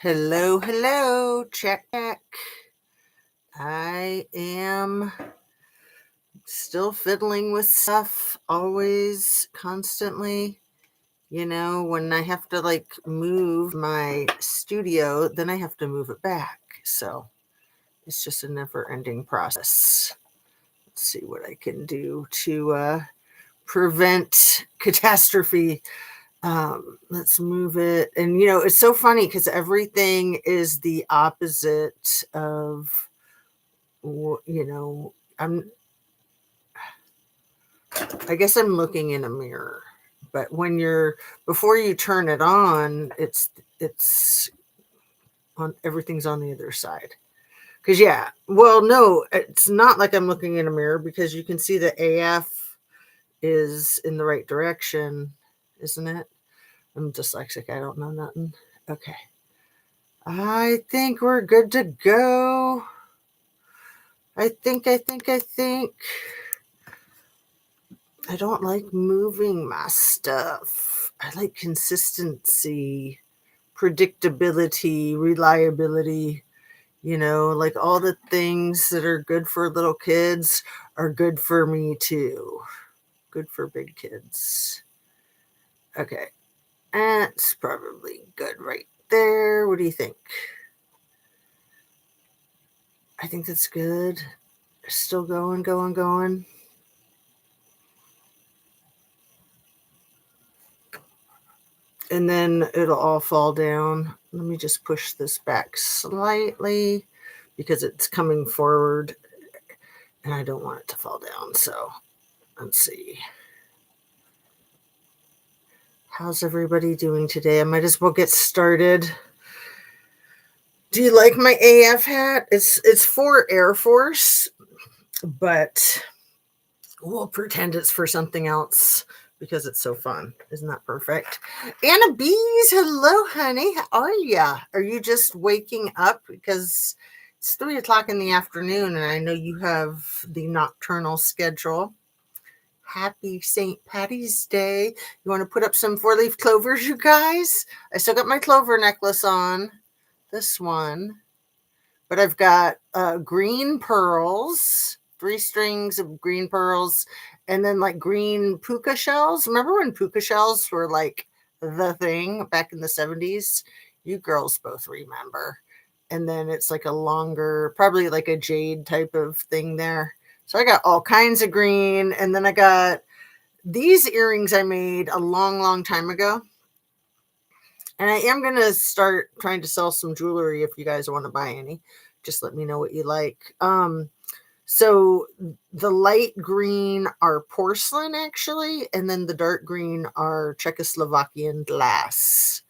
Hello, hello, check, check. I am still fiddling with stuff, always, constantly. When I have to move my studio, then I have to move it back. So it's just a never ending process. Let's see what I can do to prevent catastrophe. Let's move it. And, it's so funny because everything is the opposite of, I'm, I guess I'm looking in a mirror, but before you turn it on, it's on, everything's on the other side. Cause no, it's not like I'm looking in a mirror because you can see the AF is in the right direction, isn't it? I'm dyslexic. I don't know nothing. Okay. I think we're good to go. I think. I don't like moving my stuff. I like consistency, predictability, reliability. Like all the things that are good for little kids are good for me too. Good for big kids. Okay. That's probably good right there. What do you think? I think that's good. Still going. And then it'll all fall down. Let me just push this back slightly because it's coming forward and I don't want it to fall down. So let's see. How's everybody doing today? I might as well get started. Do you like my AF hat? It's for Air Force, but we'll pretend it's for something else because it's so fun. Isn't that perfect? Anna Bees, hello, honey. How are ya? Are you just waking up? Because it's 3:00 in the afternoon and I know you have the nocturnal schedule. Happy St. Patty's Day. You want to put up some 4-leaf clovers, you guys? I still got my clover necklace on. This one. But I've got green pearls, 3 strings of green pearls, and then like green puka shells. Remember when puka shells were like the thing back in the 70s? You girls both remember. And then it's like a longer, probably like a jade type of thing there. So I got all kinds of green. And then I got these earrings I made a long, long time ago. And I am going to start trying to sell some jewelry if you guys want to buy any. Just let me know what you like. So the light green are porcelain, actually, and then the dark green are Czechoslovakian glass.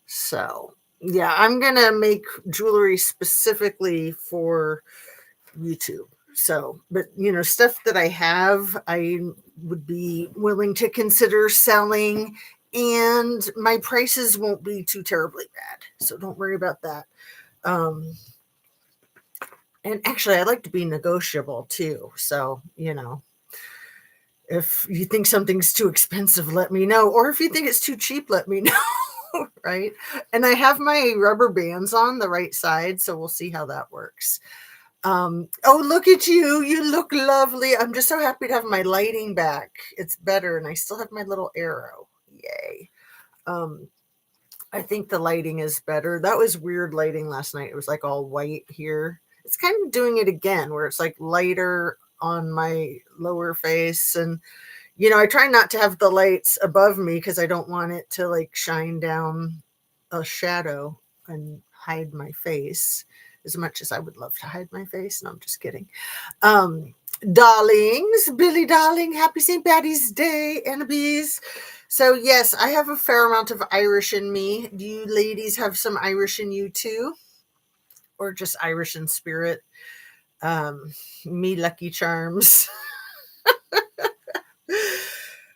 So, yeah, I'm going to make jewelry specifically for YouTube. So, but, stuff that I have, I would be willing to consider selling, and my prices won't be too terribly bad. So don't worry about that. And actually, I like to be negotiable too. So, if you think something's too expensive, let me know. Or if you think it's too cheap, let me know. Right. And I have my rubber bands on the right side. So we'll see how that works. Oh, look at you. You look lovely. I'm just so happy to have my lighting back. It's better. And I still have my little arrow. Yay. I think the lighting is better. That was weird lighting last night. It was like all white here. It's kind of doing it again where it's like lighter on my lower face. And, I try not to have the lights above me because I don't want it to like shine down a shadow and hide my face as much as I would love to hide my face. No, I'm just kidding. Darlings, Billy darling, happy St. Patty's Day, Annabees. So yes, I have a fair amount of Irish in me. Do you ladies have some Irish in you too? Or just Irish in spirit? Me Lucky Charms.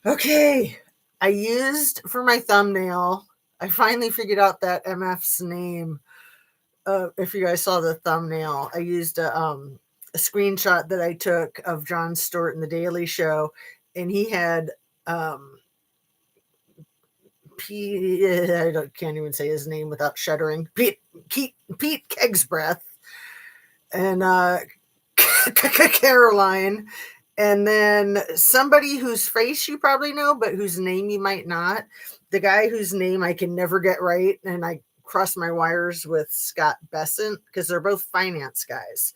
Okay. I used for my thumbnail, I finally figured out that MF's name. If you guys saw the thumbnail, I used a screenshot that I took of Jon Stewart in The Daily Show, and he had can't even say his name without shuddering. Pete Kegsbreath and Caroline, and then somebody whose face you probably know, but whose name you might not. The guy whose name I can never get right, and I cross my wires with Scott Bessent because they're both finance guys.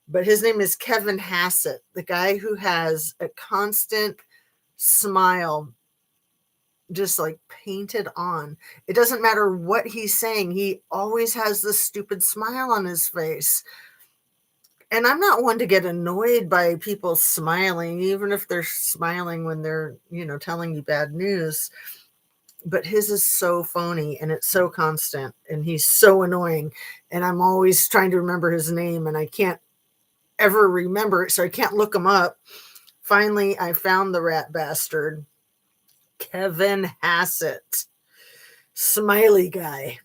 But his name is Kevin Hassett, the guy who has a constant smile just like painted on. It doesn't matter what he's saying, he always has this stupid smile on his face. And I'm not one to get annoyed by people smiling, even if they're smiling when they're, telling you bad news. But his is so phony and it's so constant and he's so annoying. And I'm always trying to remember his name and I can't ever remember it, so I can't look him up. Finally, I found the rat bastard. Kevin Hassett. Smiley guy.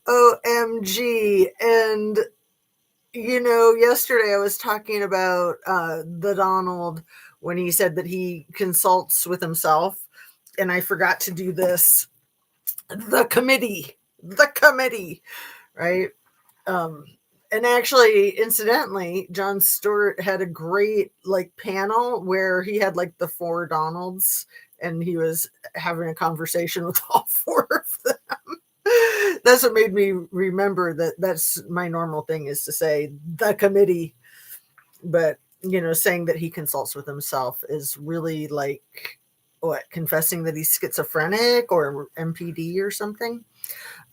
OMG. And, yesterday I was talking about the Donald when he said that he consults with himself. And I forgot to do this. The committee, right? And actually, incidentally, Jon Stewart had a great panel where he had the 4 Donalds and he was having a conversation with all 4 of them. That's what made me remember that's my normal thing is to say the committee. But, saying that he consults with himself is really confessing that he's schizophrenic or MPD or something.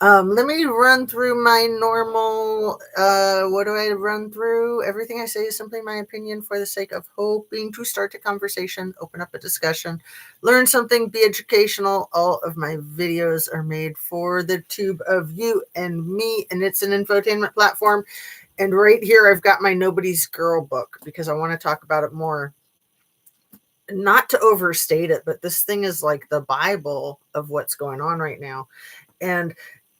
Let me run through my normal, what do I run through? Everything I say is simply my opinion for the sake of hoping to start a conversation, open up a discussion, learn something, be educational. All of my videos are made for the tube of you and me, and it's an infotainment platform. And right here, I've got my Nobody's Girl book because I want to talk about it more. Not to overstate it, but this thing is like the Bible of what's going on right now. And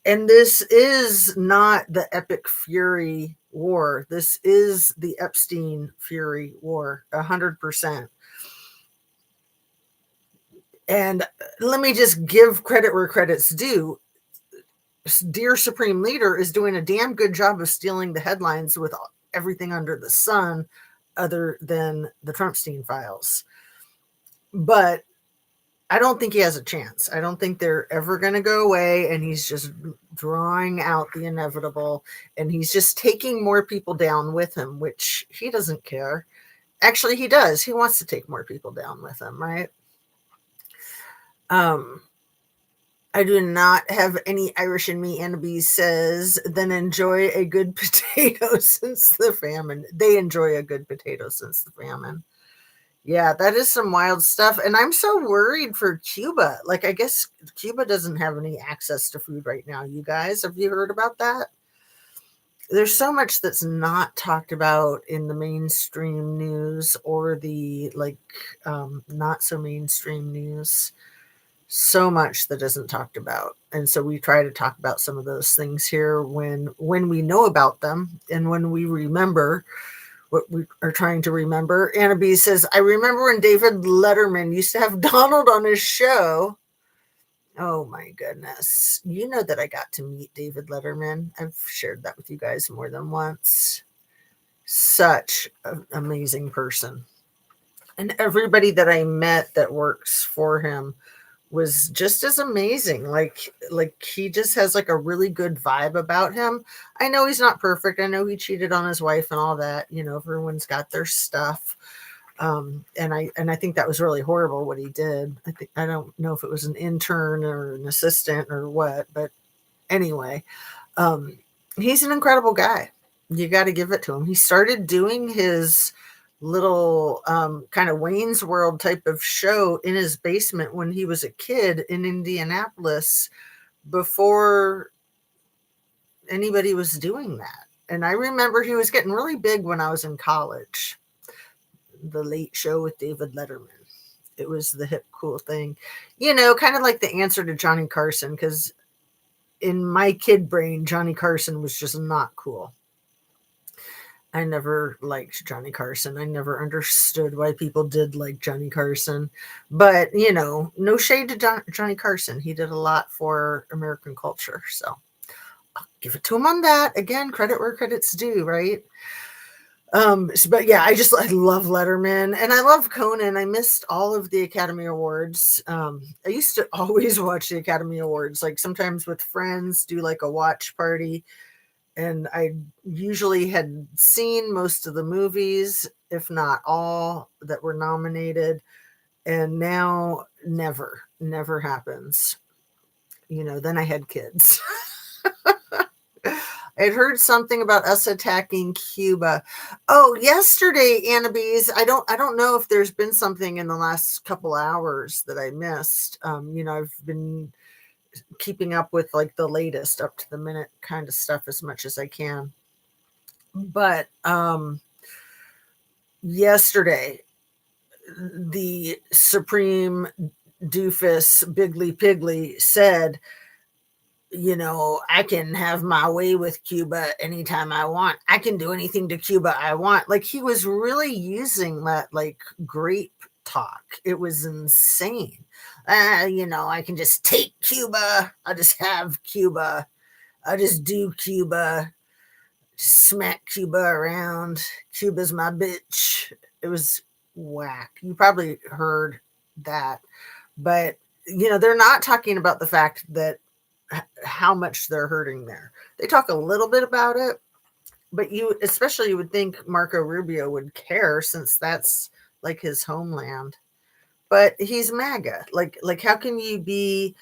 this is not the Epic Fury War. This is the Epstein Fury War, 100%. And let me just give credit where credit's due. Dear Supreme Leader is doing a damn good job of stealing the headlines with everything under the sun other than the Trumpstein files. But I don't think he has a chance. I don't think they're ever going to go away, and he's just drawing out the inevitable, and he's just taking more people down with him, which he doesn't care. Actually, he does. He wants to take more people down with him, right? I do not have any Irish in me, Annabee says, then enjoy a good potato since the famine. They enjoy a good potato since the famine. Yeah, that is some wild stuff. And I'm so worried for Cuba. I guess Cuba doesn't have any access to food right now. You guys, have you heard about that? There's so much that's not talked about in the mainstream news or the not so mainstream news. So much that isn't talked about. And so we try to talk about some of those things here when we know about them and when we remember what we are trying to remember. Annabee says, I remember when David Letterman used to have Donald on his show. Oh my goodness. You know that I got to meet David Letterman. I've shared that with you guys more than once. Such an amazing person. And everybody that I met that works for him was just as amazing. Like he just has a really good vibe about him. I know he's not perfect. I know he cheated on his wife and all that. Everyone's got their stuff. And I think that was really horrible what he did. I don't know if it was an intern or an assistant or what, but anyway, he's an incredible guy. You got to give it to him. He started doing his little kind of Wayne's World type of show in his basement when he was a kid in Indianapolis before anybody was doing that. And I remember he was getting really big when I was in college. The Late Show with David Letterman. It was the hip, cool thing. Kind of like the answer to Johnny Carson, because in my kid brain, Johnny Carson was just not cool. I never liked Johnny Carson. I never understood why people did like Johnny Carson. But, no shade to Johnny Carson. He did a lot for American culture. So I'll give it to him on that. Again, credit where credit's due, right? But yeah, I love Letterman and I love Conan. I missed all of the Academy Awards. I used to always watch the Academy Awards, like sometimes with friends, do like a watch party. And I usually had seen most of the movies, if not all, that were nominated. And now never happens. Then I had kids. I'd heard something about us attacking Cuba. Oh, yesterday, Annabise, I don't know if there's been something in the last couple hours that I missed. I've been keeping up with like the latest up to the minute kind of stuff as much as I can. But yesterday, the Supreme doofus Bigley Pigley said, I can have my way with Cuba anytime I want. I can do anything to Cuba I want. Like he was really using that like grape talk. It was insane. I can just take Cuba. I'll just have Cuba. I'll just do Cuba. Just smack Cuba around. Cuba's my bitch. It was whack. You probably heard that. But, they're not talking about the fact that how much they're hurting there. They talk a little bit about it, but you would think Marco Rubio would care since that's like his homeland. But he's MAGA. Like how can you be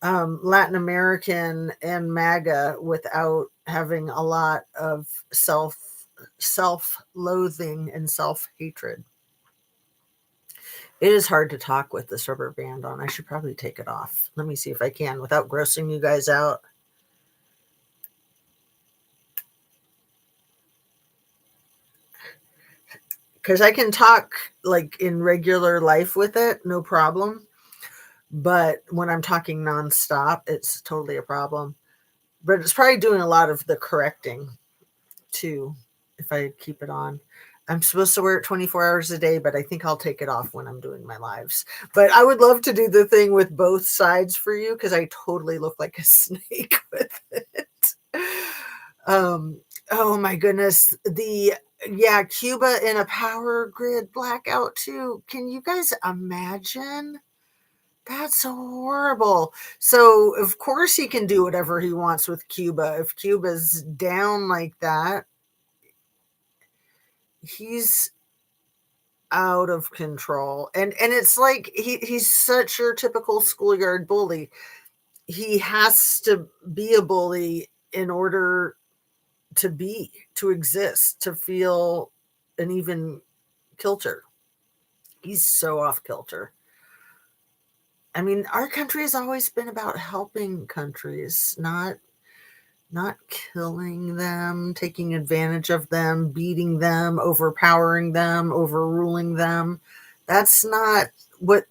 Latin American and MAGA without having a lot of self-loathing and self-hatred? It is hard to talk with this rubber band on. I should probably take it off. Let me see if I can without grossing you guys out. Because I can talk like in regular life with it, no problem. But when I'm talking nonstop, it's totally a problem. But it's probably doing a lot of the correcting too, if I keep it on. I'm supposed to wear it 24 hours a day, but I think I'll take it off when I'm doing my lives. But I would love to do the thing with both sides for you because I totally look like a snake with it. Oh my goodness. Cuba in a power grid blackout too. Can you guys imagine? That's horrible. So of course he can do whatever he wants with Cuba. If Cuba's down like that, he's out of control. And it's like he's such your typical schoolyard bully. He has to be a bully in order to exist, to feel an even kilter. He's so off kilter. I mean, our country has always been about helping countries, not killing them, taking advantage of them, beating them, overpowering them, overruling them. That's not what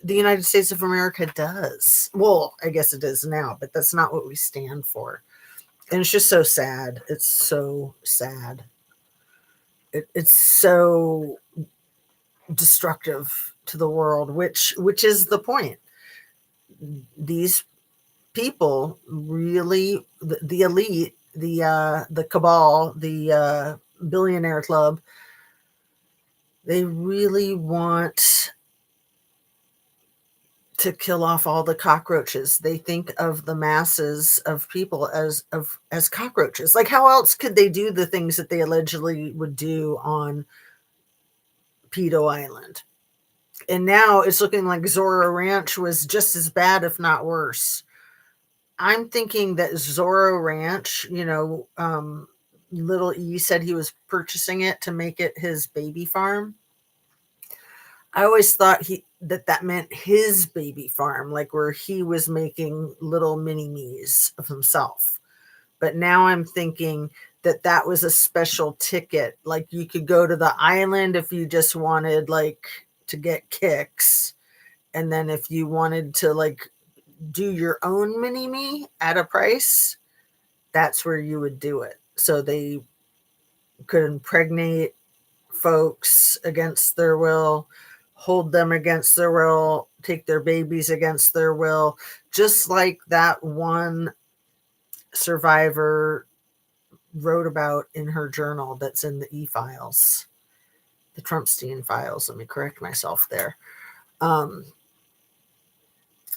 the United States of America does. Well, I guess it is now, but that's not what we stand for. And it's just so sad. It's so sad. It's so destructive to the world, which is the point. These people really, the elite, the cabal, the billionaire club, they really want to kill off all the cockroaches. They think of the masses of people as cockroaches. Like how else could they do the things that they allegedly would do on Pedo Island? And now it's looking like Zorro Ranch was just as bad, if not worse. I'm thinking that Zorro Ranch, Little E said he was purchasing it to make it his baby farm. I always thought that meant his baby farm, like where he was making little mini me's of himself. But now I'm thinking that was a special ticket. Like you could go to the island if you just wanted like to get kicks. And then if you wanted to like do your own mini me at a price, that's where you would do it. So they could impregnate folks against their will, hold them against their will, take their babies against their will, just like that one survivor wrote about in her journal that's in the e-files, the Trumpstein files. Let me correct myself there.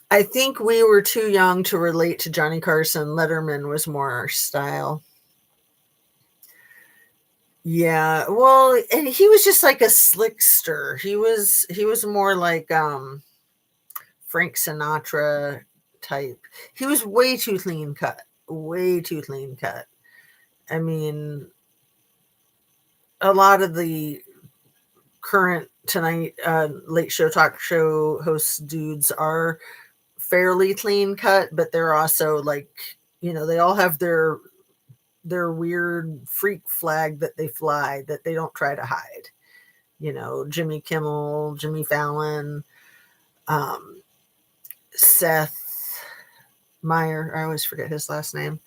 I think we were too young to relate to Johnny Carson. Letterman was more our style. Yeah, well, and he was just like a slickster. He was more like Frank Sinatra type. He was way too clean cut. Way too clean cut. I mean, a lot of the current Tonight late show talk show host dudes are fairly clean cut, but they're also like, they all have their weird freak flag that they fly that they don't try to hide. Jimmy Kimmel, Jimmy Fallon, Seth Meyer. I always forget his last name.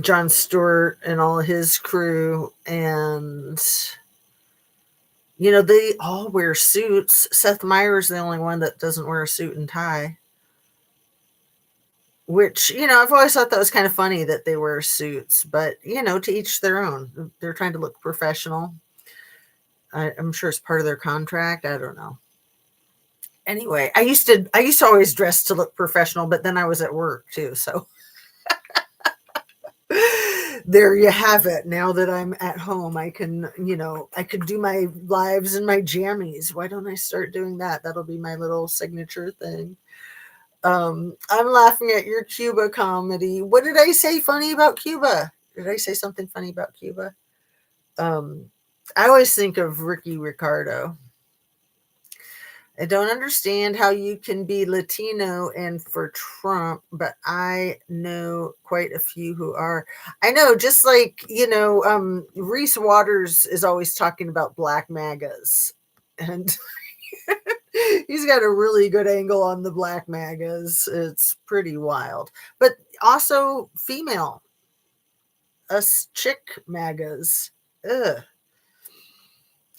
Jon Stewart and all his crew, and they all wear suits. Seth Meyer's the only one that doesn't wear a suit and tie, which I've always thought that was kind of funny that they wear suits, but to each their own. They're trying to look professional. I'm sure it's part of their contract. I don't know. Anyway, I used to always dress to look professional, but then I was at work too, so there you have it. Now that I'm at home, I can, I could do my lives in my jammies. Why don't I start doing that? That'll be my little signature thing. I'm laughing at your Cuba comedy. What did I say funny about Cuba? Did I say something funny about Cuba? I always think of Ricky Ricardo. I don't understand how you can be Latino and for Trump, but I know quite a few who are. I know, just like, Reese Waters is always talking about black MAGAs. And he's got a really good angle on the black MAGAs. It's pretty wild. But also female, us chick MAGAs. Ugh.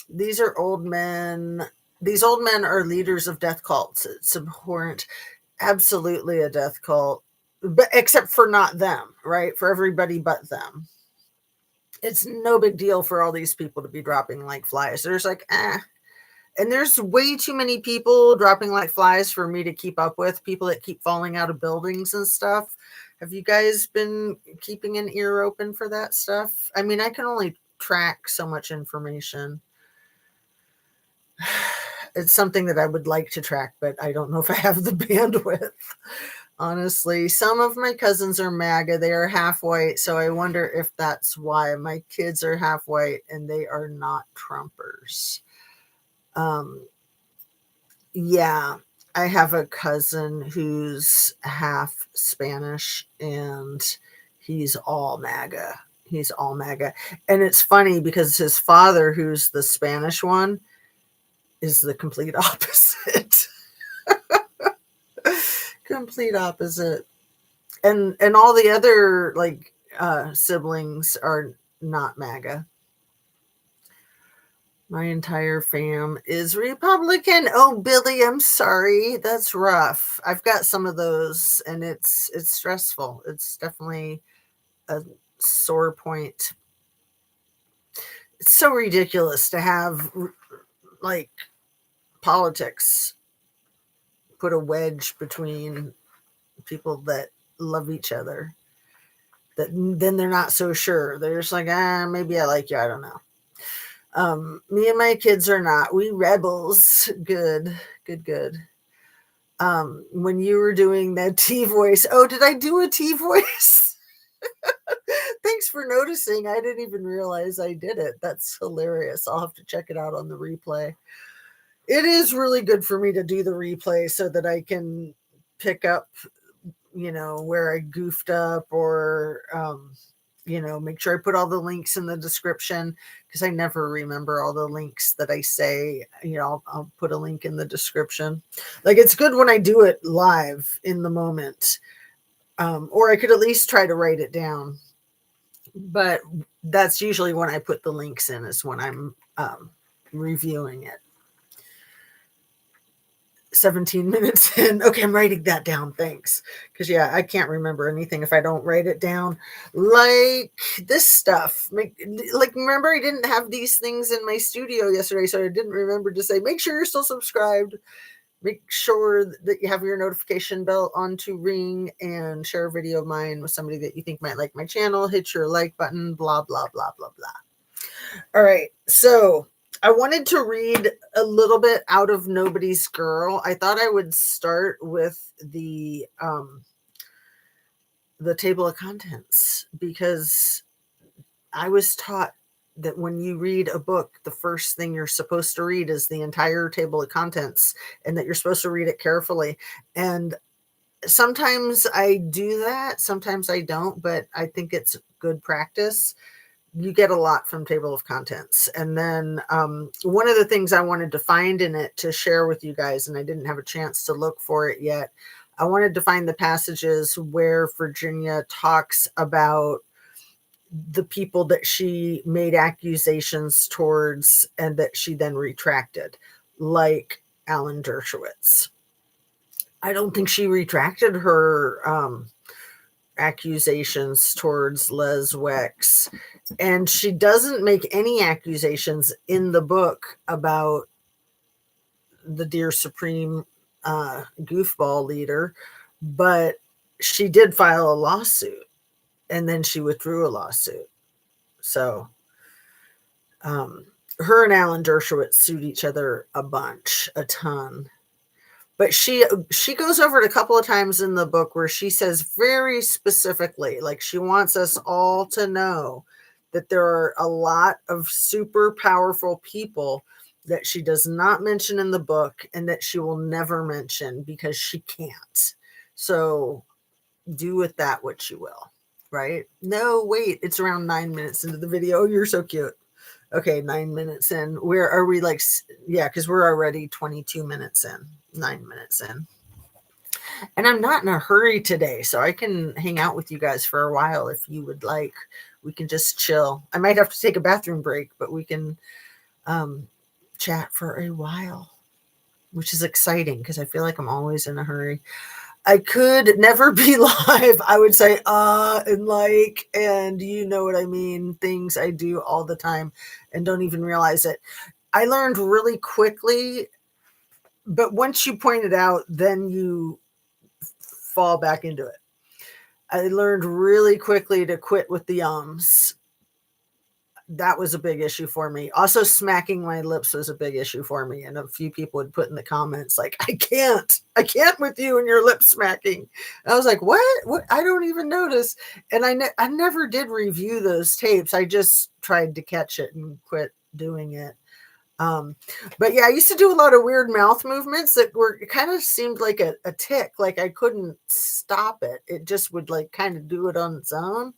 These are old men. These old men are leaders of death cults. It's abhorrent. Absolutely a death cult. But except for not them, right? For everybody but them. It's no big deal for all these people to be dropping like flies. There's like, And there's way too many people dropping like flies for me to keep up with. People that keep falling out of buildings and stuff. Have you guys been keeping an ear open for that stuff? I mean, I can only track so much information. It's something that I would like to track, but I don't know if I have the bandwidth. Honestly, some of my cousins are MAGA. They are half white, so I wonder if that's why. My kids are half white and they are not Trumpers. Yeah, I have a cousin who's half Spanish and he's all MAGA. He's all MAGA. And it's funny because his father, who's the Spanish one, is the complete opposite. Complete opposite. And all the other siblings are not MAGA. My entire fam is Republican. Oh, Billy, I'm sorry. That's rough. I've got some of those and it's stressful. It's definitely a sore point. It's so ridiculous to have politics put a wedge between people that love each other, that then they're not so sure. They're just like, maybe I like you. I don't know. Me and my kids are not. We rebels. Good. When you were doing that T voice, did I do a T voice? Thanks for noticing. I didn't even realize I did it. That's hilarious. I'll have to check it out on the replay. It is really good for me to do the replay so that I can pick up, where I goofed up or, make sure I put all the links in the description because I never remember all the links that I say. I'll put a link in the description. It's good when I do it live in the moment. Or I could at least try to write it down. but that's usually when I put the links in, is when I'm reviewing it. 17 minutes in. Okay, I'm writing that down. Thanks. Because, yeah, I can't remember anything if I don't write it down. Like this stuff. Like, remember, I didn't have these things in my studio yesterday, so I didn't remember to say, make sure you're still subscribed. Make sure that you have your notification bell on to ring, and share a video of mine with somebody that you think might like my channel. Hit your like button, blah, blah, blah, blah, blah. All right. So I wanted to read a little bit out of Nobody's Girl. I thought I would start with the table of contents, because I was taught that when you read a book, the first thing you're supposed to read is the entire table of contents, and that you're supposed to read it carefully. And sometimes I do that, sometimes I don't, but I think it's good practice. You get a lot from table of contents. And then one of the things I wanted to find in it to share with you guys, and I didn't have a chance to look for it yet, I wanted to find the passages where Virginia talks about the people that she made accusations towards and that she then retracted, like Alan Dershowitz. I don't think she retracted her accusations towards Les Wex, and she doesn't make any accusations in the book about the Dear Supreme goofball leader, but she did file a lawsuit, and then she withdrew a lawsuit. So her and Alan Dershowitz sued each other a ton. But she goes over it a couple of times in the book where she says very specifically, like, she wants us all to know that there are a lot of super powerful people that she does not mention in the book, and that she will never mention because she can't. So do with that what you will, right? No, wait, it's around 9 minutes into the video. Oh, you're so cute. Okay, 9 minutes in. Where are we? Like, yeah, because we're already 22 minutes in, 9 minutes in. And I'm not in a hurry today, so I can hang out with you guys for a while if you would like. We can just chill. I might have to take a bathroom break, but we can chat for a while, which is exciting because I feel like I'm always in a hurry. I could never be live. I would say, and like, and you know what I mean, things I do all the time and don't even realize it. I learned really quickly, but once you point it out, then you fall back into it. I learned really quickly to quit with the ums. That was a big issue for me. Also, smacking my lips was a big issue for me. And a few people would put in the comments, like, I can't with you and your lip smacking. And I was like, what? I don't even notice. And I never did review those tapes. I just tried to catch it and quit doing it. But yeah, I used to do a lot of weird mouth movements that it kind of seemed like a tick. Like I couldn't stop it. It just would like kind of do it on its own.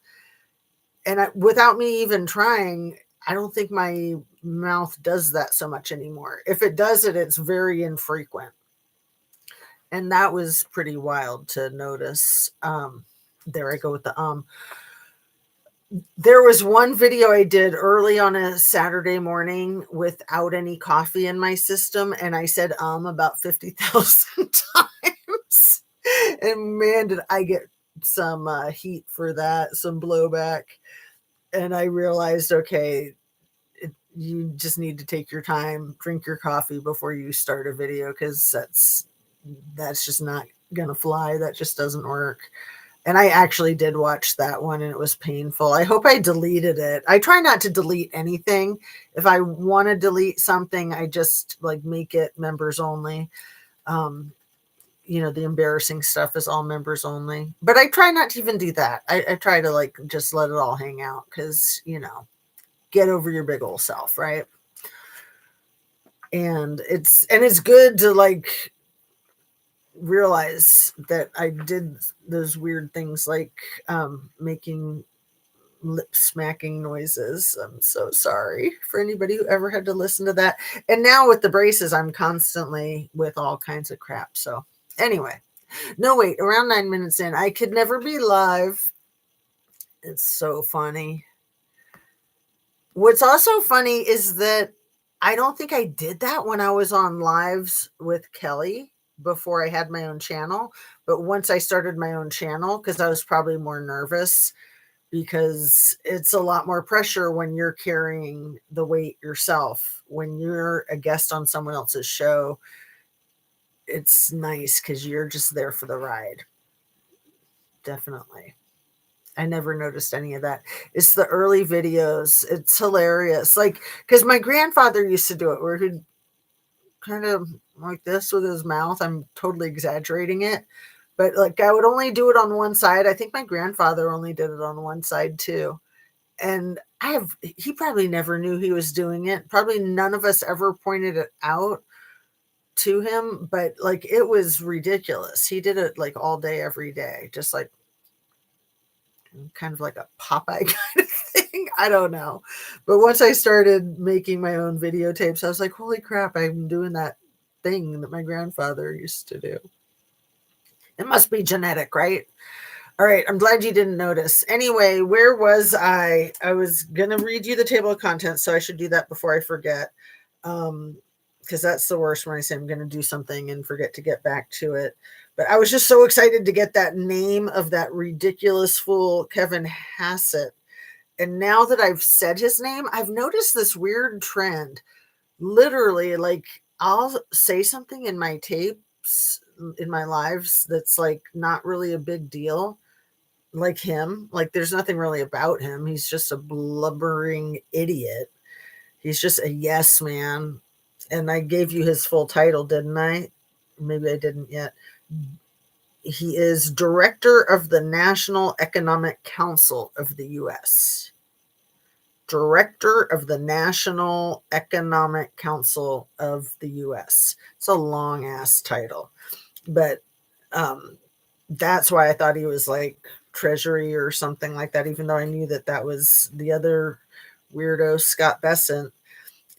And without me even trying, I don't think my mouth does that so much anymore. If it does it, it's very infrequent. And that was pretty wild to notice. There I go with the There was one video I did early on a Saturday morning without any coffee in my system, and I said about 50,000 times. And man, did I get some heat for that, some blowback. And I realized, okay, you just need to take your time, drink your coffee before you start a video, because that's just not gonna fly. That just doesn't work. And I actually did watch that one, and it was painful. I hope I deleted it. I try not to delete anything. If I want to delete something, I just like make it members only. The embarrassing stuff is all members only. But I try not to even do that. I try to like just let it all hang out because, get over your big old self, right? And it's good to like realize that I did those weird things like making lip smacking noises. I'm so sorry for anybody who ever had to listen to that. And now with the braces, I'm constantly with all kinds of crap. So anyway, no, wait, around 9 minutes in, I could never be live. It's so funny. What's also funny is that I don't think I did that when I was on lives with Kelly before I had my own channel. But once I started my own channel, because I was probably more nervous, because it's a lot more pressure when you're carrying the weight yourself. When you're a guest on someone else's show, it's nice because you're just there for the ride. Definitely. I never noticed any of that. It's the early videos. It's hilarious. Like, because my grandfather used to do it where he'd kind of like this with his mouth. I'm totally exaggerating it. But like, I would only do it on one side. I think my grandfather only did it on one side too. And he probably never knew he was doing it. Probably none of us ever pointed it out to him, but like, it was ridiculous. He did it like all day, every day, just like kind of like a Popeye kind of thing. I don't know. But once I started making my own videotapes, I was like, holy crap, I'm doing that thing that my grandfather used to do. It must be genetic, right? All right. I'm glad you didn't notice. Anyway, where was I? I was going to read you the table of contents, so I should do that before I forget. Because that's the worst when I say I'm going to do something and forget to get back to it. But I was just so excited to get that name of that ridiculous fool, Kevin Hassett. And now that I've said his name, I've noticed this weird trend. Literally, like, I'll say something in my tapes, in my lives, that's like not really a big deal. Like him, like there's nothing really about him. He's just a blubbering idiot. He's just a yes man. And I gave you his full title, didn't I? Maybe I didn't yet. He is director of the National Economic Council of the U.S. Director of the National Economic Council of the U.S. It's a long ass title, but that's why I thought he was like Treasury or something like that, even though I knew that that was the other weirdo, Scott Bessent.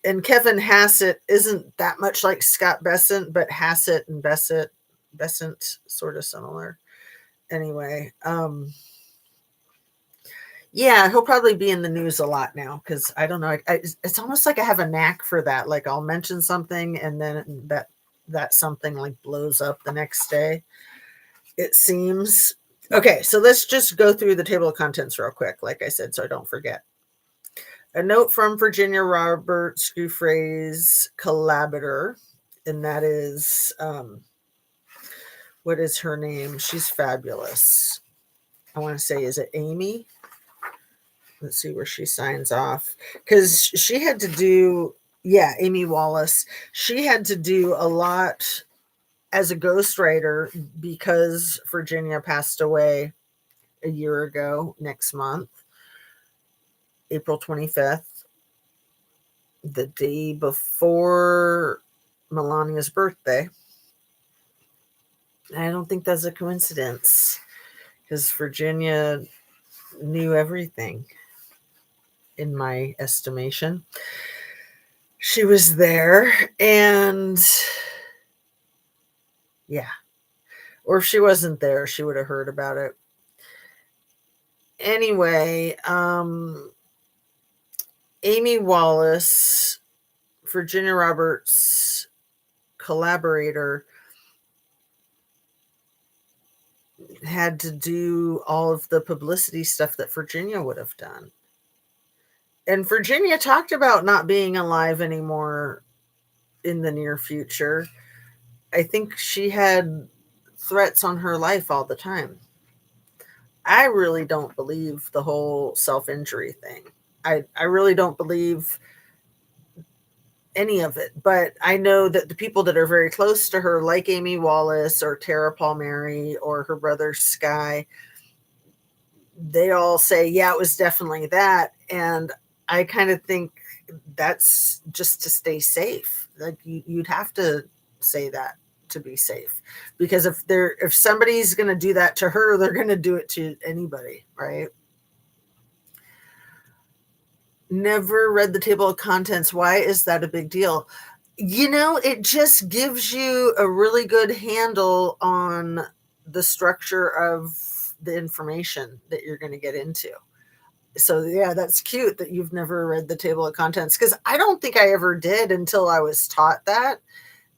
And Kevin Hassett isn't that much like Scott Bessent, but Hassett and Bessent sort of similar. Anyway, yeah, he'll probably be in the news a lot now because I don't know. It's almost like I have a knack for that. Like I'll mention something and then that something like blows up the next day. It seems. Okay, so let's just go through the table of contents real quick, like I said, so I don't forget. A note from Virginia Roberts Giuffre's collaborator, and that is, what is her name? She's fabulous. I want to say, is it Amy? Let's see where she signs off. Because she had to do, yeah, Amy Wallace. She had to do a lot as a ghostwriter because Virginia passed away a year ago next month, April 25th, the day before Melania's birthday. I don't think that's a coincidence because Virginia knew everything, in my estimation. She was there, and yeah. Or if she wasn't there, she would have heard about it. Anyway, Amy Wallace, Virginia Roberts' collaborator, had to do all of the publicity stuff that Virginia would have done. And Virginia talked about not being alive anymore in the near future. I think she had threats on her life all the time. I really don't believe the whole self-injury thing. I really don't believe any of it. But I know that the people that are very close to her, like Amy Wallace or Tara Palmieri or her brother Sky, they all say, yeah, it was definitely that. And I kind of think that's just to stay safe. Like you'd have to say that to be safe, because if somebody's going to do that to her, they're going to do it to anybody, right? Never read the table of contents. Why is that a big deal? It just gives you a really good handle on the structure of the information that you're going to get into. So yeah, that's cute that you've never read the table of contents, because I don't think I ever did until I was taught that.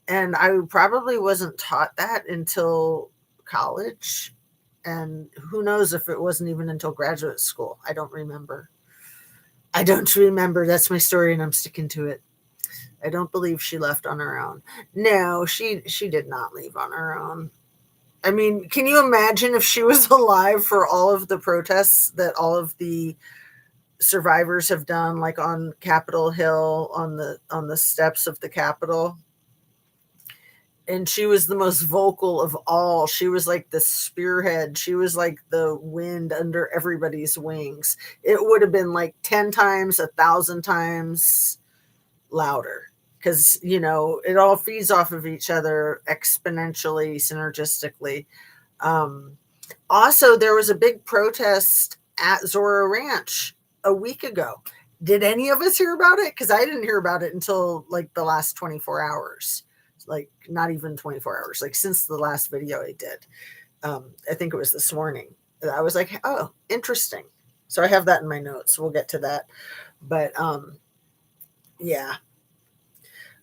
And I probably wasn't taught that until college. And who knows if it wasn't even until graduate school. I don't remember. I don't remember. That's my story, and I'm sticking to it. I don't believe she left on her own. No, she did not leave on her own. I mean, can you imagine if she was alive for all of the protests that all of the survivors have done, like on Capitol Hill, on the steps of the Capitol? And she was the most vocal of all. She was like the spearhead. She was like the wind under everybody's wings. It would have been like 10 times, 1,000 times louder, because, it all feeds off of each other exponentially, synergistically. Um, Also, there was a big protest at Zorro Ranch a week ago. Did any of us hear about it? Because I didn't hear about it until like the last 24 hours. Like not even 24 hours, like since the last video I did. I think it was this morning. I was like, oh, interesting. So I have that in my notes. We'll get to that. But yeah.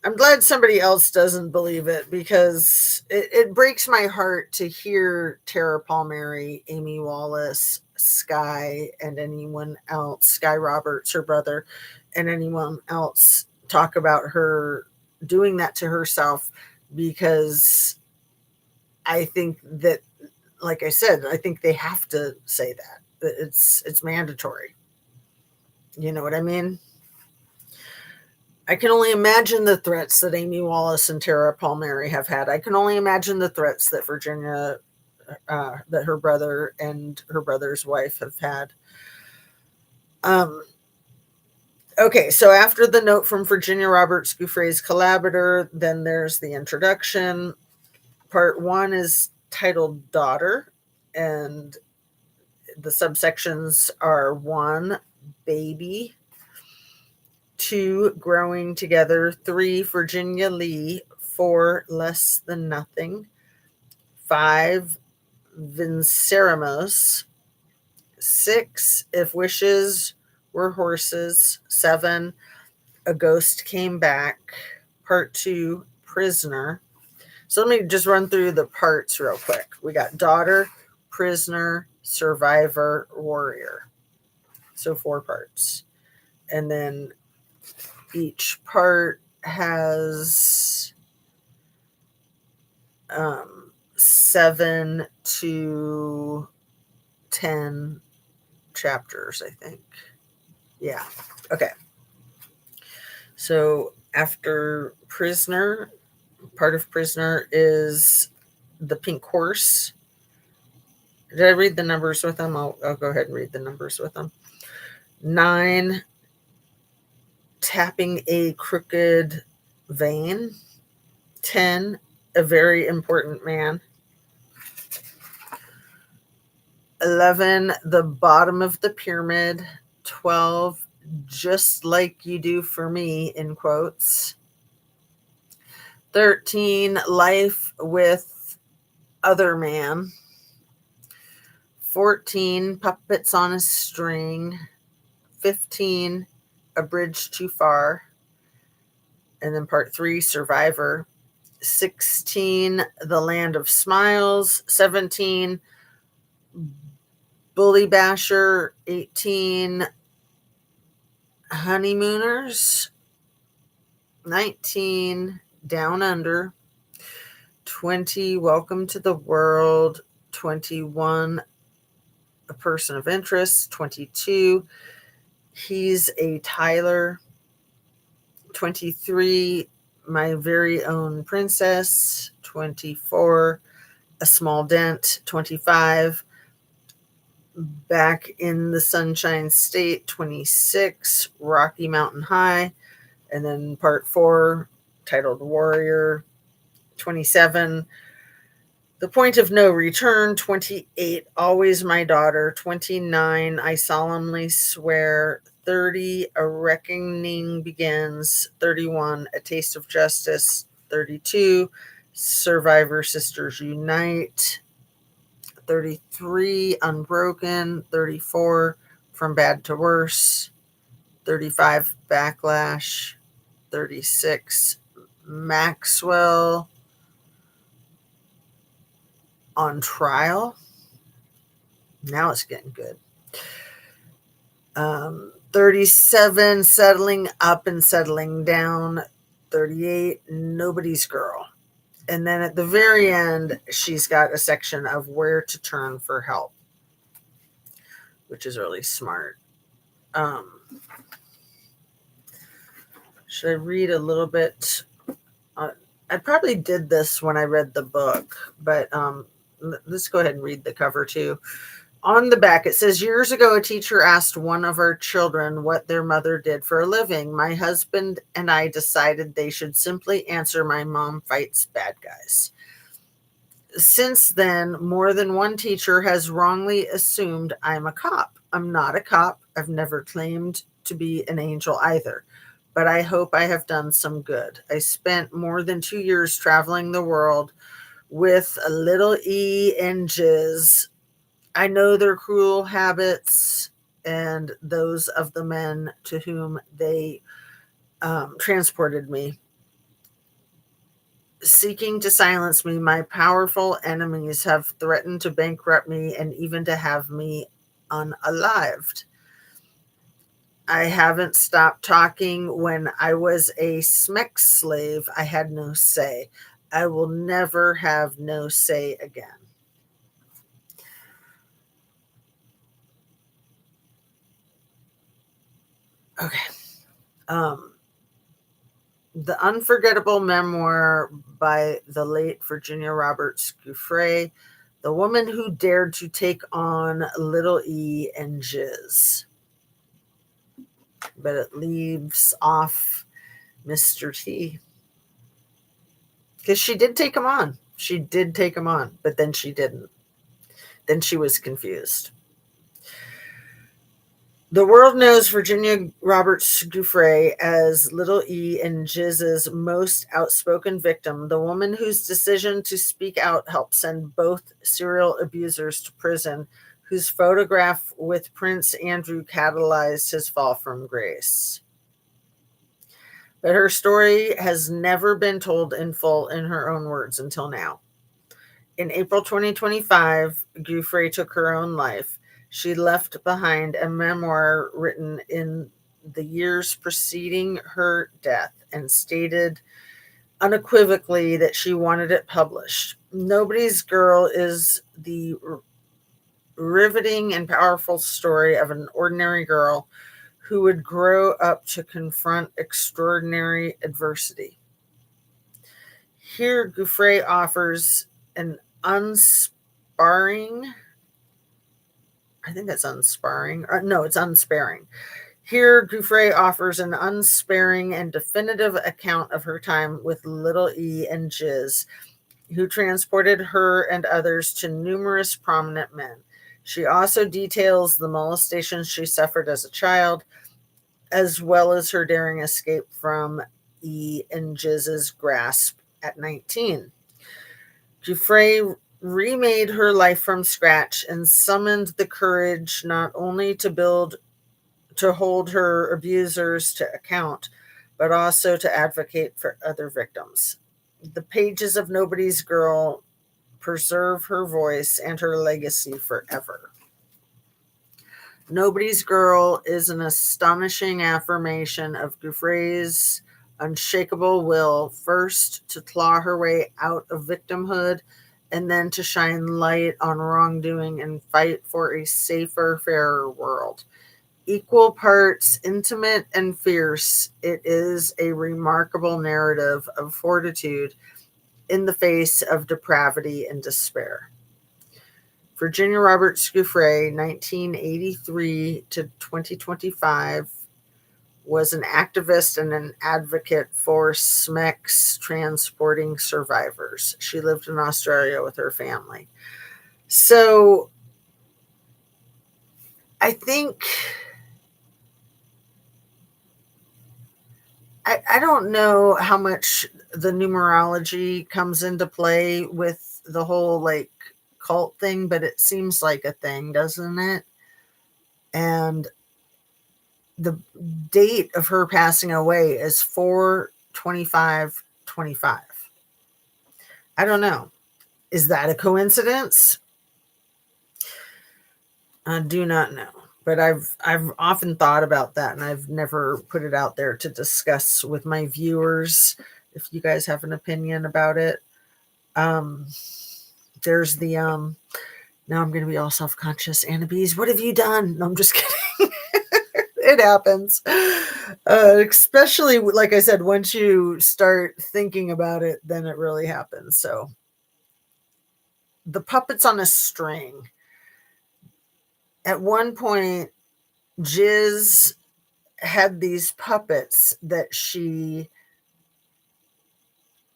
I'm glad somebody else doesn't believe it, because it breaks my heart to hear Tara Palmieri, Amy Wallace, Sky, and anyone else, Sky Roberts, her brother, and anyone else talk about her doing that to herself, because I think that, like I said, I think they have to say that. It's mandatory. You know what I mean? I can only imagine the threats that Amy Wallace and Tara Palmieri have had. I can only imagine the threats that Virginia, that her brother and her brother's wife have had. Okay, so after the note from Virginia Roberts Gouffre's collaborator, then there's the introduction. Part 1 is titled Daughter, and the subsections are 1, baby; 2, growing together; 3, Virginia Lee; 4, less than nothing; 5, Vinceremos; 6, if wishes were horses; 7, a ghost came back; part 2, prisoner. So let me just run through the parts real quick. We got daughter, prisoner, survivor, warrior. So 4 parts. And then each part has 7 to 10 chapters, I think. Yeah. Okay. So after prisoner, part of prisoner is the pink horse. Did I read the numbers with them? I'll go ahead and read the numbers with them. 9, tapping a crooked vein. 10, a very important man. 11, the bottom of the pyramid. 12, just like you do for me, in quotes. 13, life with other man. 14, puppets on a string. 15, a bridge too far. And then part 3, survivor. 16, the land of smiles. 17, bully basher. 18, honeymooners. 19, down under. 20, welcome to the world. 21, a person of interest. 22, he's a Tyler. 23, my very own princess. 24, a small dent. 25, back in the Sunshine State. 26, Rocky Mountain High. And then part 4, titled Warrior. 27, the point of no return. 28, always my daughter. 29, I solemnly swear. 30, a reckoning begins. 31, a taste of justice. 32, survivor sisters unite. 33, unbroken. 34, From Bad to Worse, 35 Backlash, 36 Maxwell on Trial. Now it's getting good. 37 Settling Up and Settling Down. 38 Nobody's Girl. And then at the very end, she's got a section of where to turn for help, which is really smart. Should I read a little bit? I probably did this when I read the book, but let's go ahead and read the cover too. On the back, it says, years ago, a teacher asked one of our children what their mother did for a living. My husband and I decided they should simply answer, my mom fights bad guys. Since then, more than one teacher has wrongly assumed I'm a cop. I'm not a cop. I've never claimed to be an angel either, but I hope I have done some good. I spent more than 2 years traveling the world with a little E and Jizz. I know their cruel habits and those of the men to whom they transported me. Seeking to silence me, my powerful enemies have threatened to bankrupt me and even to have me unalived. I haven't stopped talking. When I was a SMEC slave, I had no say. I will never have no say again. Okay. The Unforgettable Memoir by the late Virginia Roberts Giuffre, The Woman Who Dared to Take on Little E and Jizz. But it leaves off Mr. T. Because she did take him on. She did take him on, but then she didn't. Then she was confused. The world knows Virginia Roberts Giuffre as Little E and Jizz's most outspoken victim, the woman whose decision to speak out helped send both serial abusers to prison, whose photograph with Prince Andrew catalyzed his fall from grace. But her story has never been told in full in her own words until now. In April 2025, Giuffre took her own life. She left behind a memoir written in the years preceding her death and stated unequivocally that she wanted it published. Nobody's Girl is the riveting and powerful story of an ordinary girl who would grow up to confront extraordinary adversity. Here, Giuffre offers an unsparing, I think that's unsparing. No, it's unsparing. Here, Giuffre offers an unsparing and definitive account of her time with Little E and Jizz, who transported her and others to numerous prominent men. She also details the molestations she suffered as a child, as well as her daring escape from E and Jizz's grasp at 19. Giuffre remade her life from scratch and summoned the courage not only to hold her abusers to account, but also to advocate for other victims. The pages of Nobody's Girl preserve her voice and her legacy forever. Nobody's Girl is an astonishing affirmation of Giuffre's unshakable will, first to claw her way out of victimhood, and then to shine light on wrongdoing and fight for a safer, fairer world. Equal parts intimate and fierce, it is a remarkable narrative of fortitude in the face of depravity and despair. Virginia Roberts Giuffre, 1983 to 2025, was an activist and an advocate for SMECs transporting survivors. She lived in Australia with her family. So I think, I don't know how much the numerology comes into play with the whole like cult thing, but it seems like a thing, doesn't it? And the date of her passing away is 4/25/25. I don't know. Is that a coincidence? I do not know. But I've often thought about that, and I've never put it out there to discuss with my viewers. If you guys have an opinion about it, um, there's the now I'm going to be all self conscious. Anna Bees, what have you done? No, I'm just kidding. It happens, especially like I said, once you start thinking about it, then it really happens. So the puppets on a string. At one point, Jiz had these puppets that she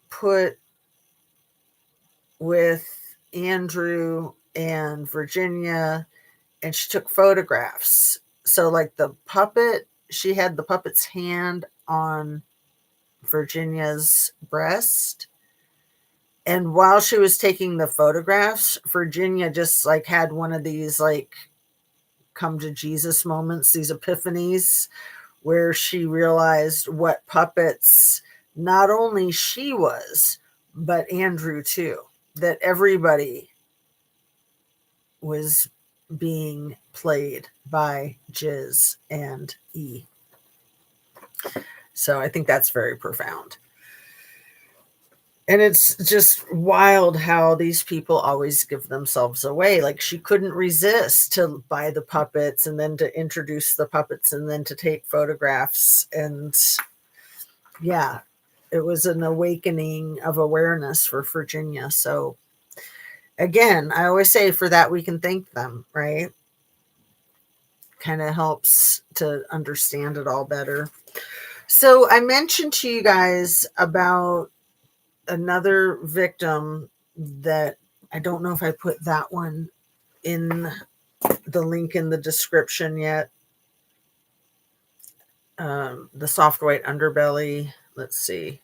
put with Andrew and Virginia, and she took photographs. So, like the puppet, she had the puppet's hand on Virginia's breast. And while she was taking the photographs, Virginia just like had one of these like come to Jesus moments, these epiphanies, where she realized what puppets not only she was, but Andrew too, that everybody was being played by Jiz and E. So I think that's very profound. And it's just wild how these people always give themselves away. Like she couldn't resist to buy the puppets and then to introduce the puppets and then to take photographs. And yeah, it was an awakening of awareness for Virginia. So again, I always say for that we can thank them, right? Kind of helps to understand it all better. So I mentioned to you guys about another victim that I don't know if I put that one in the link in the description yet. The soft white underbelly. Let's see.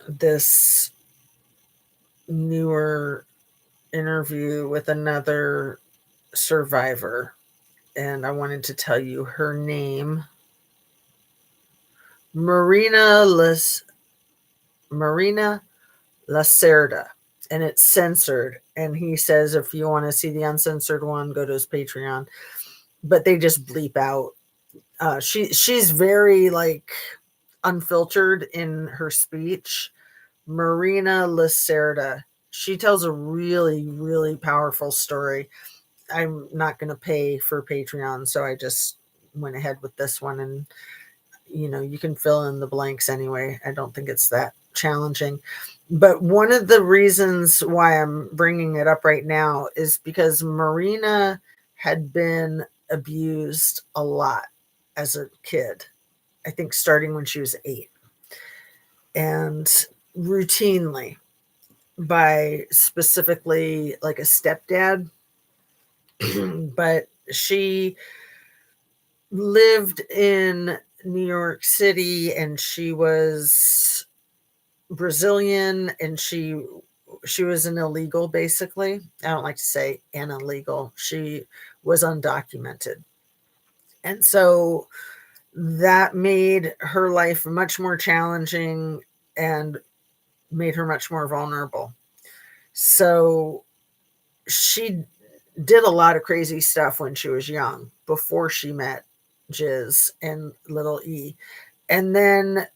This newer interview with another survivor, and I wanted to tell you her name. Marina Lacerda, and it's censored. And he says if you want to see the uncensored one, go to his Patreon. But they just bleep out. She's very like unfiltered in her speech. Marina Lacerda. She tells a really, really powerful story. I'm not going to pay for Patreon, so I just went ahead with this one. And, you know, you can fill in the blanks anyway. I don't think it's that challenging. But one of the reasons why I'm bringing it up right now is because Marina had been abused a lot as a kid. I think starting when she was 8. And routinely by specifically like a stepdad. But she lived in New York City and she was Brazilian and she was an illegal basically. I don't like to say an illegal. She was undocumented. And so that made her life much more challenging and made her much more vulnerable. So she did a lot of crazy stuff when she was young before she met Jiz and Little E. And then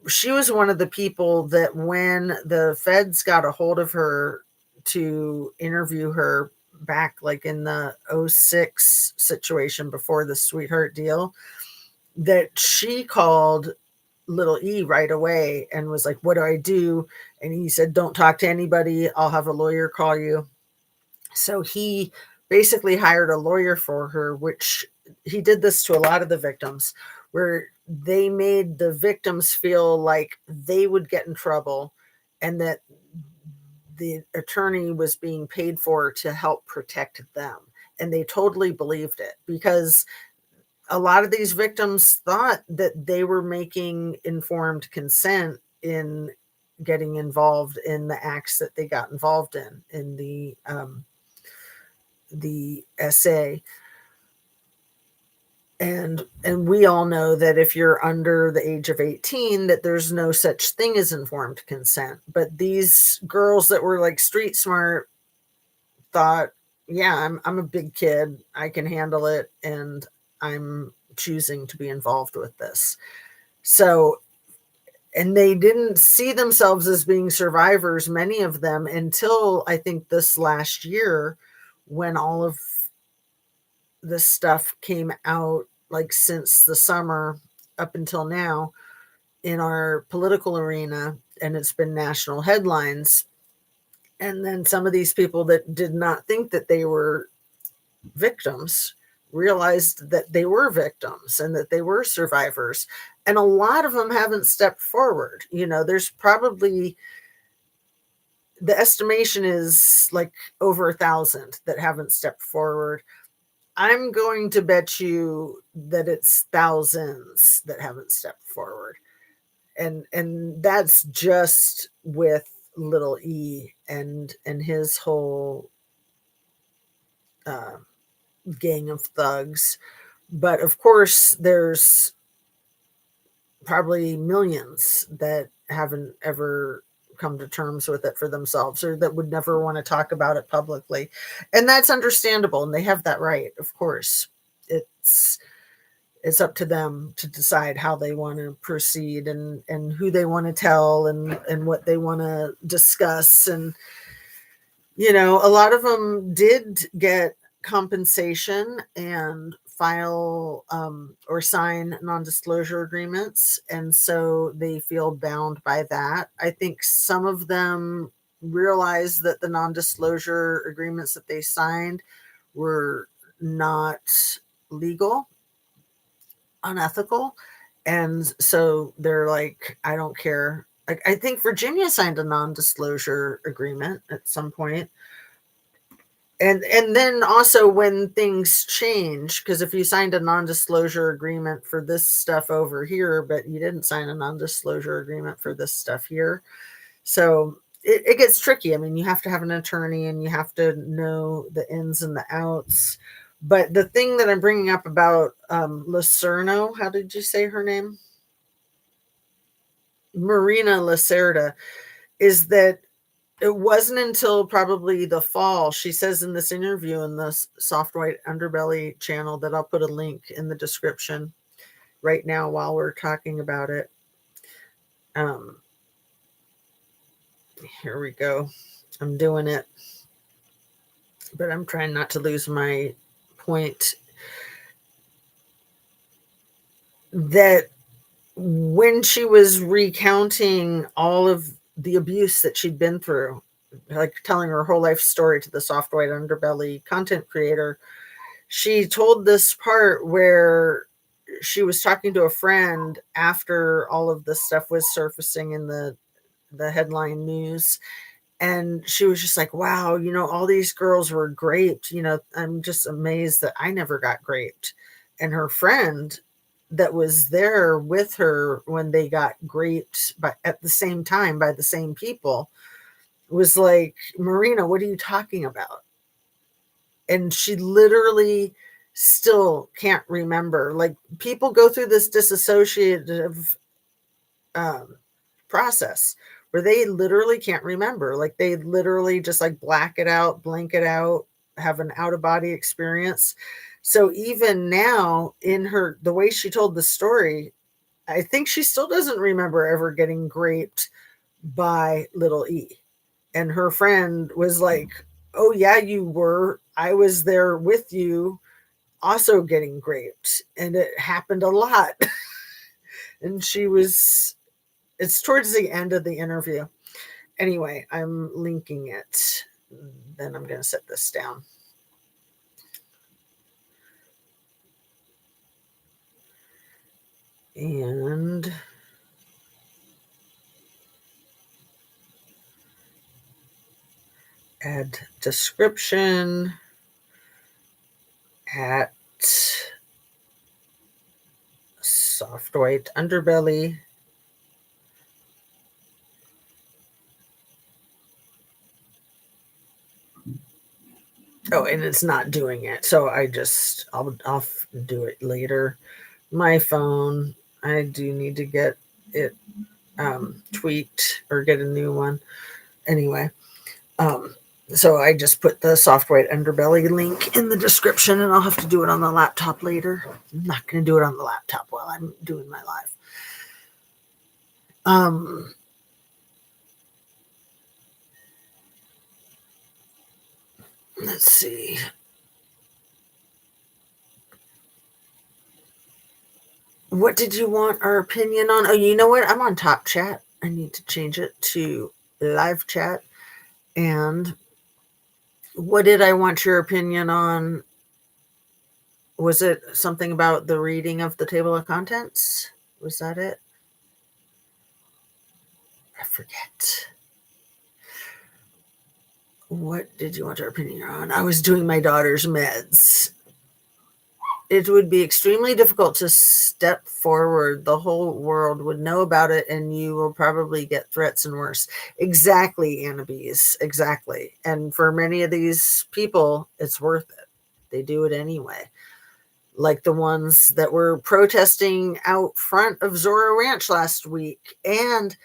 she was one of the people that when the feds got a hold of her to interview her back like in the 06 situation before the sweetheart deal, that she called Little E right away and was like, what do I do? And he said, don't talk to anybody. I'll have a lawyer call you. So he basically hired a lawyer for her, which he did this to a lot of the victims, where they made the victims feel like they would get in trouble and that the attorney was being paid for to help protect them. And they totally believed it because a lot of these victims thought that they were making informed consent in getting involved in the acts that they got involved in the SA. And we all know that if you're under the age of 18, that there's no such thing as informed consent. But these girls that were like street smart thought, yeah, I'm a big kid, I can handle it, and I'm choosing to be involved with this. So, and they didn't see themselves as being survivors, many of them, until I think this last year, when all of this stuff came out, like since the summer up until now, in our political arena, and it's been national headlines. And then some of these people that did not think that they were victims realized that they were victims and that they were survivors. And a lot of them haven't stepped forward. You know, there's probably, the estimation is like over 1,000 that haven't stepped forward. I'm going to bet you that it's thousands that haven't stepped forward. And that's just with little E and his whole gang of thugs. But of course, there's probably millions that haven't ever come to terms with it for themselves, or that would never want to talk about it publicly. And that's understandable, and they have that right, of course. It's up to them to decide how they want to proceed, and who they want to tell, and what they want to discuss. And you know, a lot of them did get compensation and file or sign non-disclosure agreements, and so they feel bound by that. I think some of them realized that the non-disclosure agreements that they signed were not legal, unethical, and so they're like, I don't care. Like, I think Virginia signed a non-disclosure agreement at some point. And then also when things change, because if you signed a non-disclosure agreement for this stuff over here, but you didn't sign a non-disclosure agreement for this stuff here, so it gets tricky. I mean, you have to have an attorney and you have to know the ins and the outs. But the thing that I'm bringing up about Lacerno, how did you say her name? Marina Lacerda, is that it wasn't until probably the fall, she says in this interview in the Soft White Underbelly channel, that I'll put a link in the description right now while we're talking about it. Here we go. I'm doing it, but I'm trying not to lose my point. That when she was recounting all of the abuse that she'd been through, like telling her whole life story to the Soft White Underbelly content creator, she told this part where she was talking to a friend after all of this stuff was surfacing in the headline news. And she was just like, wow, you know, all these girls were graped. You know, I'm just amazed that I never got graped. And her friend that was there with her when they got graped at the same time by the same people was like, Marina, what are you talking about? And she literally still can't remember. Like, people go through this disassociative process where they literally can't remember. Like, they literally just like black it out, blank it out, have an out of body experience. So even now, in her, the way she told the story, I think she still doesn't remember ever getting graped by little E. And her friend was like, oh yeah, you were. I was there with you also getting graped, and it happened a lot. And she was, it's towards the end of the interview. Anyway, I'm linking it. Then I'm going to set this down. And add description at Soft White Underbelly Oh, and it's not doing it. So I'll do it later. My phone, I do need to get it tweaked or get a new one. Anyway, um, so I just put the soft white underbelly link in the description, and I'll have to do it on the laptop later. I'm not going to do it on the laptop while I'm doing my live. Let's see. What did you want our opinion on? Oh, you know what? I'm on Top Chat. I need to change it to live chat. And what did I want your opinion on? Was it something about the reading of the table of contents? Was that it? I forget. What did you want our opinion on? I was doing my daughter's meds. It would be extremely difficult to step forward. The whole world would know about it, and you will probably get threats and worse. Exactly, Annabise. Exactly. And for many of these people, it's worth it. They do it anyway. Like the ones that were protesting out front of Zorro Ranch last week. And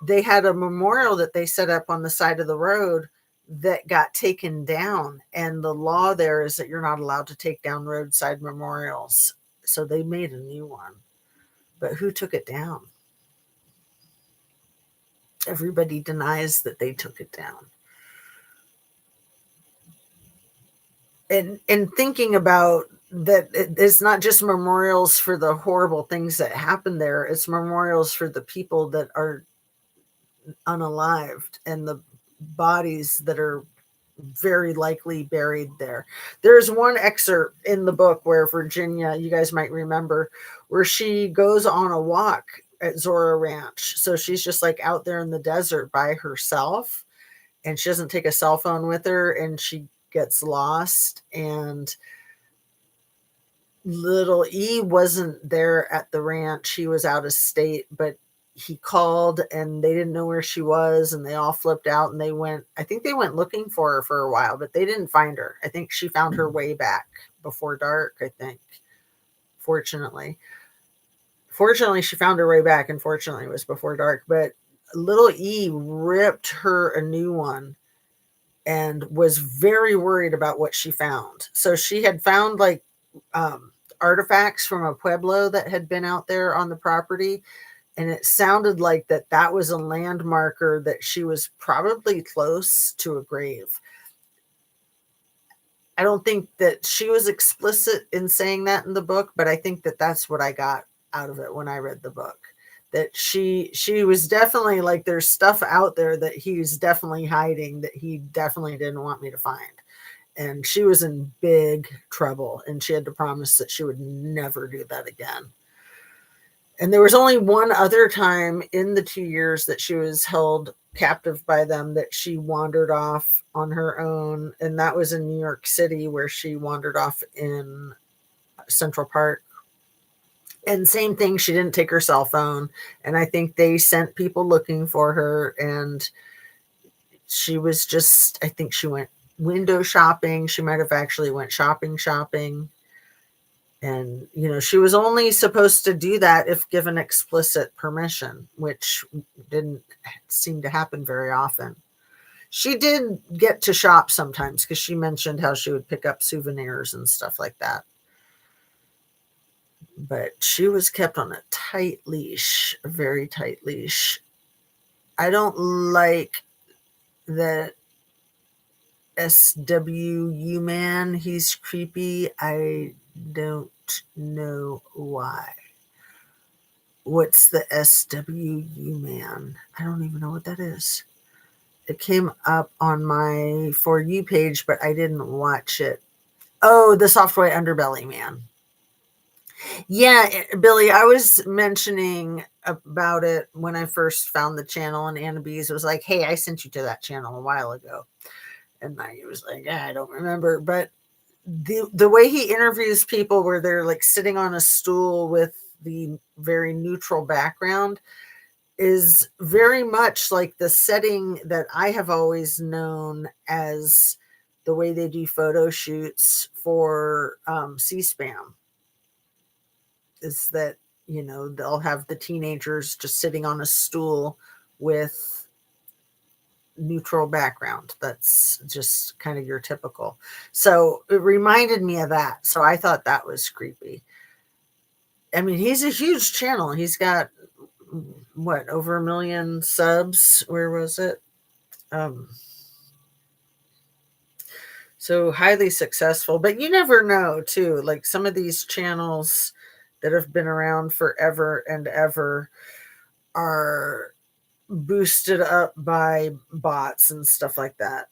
they had a memorial that they set up on the side of the road that got taken down. And the law there is that you're not allowed to take down roadside memorials. So they made a new one. But who took it down? Everybody denies that they took it down. And thinking about that, it's not just memorials for the horrible things that happened there. It's memorials for the people that are unalived and the bodies that are very likely buried there. There's one excerpt in the book where Virginia, you guys might remember, where she goes on a walk at Zorro Ranch. So she's just like out there in the desert by herself, and she doesn't take a cell phone with her, and she gets lost. And little E wasn't there at the ranch. He was out of state, but he called and they didn't know where she was, and they all flipped out, and I think they went looking for her for a while, but they didn't find her. I think she found her way back before dark, I think. Fortunately, she found her way back, and fortunately it was before dark. But little E ripped her a new one and was very worried about what she found. So she had found like artifacts from a pueblo that had been out there on the property, and it sounded like that was a landmarker, that she was probably close to a grave. I don't think that she was explicit in saying that in the book, but I think that that's what I got out of it when I read the book. That she was definitely like, there's stuff out there that he's definitely hiding that he definitely didn't want me to find. And she was in big trouble, and she had to promise that she would never do that again. And there was only one other time in the 2 years that she was held captive by them that she wandered off on her own. And that was in New York City, where she wandered off in Central Park. And same thing, she didn't take her cell phone. And I think they sent people looking for her. And she was just, I think she went window shopping. She might have actually went shopping. And, she was only supposed to do that if given explicit permission, which didn't seem to happen very often. She did get to shop sometimes, because she mentioned how she would pick up souvenirs and stuff like that. But she was kept on a tight leash, a very tight leash. I don't like that SWU man. He's creepy. I don't know why. What's the SWU man? I don't even know what that is. It came up on my For You page, but I didn't watch it. Oh, the soft white underbelly man. Yeah, Billy, I was mentioning about it when I first found the channel, and Anna Bees was like, hey, I sent you to that channel a while ago. And I was like, I don't remember. But the way he interviews people, where they're like sitting on a stool with the very neutral background, is very much like the setting that I have always known as the way they do photo shoots for C-SPAN is that, they'll have the teenagers just sitting on a stool with neutral background. That's just kind of your typical. So it reminded me of that. So I thought that was creepy. I mean, he's a huge channel. He's got what, over 1 million subs? Where was it? So highly successful, but you never know too. Like some of these channels that have been around forever and ever are boosted up by bots and stuff like that.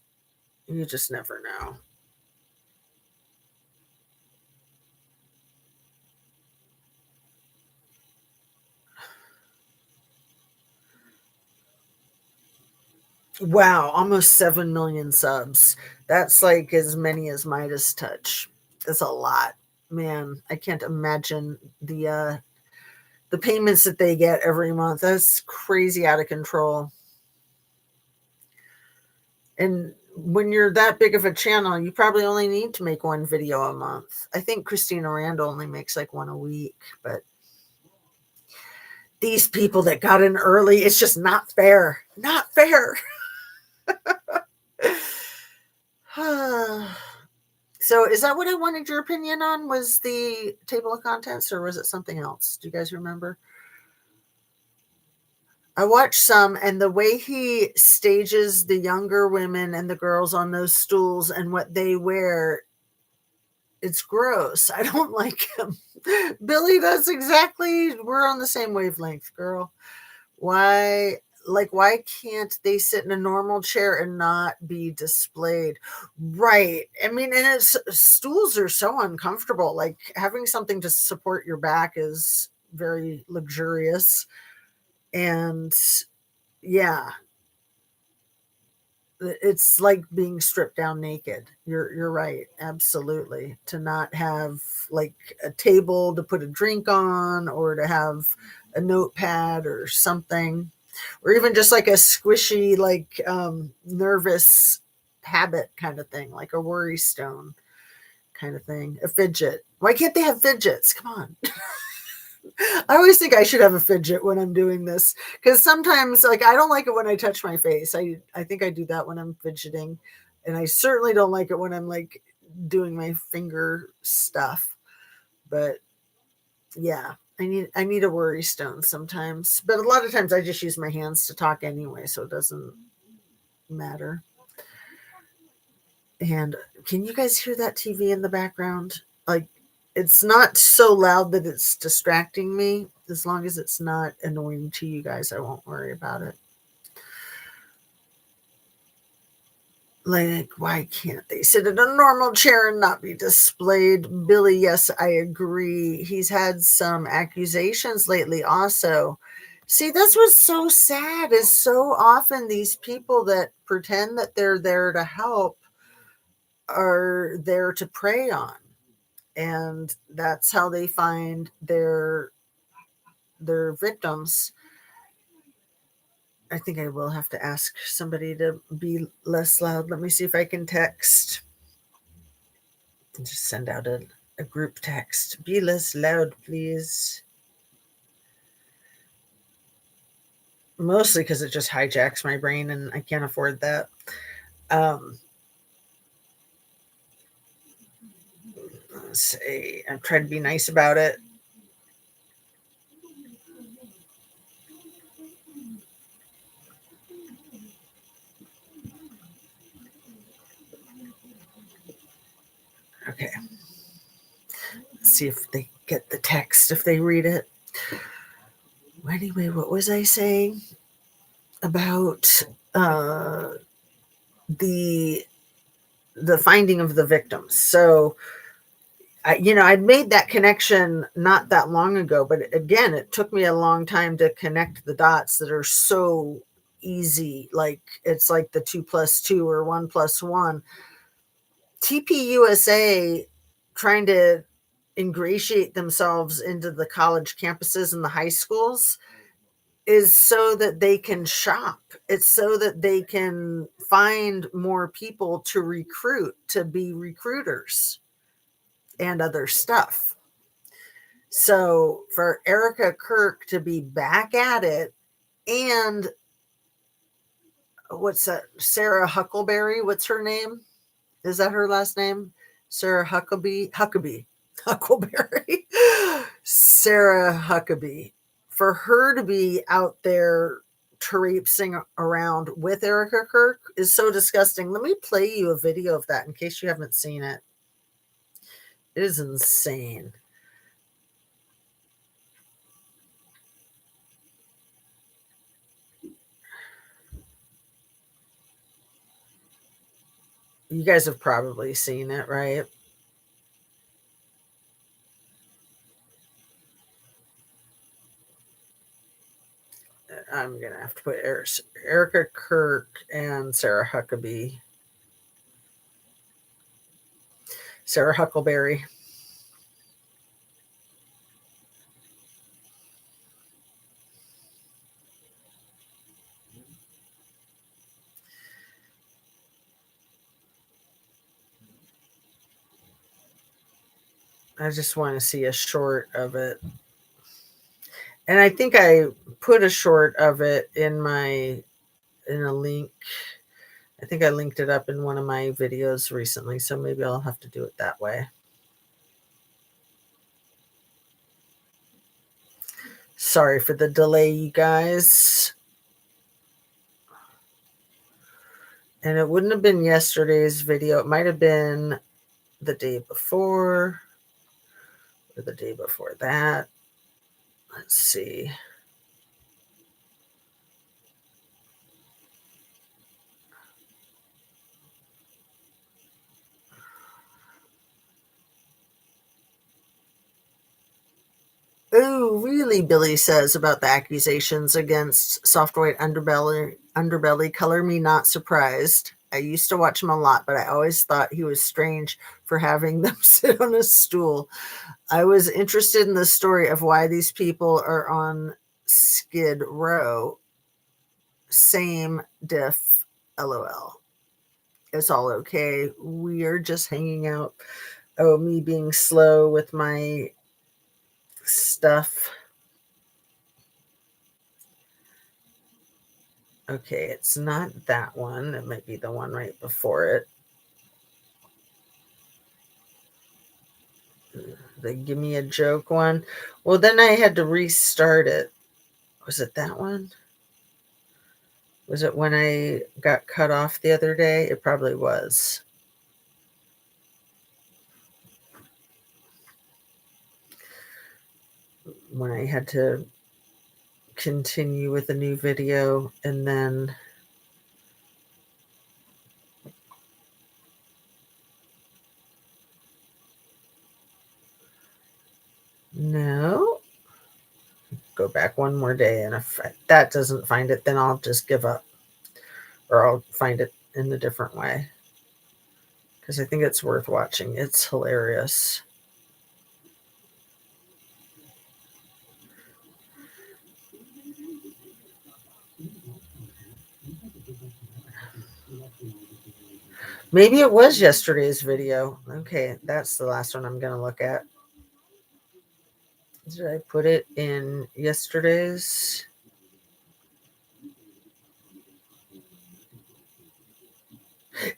You just never know. Wow, almost 7 million subs. That's like as many as Midas touch. That's a lot. Man, I can't imagine the payments that they get every month. That's crazy out of control. And when you're that big of a channel, you probably only need to make one video a month. I think Christina Randall only makes like one a week, but these people that got in early, it's just not fair. Not fair. So is that what I wanted your opinion on? Was the table of contents, or was it something else? Do you guys remember? I watched some, and the way he stages the younger women and the girls on those stools and what they wear, it's gross. I don't like him. Billy, that's exactly, we're on the same wavelength, girl. Why can't they sit in a normal chair and not be displayed? Right. I mean, and stools are so uncomfortable. Like having something to support your back is very luxurious. And yeah, it's like being stripped down naked. You're right. Absolutely. To not have like a table to put a drink on, or to have a notepad or something, or even just like a squishy, like nervous habit kind of thing, like a worry stone kind of thing, a fidget. Why can't they have fidgets? Come on. I always think I should have a fidget when I'm doing this, because sometimes like I don't like it when I touch my face. I think I do that when I'm fidgeting, and I certainly don't like it when I'm like doing my finger stuff. But yeah, I need a worry stone sometimes, but a lot of times I just use my hands to talk anyway, so it doesn't matter. And can you guys hear that TV in the background? Like, it's not so loud that it's distracting me. As long as it's not annoying to you guys, I won't worry about it. Like, why can't they sit in a normal chair and not be displayed? Billy, yes, I agree. He's had some accusations lately also. See, that's what's so sad, is so often these people that pretend that they're there to help are there to prey on. And that's how they find their victims. I think I will have to ask somebody to be less loud. Let me see if I can text. Just send out a group text. Be less loud, please. Mostly because it just hijacks my brain and I can't afford that. Let's see. I'm trying to be nice about it. Okay. Let's see if they get the text, if they read it. Anyway, what was I saying about the finding of the victims? So, I'd made that connection not that long ago, but again, it took me a long time to connect the dots that are so easy. Like it's like the 2 + 2 or 1 + 1. TPUSA trying to ingratiate themselves into the college campuses and the high schools is so that they can shop. It's so that they can find more people to recruit, to be recruiters and other stuff. So for Erica Kirk to be back at it, and what's that? Sarah Huckleberry. What's her name? Is that her last name? Sarah Huckabee? Huckleberry. Sarah Huckabee. For her to be out there traipsing around with Erica Kirk is so disgusting. Let me play you a video of that in case you haven't seen it. It is insane. You guys have probably seen it, right? I'm going to have to put Erica Kirk and Sarah Huckabee. Sarah Huckleberry. I just want to see a short of it. And I think I put a short of it in a link. I think I linked it up in one of my videos recently, so maybe I'll have to do it that way. Sorry for the delay, you guys. And it wouldn't have been yesterday's video. It might have been the day before or the day before that. Let's see. Oh, really? Billy says about the accusations against Soft White Underbelly. Color me not surprised. I used to watch him a lot, but I always thought he was strange for having them sit on a stool. I was interested in the story of why these people are on Skid Row. Same diff, LOL. It's all okay. We are just hanging out. Oh, me being slow with my stuff. Okay, it's not that one. It might be the one right before it. The give me a joke one. Well, then I had to restart it. Was it that one? Was it when I got cut off the other day? It probably was. When I had to continue with a new video and then no, go back one more day, and if that doesn't find it, then I'll just give up, or I'll find it in a different way, because I think it's worth watching. It's hilarious. Maybe it was yesterday's video. Okay, that's the last one I'm going to look at. Did I put it in yesterday's?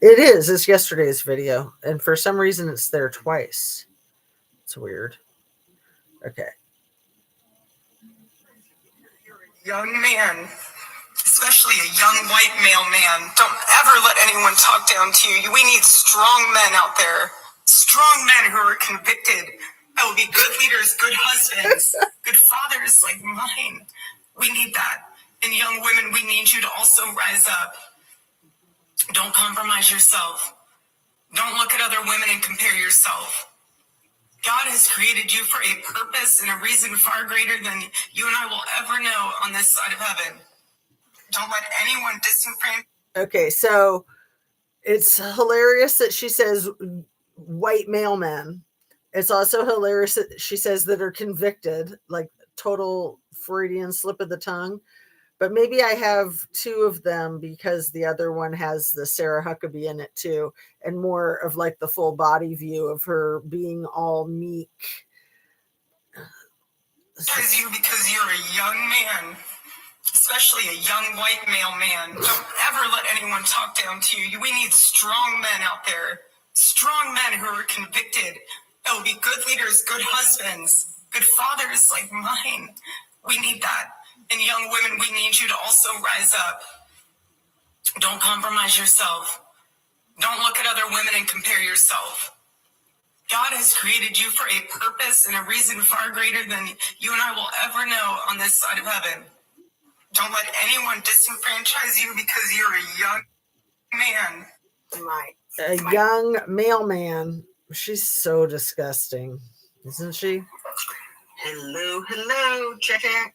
It is. It's yesterday's video. And for some reason, it's there twice. It's weird. Okay. Young man, especially a young white male man, don't ever let anyone talk down to you. We need strong men out there. Strong men who are convicted. That will be good leaders, good husbands, good fathers like mine. We need that. And young women, we need you to also rise up. Don't compromise yourself. Don't look at other women and compare yourself. God has created you for a purpose and a reason far greater than you and I will ever know on this side of heaven. Don't let anyone disenfranchise. Okay, so it's hilarious that she says white male men. It's also hilarious that she says that are convicted, like total Freudian slip of the tongue. but maybe I have two of them because the other one has the Sarah Huckabee in it too, and more of like the full body view of her being all meek. You because you're a young man, especially a young white male man. Don't ever let anyone talk down to you. We need strong men out there. Strong men who are convicted. That will be good leaders, good husbands, good fathers like mine. We need that. And young women, we need you to also rise up. Don't compromise yourself. Don't look at other women and compare yourself. God has created you for a purpose and a reason far greater than you and I will ever know on this side of heaven. Don't let anyone disenfranchise you because you're a young man. A young male man. She's so disgusting, isn't she? Hello, check it.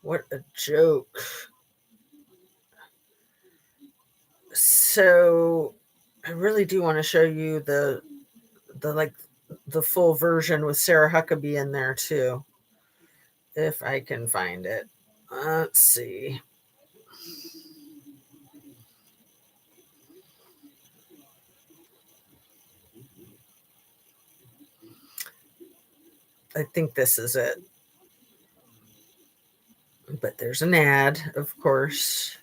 What a joke. So I really do want to show you the full version with Sarah Huckabee in there too, if I can find it. Let's see. I think this is it. But there's an ad, of course.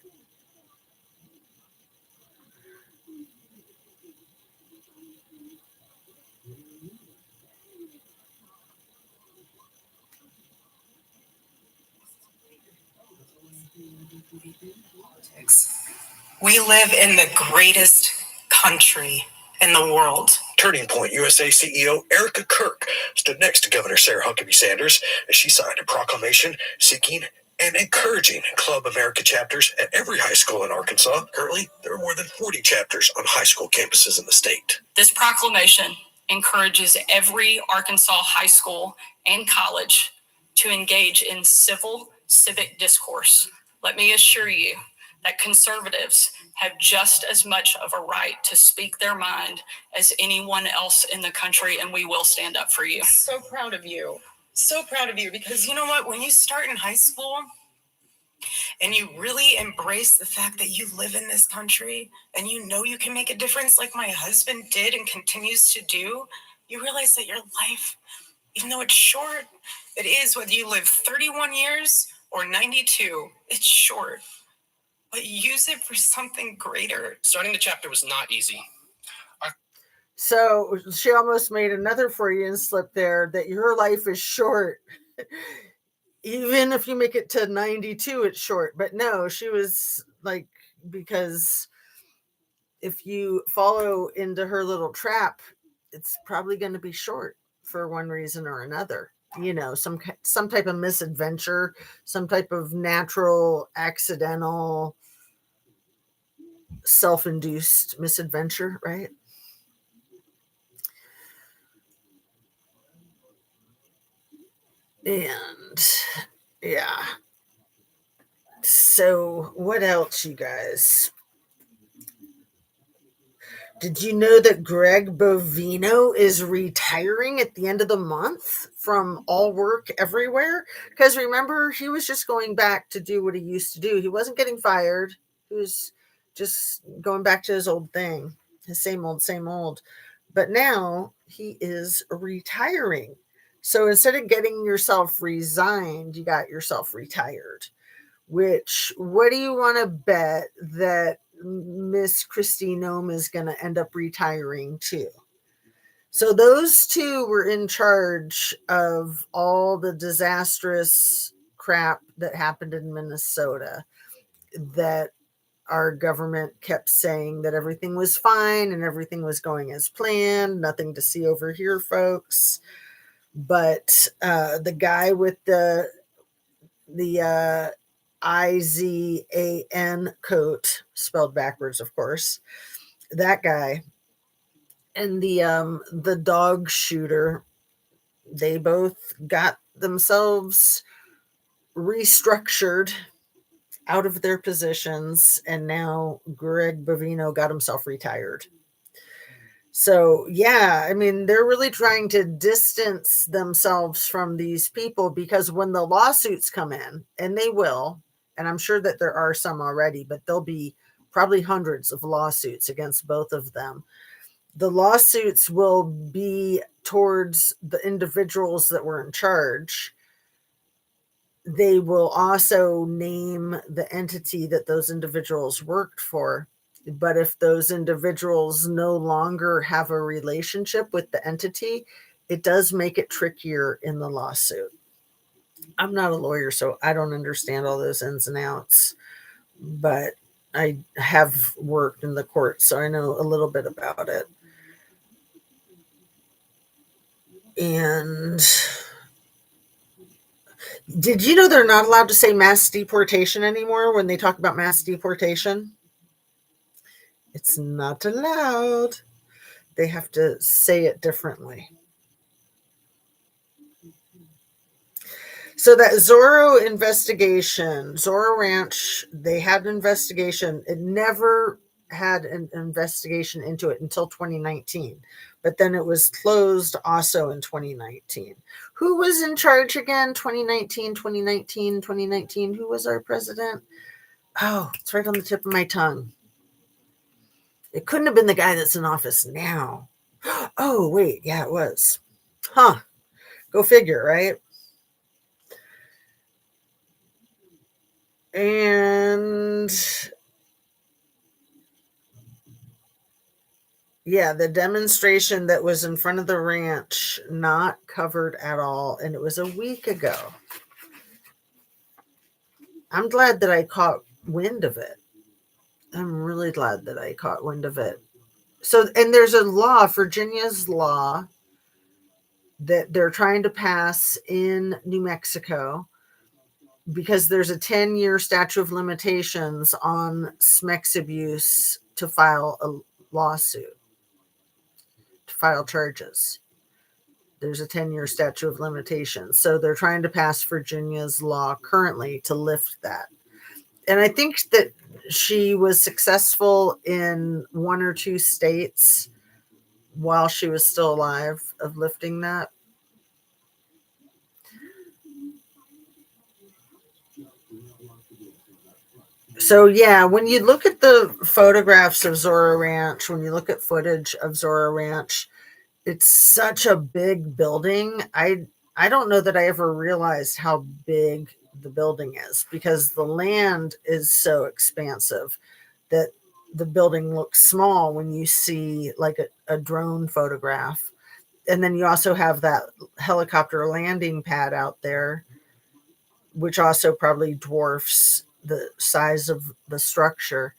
We live in the greatest country in the world. Turning Point USA CEO Erica Kirk stood next to Governor Sarah Huckabee Sanders as she signed a proclamation seeking and encouraging Club America chapters at every high school in Arkansas. Currently, there are more than 40 chapters on high school campuses in the state. This proclamation encourages every Arkansas high school and college to engage in civic discourse. Let me assure you that conservatives have just as much of a right to speak their mind as anyone else in the country, and we will stand up for you. So proud of you. So proud of you, because you know what? When you start in high school and you really embrace the fact that you live in this country and you know you can make a difference like my husband did and continues to do, you realize that your life, even though it's short, it is, whether you live 31 years or 92, it's short. But use it for something greater. Starting the chapter was not easy. So she almost made another Freudian slip there that your life is short. Even if you make it to 92, it's short. But no, she was like, because if you follow into her little trap, it's probably going to be short for one reason or another. You know, some type of misadventure, some type of natural, accidental, self-induced misadventure, right? And yeah. So what else, you guys? Did you know that Greg Bovino is retiring at the end of the month from all work everywhere? Because remember, he was just going back to do what he used to do. He wasn't getting fired. He was just going back to his old thing, his same old. But now he is retiring. So instead of getting yourself resigned, you got yourself retired. Which, what do you want to bet that Miss Kristi Noem is going to end up retiring too? So those two were in charge of all the disastrous crap that happened in Minnesota, that our government kept saying that everything was fine and everything was going as planned. Nothing to see over here, folks. But the guy with the IZAN coat, spelled backwards, of course, that guy, and the dog shooter, they both got themselves restructured out of their positions, and now Greg Bovino got himself retired. So, yeah, I mean, they're really trying to distance themselves from these people because when the lawsuits come in, and they will, and I'm sure that there are some already, but there'll be probably hundreds of lawsuits against both of them. The lawsuits will be towards the individuals that were in charge. They will also name the entity that those individuals worked for. But if those individuals no longer have a relationship with the entity, it does make it trickier in the lawsuit. I'm not a lawyer, so I don't understand all those ins and outs, but I have worked in the court, so I know a little bit about it. And did you know they're not allowed to say mass deportation anymore when they talk about mass deportation? It's not allowed. They have to say it differently. So that Zorro investigation, Zorro Ranch, they had an investigation. It never had an investigation into it until 2019. But then it was closed also in 2019. Who was in charge again? 2019, 2019, 2019. Who was our president? Oh, it's right on the tip of my tongue. It couldn't have been the guy that's in office now. Oh, wait. Yeah, it was. Huh. Go figure, right? And yeah, the demonstration that was in front of the ranch, not covered at all. And it was a week ago. I'm glad that I caught wind of it. I'm really glad that I caught wind of it. So, and there's a law, Virginia's law, that they're trying to pass in New Mexico because there's a 10-year statute of limitations on SMEX abuse to file a lawsuit, to file charges. There's a 10-year statute of limitations. So they're trying to pass Virginia's law currently to lift that. And I think that she was successful in one or two states while she was still alive of lifting that. So yeah, when you look at the photographs of Zorro Ranch, when you look at footage of Zorro Ranch, it's such a big building. I don't know that I ever realized how big the building is because the land is so expansive that the building looks small when you see like a drone photograph. And then you also have that helicopter landing pad out there, which also probably dwarfs the size of the structure.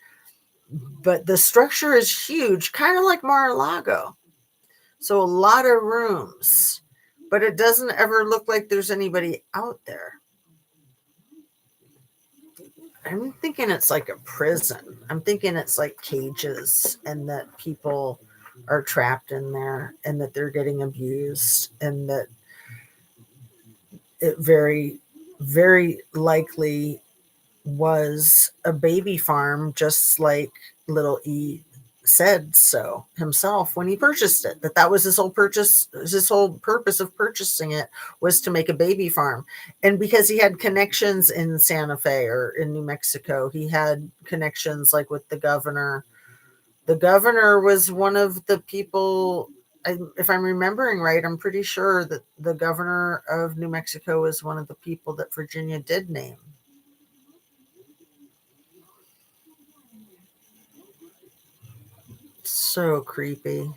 But the structure is huge, kind of like Mar-a-Lago. So a lot of rooms, but it doesn't ever look like there's anybody out there. I'm thinking it's like a prison. I'm thinking it's like cages and that people are trapped in there and that they're getting abused and that it very, very likely was a baby farm, just like Little E said so himself when he purchased it, that was his whole purpose of purchasing it was to make a baby farm. And because he had connections in Santa Fe or in New Mexico, he had connections like with the governor. The governor was one of the people, if I'm remembering right, I'm pretty sure that the governor of New Mexico was one of the people that Virginia did name. So creepy.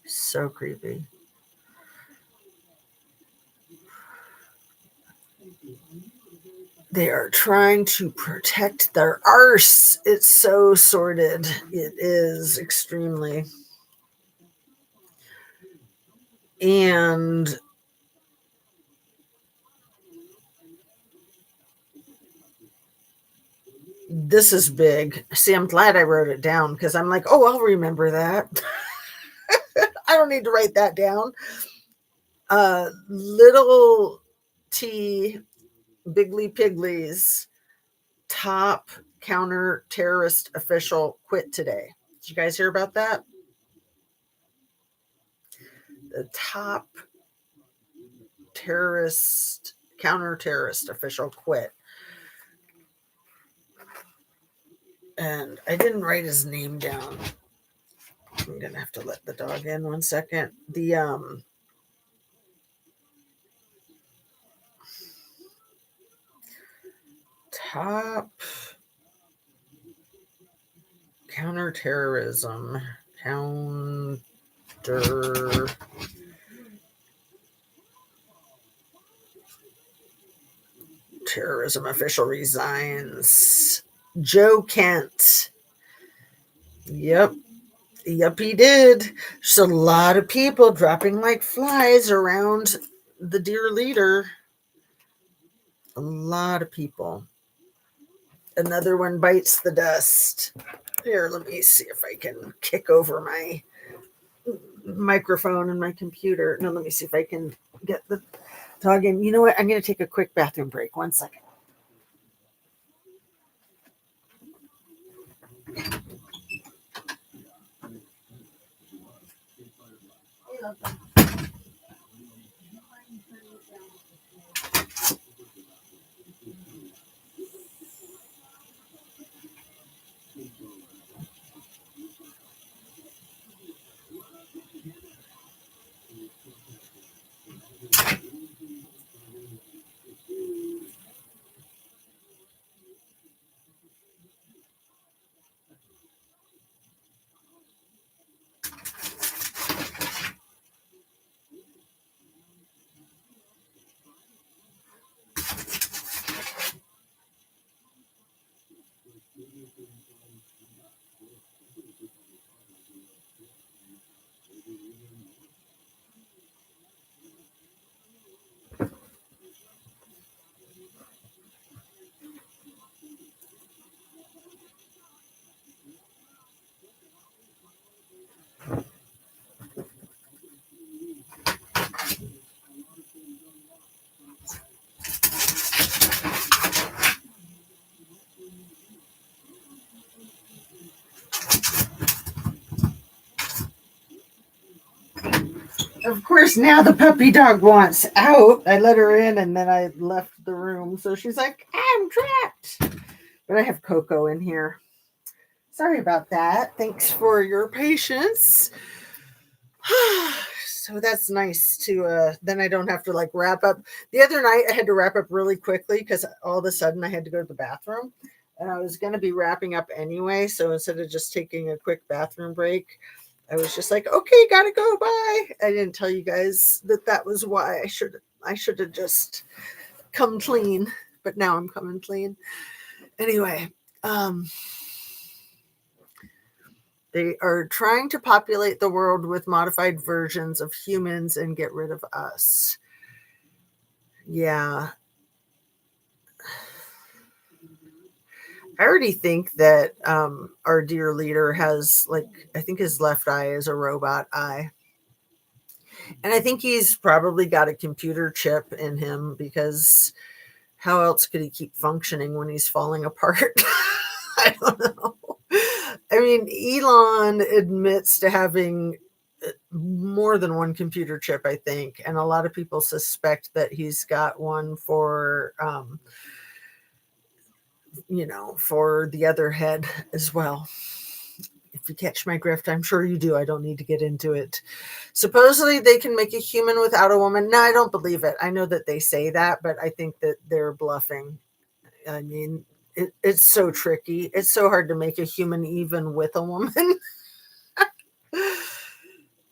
So creepy. They are trying to protect their arse. It's so sordid. It is extremely. And this is big. See, I'm glad I wrote it down because I'm like, oh, I'll remember that. I don't need to write that down. Little T Biggly Piggly's top counter terrorist official quit today. Did you guys hear about that? the top counter-terrorist official quit. And I didn't write his name down. I'm gonna have to let the dog in 1 second. The top counterterrorism official resigns. Joe Kent. Yep, he did. There's a lot of people dropping like flies around the dear leader. A lot of people. Another one bites the dust. Here, let me see if I can kick over my microphone and my computer. No, let me see if I can get the dog in. You know what? I'm going to take a quick bathroom break. 1 second. Of course, now the puppy dog wants out. I let her in and then I left the room. So she's like, I'm trapped. But I have Coco in here. Sorry about that. Thanks for your patience. So that's nice to, then I don't have to like wrap up. The other night I had to wrap up really quickly because all of a sudden I had to go to the bathroom and I was going to be wrapping up anyway. So instead of just taking a quick bathroom break, I was just like, okay, gotta go, bye. I didn't tell you guys that was why I should have just come clean, but now I'm coming clean. Anyway, they are trying to populate the world with modified versions of humans and get rid of us. Yeah. I already think that our dear leader has, like, I think his left eye is a robot eye. And I think he's probably got a computer chip in him because how else could he keep functioning when he's falling apart? I don't know. I mean, Elon admits to having more than one computer chip, I think. And a lot of people suspect that he's got one for, for the other head as well. If you catch my grift, I'm sure you do. I don't need to get into it. Supposedly they can make a human without a woman. No, I don't believe it. I know that they say that, but I think that they're bluffing. I mean, it's so tricky. It's so hard to make a human even with a woman.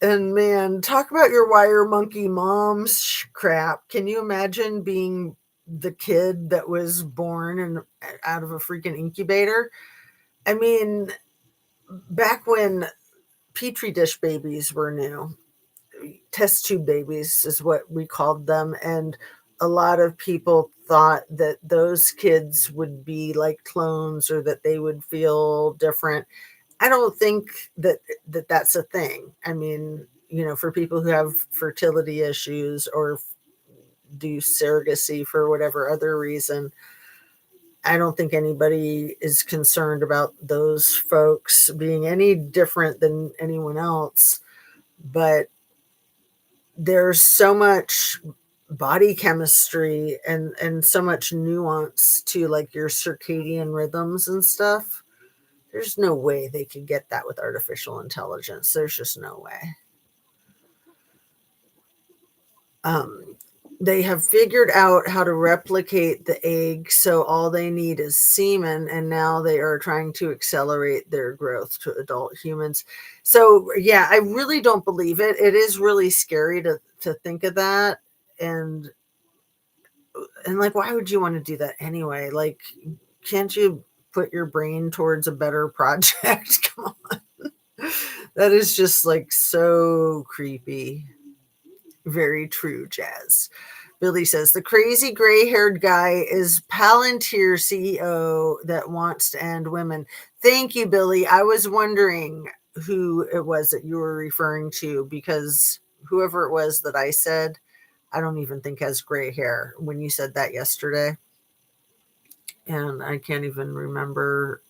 And man, talk about your wire monkey mom's crap. Can you imagine being the kid that was born out of a freaking incubator? I mean, back when Petri dish babies were new, test tube babies is what we called them. And a lot of people thought that those kids would be like clones or that they would feel different. I don't think that that's a thing. I mean, for people who have fertility issues or do surrogacy for whatever other reason, I don't think anybody is concerned about those folks being any different than anyone else. But there's so much body chemistry and so much nuance to like your circadian rhythms and stuff. There's no way they could get that with artificial intelligence. There's just no way. They have figured out how to replicate the egg, so all they need is semen, and now they are trying to accelerate their growth to adult humans. So yeah, I really don't believe it. It is really scary to think of that, and like, why would you want to do that anyway? Like, can't you put your brain towards a better project? Come on. That is just like so creepy. Very true, Jazz. Billy says the crazy gray-haired guy is Palantir CEO that wants to end women. Thank you, Billy. I was wondering who it was that you were referring to, because whoever it was that I said, I don't even think has gray hair when you said that yesterday. And I can't even remember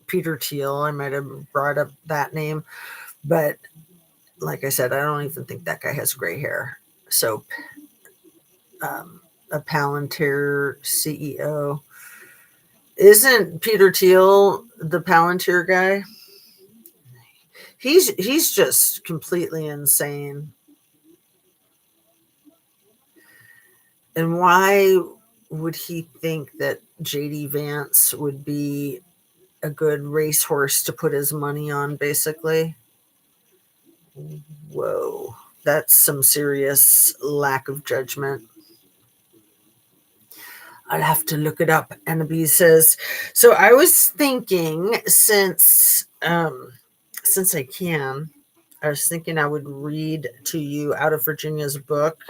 Peter Thiel. I might have brought up that name, but like I said, I don't even think that guy has gray hair. So a Palantir CEO. Isn't Peter Thiel the Palantir guy? He's just completely insane. And why would he think that JD Vance would be a good racehorse to put his money on, basically? Whoa, that's some serious lack of judgment. I'll have to look it up. Annabee says, so I was thinking, since I can, I was thinking I would read to you out of Virginia's book.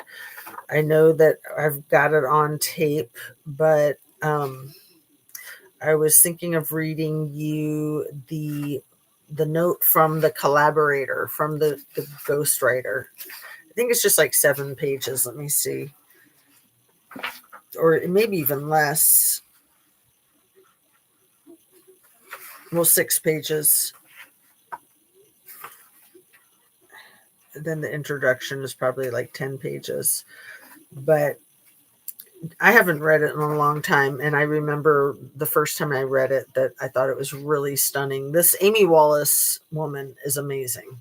I know that I've got it on tape, but I was thinking of reading you the note from the collaborator, from the ghostwriter. I think it's just like 7 pages. Let me see. Or maybe even less. Well, 6 pages. Then the introduction is probably like 10 pages. But I haven't read it in a long time, and I remember the first time I read it that I thought it was really stunning. This Amy Wallace woman is amazing.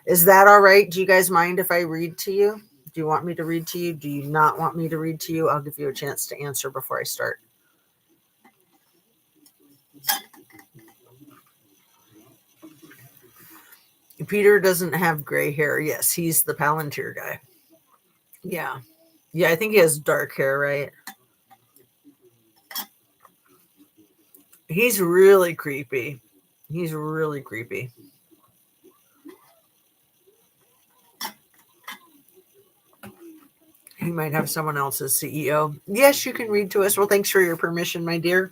Is that all right? Do you guys mind if I read to you? Do you want me to read to you? Do you not want me to read to you? I'll give you a chance to answer before I start. Peter doesn't have gray hair. Yes, he's the Palantir guy. Yeah. Yeah, I think he has dark hair, right? He's really creepy. He's really creepy. He might have someone else as CEO. Yes, you can read to us. Well, thanks for your permission, my dear.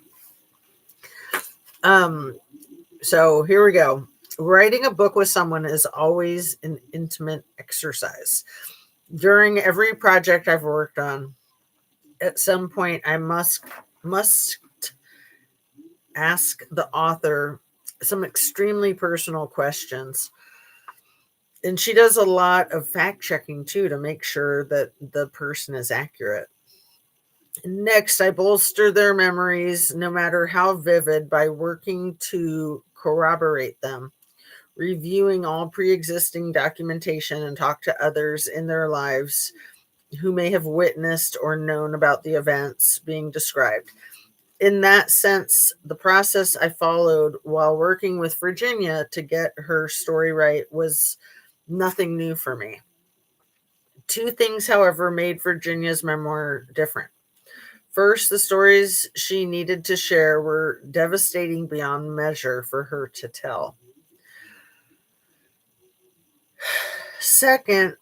So here we go. Writing a book with someone is always an intimate exercise. During every project I've worked on, at some point I must ask the author some extremely personal questions. And she does a lot of fact checking too to make sure that the person is accurate. Next, I bolster their memories, no matter how vivid, by working to corroborate them, reviewing all pre-existing documentation, and talk to others in their lives who may have witnessed or known about the events being described. In that sense, the process I followed while working with Virginia to get her story right was nothing new for me. 2 things, however, made Virginia's memoir different. First, the stories she needed to share were devastating beyond measure for her to tell. Second,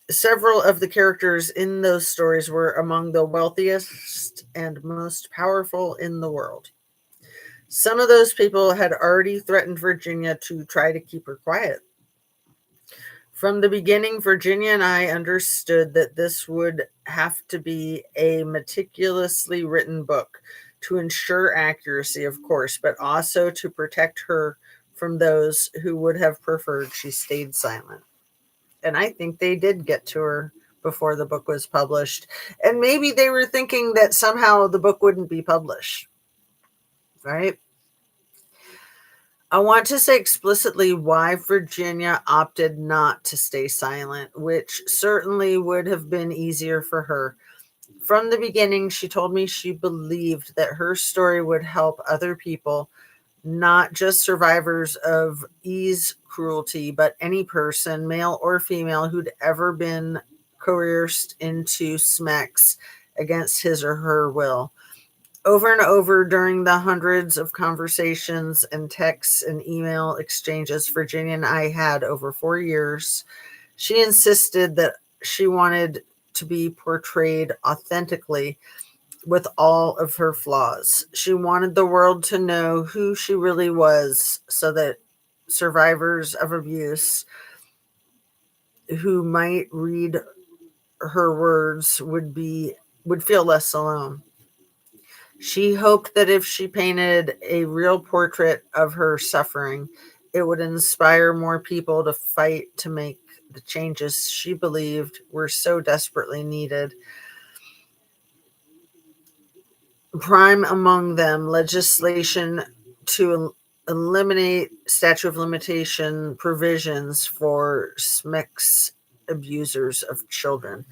several of the characters in those stories were among the wealthiest and most powerful in the world. Some of those people had already threatened Virginia to try to keep her quiet. From the beginning, Virginia and I understood that this would have to be a meticulously written book to ensure accuracy, of course, but also to protect her from those who would have preferred she stayed silent. And I think they did get to her before the book was published. And maybe they were thinking that somehow the book wouldn't be published, right? I want to say explicitly why Virginia opted not to stay silent, which certainly would have been easier for her. From the beginning, she told me she believed that her story would help other people, not just survivors of E's cruelty, but any person, male or female, who'd ever been coerced into SMEX against his or her will. Over and over during the hundreds of conversations and texts and email exchanges Virginia and I had over 4 years, she insisted that she wanted to be portrayed authentically with all of her flaws. She wanted the world to know who she really was so that survivors of abuse who might read her words would feel less alone. She hoped that if she painted a real portrait of her suffering, it would inspire more people to fight to make the changes she believed were so desperately needed. Prime among them, legislation to eliminate statute of limitation provisions for SMEX abusers of children.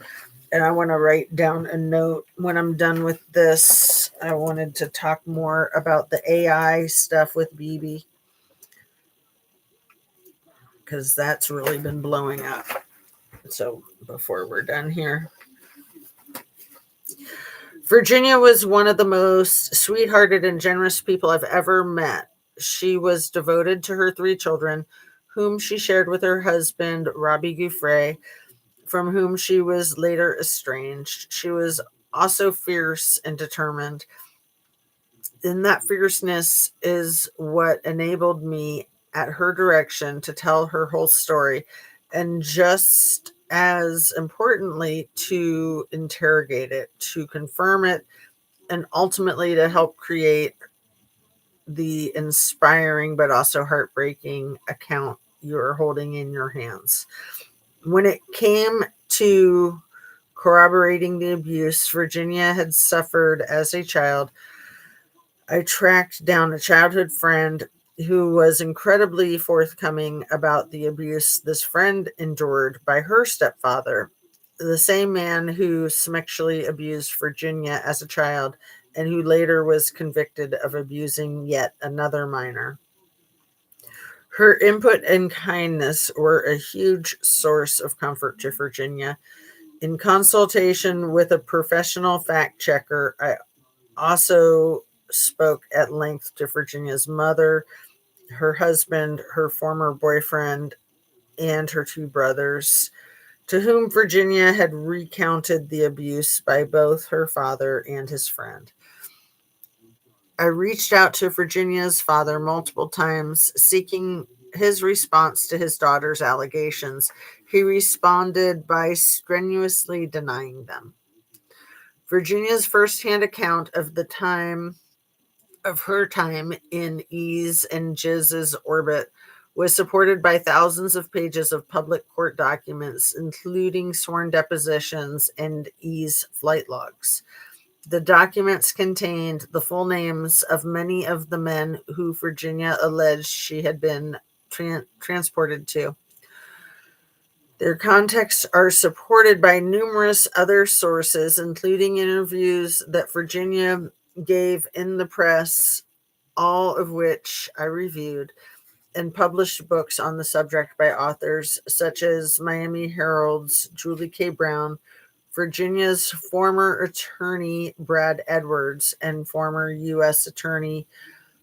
And I want to write down a note when I'm done with this. I wanted to talk more about the AI stuff with BB because that's really been blowing up. So before we're done here, Virginia was one of the most sweethearted and generous people I've ever met. She was devoted to her 3 children, whom she shared with her husband, Robbie Gouffre, from whom she was later estranged. She was also fierce and determined. And that fierceness is what enabled me at her direction to tell her whole story. And just as importantly, to interrogate it, to confirm it, and ultimately to help create the inspiring but also heartbreaking account you're holding in your hands. When it came to corroborating the abuse Virginia had suffered as a child, I tracked down a childhood friend who was incredibly forthcoming about the abuse this friend endured by her stepfather, the same man who sexually abused Virginia as a child and who later was convicted of abusing yet another minor. Her input and kindness were a huge source of comfort to Virginia. In consultation with a professional fact checker, I also spoke at length to Virginia's mother, her husband, her former boyfriend, and her 2 brothers, to whom Virginia had recounted the abuse by both her father and his friend. I reached out to Virginia's father multiple times, seeking his response to his daughter's allegations. He responded by strenuously denying them. Virginia's firsthand account of her time in E's and Jiz's orbit was supported by thousands of pages of public court documents, including sworn depositions and E's flight logs. The documents contained the full names of many of the men who Virginia alleged she had been transported to. Their contexts are supported by numerous other sources, including interviews that Virginia gave in the press, all of which I reviewed, and published books on the subject by authors such as Miami Herald's Julie K. Brown, Virginia's former attorney Brad Edwards, and former U.S. Attorney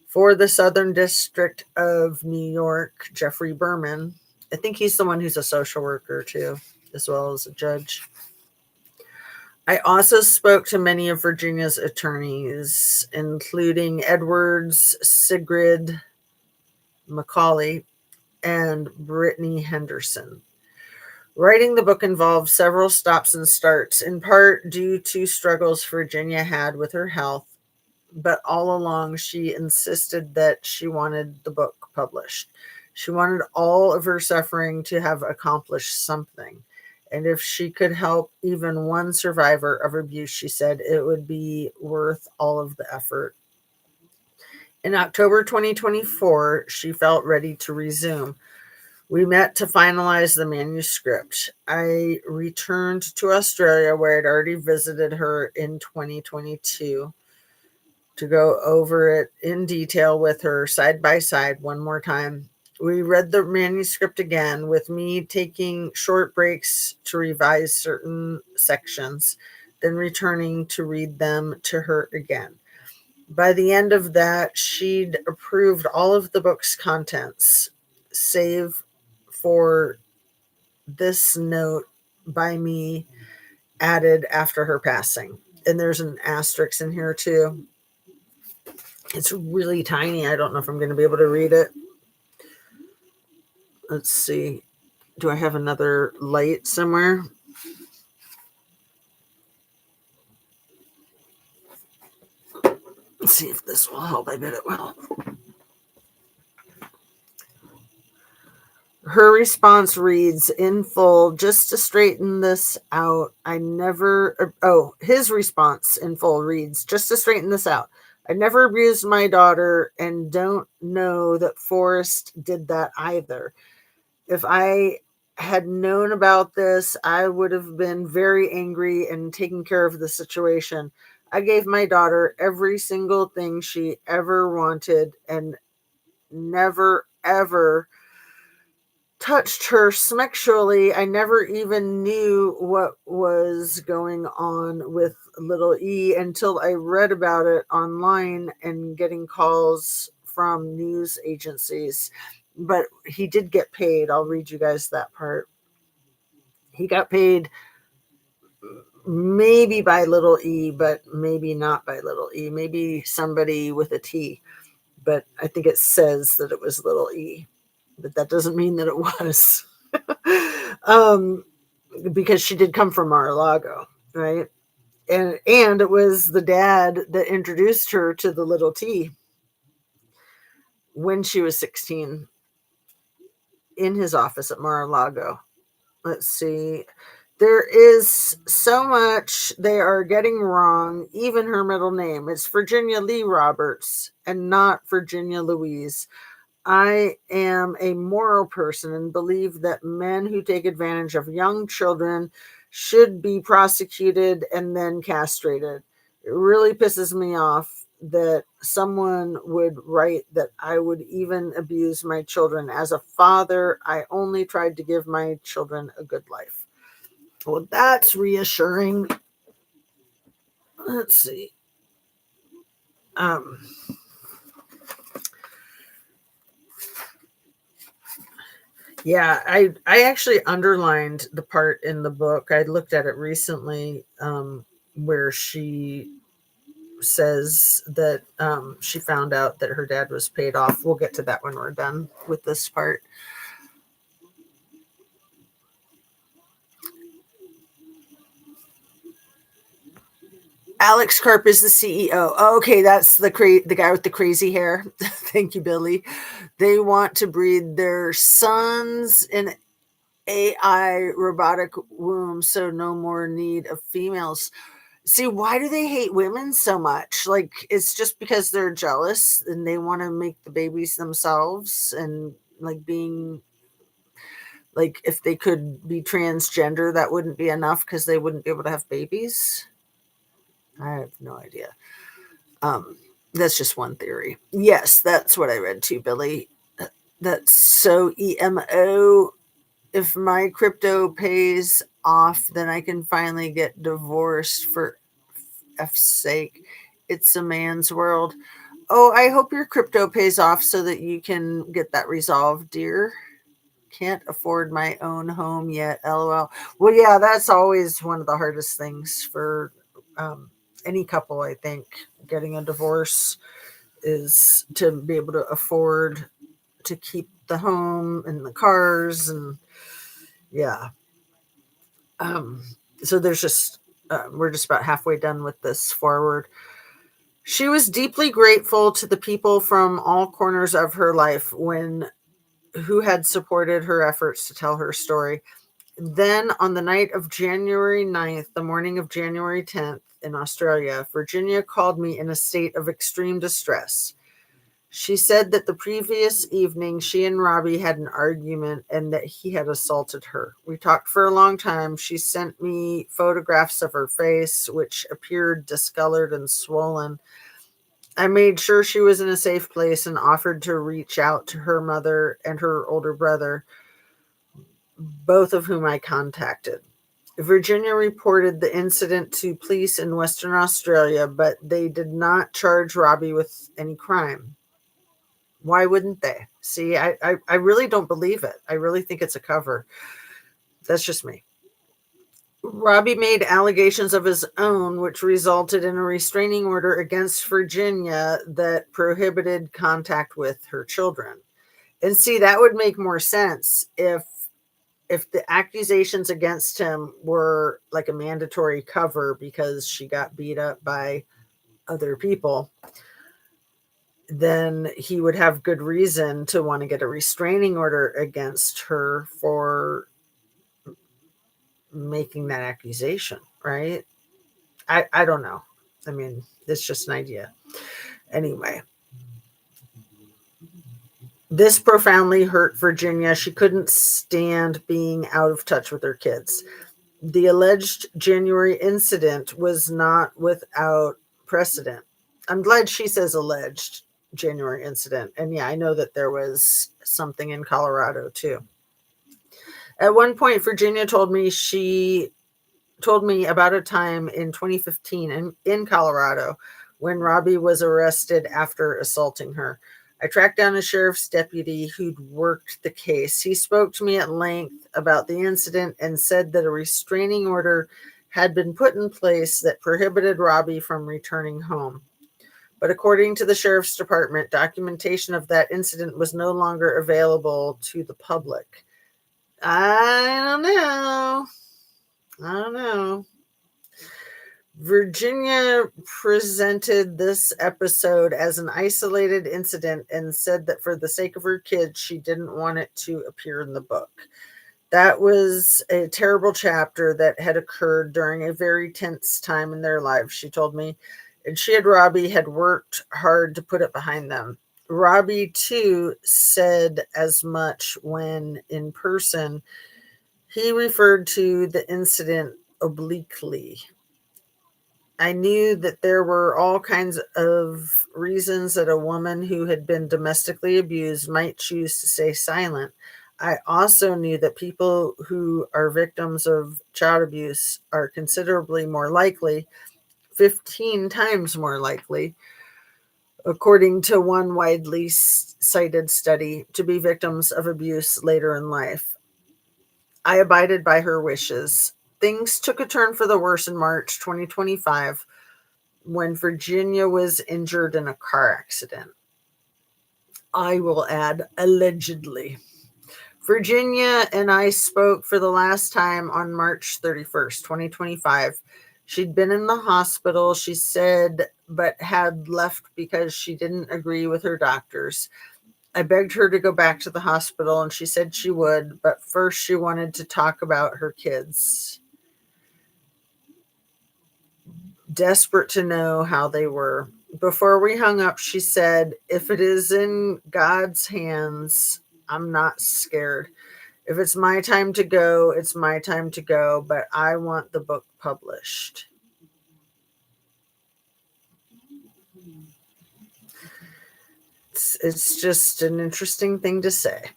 for the Southern District of New York, Jeffrey Berman. I think he's the one who's a social worker too, as well as a judge. I also spoke to many of Virginia's attorneys, including Edwards, Sigrid Macaulay, and Brittany Henderson. Writing the book involved several stops and starts, in part due to struggles Virginia had with her health, but all along she insisted that she wanted the book published. She wanted all of her suffering to have accomplished something. And if she could help even one survivor of abuse, she said it would be worth all of the effort. In October 2024, she felt ready to resume. We met to finalize the manuscript. I returned to Australia, where I'd already visited her in 2022, to go over it in detail with her side by side one more time. We read the manuscript again, with me taking short breaks to revise certain sections, then returning to read them to her again. By the end of that, she'd approved all of the book's contents, save for this note by me added after her passing. And there's an asterisk in here too. It's really tiny. I don't know if I'm going to be able to read it. Let's see. Do I have another light somewhere? Let's see if this will help. I bet it will. Her response reads in full, just to straighten this out, his response in full reads, just to straighten this out, I never abused my daughter and don't know that Forrest did that either. If I had known about this, I would have been very angry and taken care of the situation. I gave my daughter every single thing she ever wanted and never, ever touched her sexually. I never even knew what was going on with little E until I read about it online and getting calls from news agencies. But he did get paid. I'll read you guys that part. He got paid maybe by little E, but maybe not by little E. Maybe somebody with a T. But I think it says that it was little E. But that doesn't mean that it was. Because she did come from Mar-a-Lago, right? And it was the dad that introduced her to the little T when she was 16 in his office at Mar-a-Lago. Let's see. There is so much they are getting wrong, even her middle name. It's Virginia Lee Roberts and not Virginia Louise. I am a moral person and believe that men who take advantage of young children should be prosecuted and then castrated. It really pisses me off that someone would write that I would even abuse my children. As a father, I only tried to give my children a good life. Well, that's reassuring. Let's see. Yeah, I actually underlined the part in the book. I looked at it recently, where she says that she found out that her dad was paid off. We'll get to that when we're done with this part. Alex Karp is the CEO. Oh, okay, that's the guy with the crazy hair. Thank you, Billy. They want to breed their sons in AI robotic wombs, so no more need of females. See, why do they hate women so much? Like, it's just because they're jealous and they want to make the babies themselves, and like being like, if they could be transgender, that wouldn't be enough because they wouldn't be able to have babies. I have no idea. That's just one theory. Yes, that's what I read too, Billy. That's so EMO. If my crypto pays off, then I can finally get divorced for F's sake. It's a man's world. Oh, I hope your crypto pays off so that you can get that resolved, dear. Can't afford my own home yet, LOL. Well, yeah, that's always one of the hardest things for any couple, I think. Getting a divorce is to be able to afford to keep the home and the cars, and yeah. So there's just we're just about halfway done with this forward. She was deeply grateful to the people from all corners of her life when who had supported her efforts to tell her story. Then, on the night of January 9th, the morning of January 10th in Australia, Virginia called me in a state of extreme distress. She said that the previous evening she and Robbie had an argument and that he had assaulted her. We talked for a long time. She sent me photographs of her face, which appeared discolored and swollen. I made sure she was in a safe place and offered to reach out to her mother and her older brother, both of whom I contacted. Virginia reported the incident to police in Western Australia, but they did not charge Robbie with any crime. Why wouldn't they? See, I really don't believe it. I really think it's a cover. That's just me. Robbie made allegations of his own, which resulted in a restraining order against Virginia that prohibited contact with her children. And see, that would make more sense if the accusations against him were like a mandatory cover because she got beat up by other people, then he would have good reason to want to get a restraining order against her for making that accusation, right? I don't know. I mean, it's just an idea. Anyway, this profoundly hurt Virginia. She couldn't stand being out of touch with her kids. The alleged January incident was not without precedent. I'm glad she says alleged January incident. And yeah, I know that there was something in Colorado too. At one point, Virginia told me about a time in 2015 in Colorado when Robbie was arrested after assaulting her. I tracked down a sheriff's deputy who'd worked the case. He spoke to me at length about the incident and said that a restraining order had been put in place that prohibited Robbie from returning home. But according to the sheriff's department, documentation of that incident was no longer available to the public. I don't know. Virginia presented this episode as an isolated incident and said that for the sake of her kids, she didn't want it to appear in the book. That was a terrible chapter that had occurred during a very tense time in their lives, she told me. And she and Robbie had worked hard to put it behind them. Robbie, too, said as much when in person. He referred to the incident obliquely. I knew that there were all kinds of reasons that a woman who had been domestically abused might choose to stay silent. I also knew that people who are victims of child abuse are considerably more likely, 15 times more likely, according to one widely cited study, to be victims of abuse later in life. I abided by her wishes. Things took a turn for the worse in March 2025 when Virginia was injured in a car accident. I will add, allegedly. Virginia and I spoke for the last time on March 31st, 2025. She'd been in the hospital, she said, but had left because she didn't agree with her doctors. I begged her to go back to the hospital, and she said she would, but first she wanted to talk about her kids. Desperate to know how they were. Before we hung up, she said, if it is in God's hands, I'm not scared. If it's my time to go, it's my time to go, but I want the book published. It's just an interesting thing to say.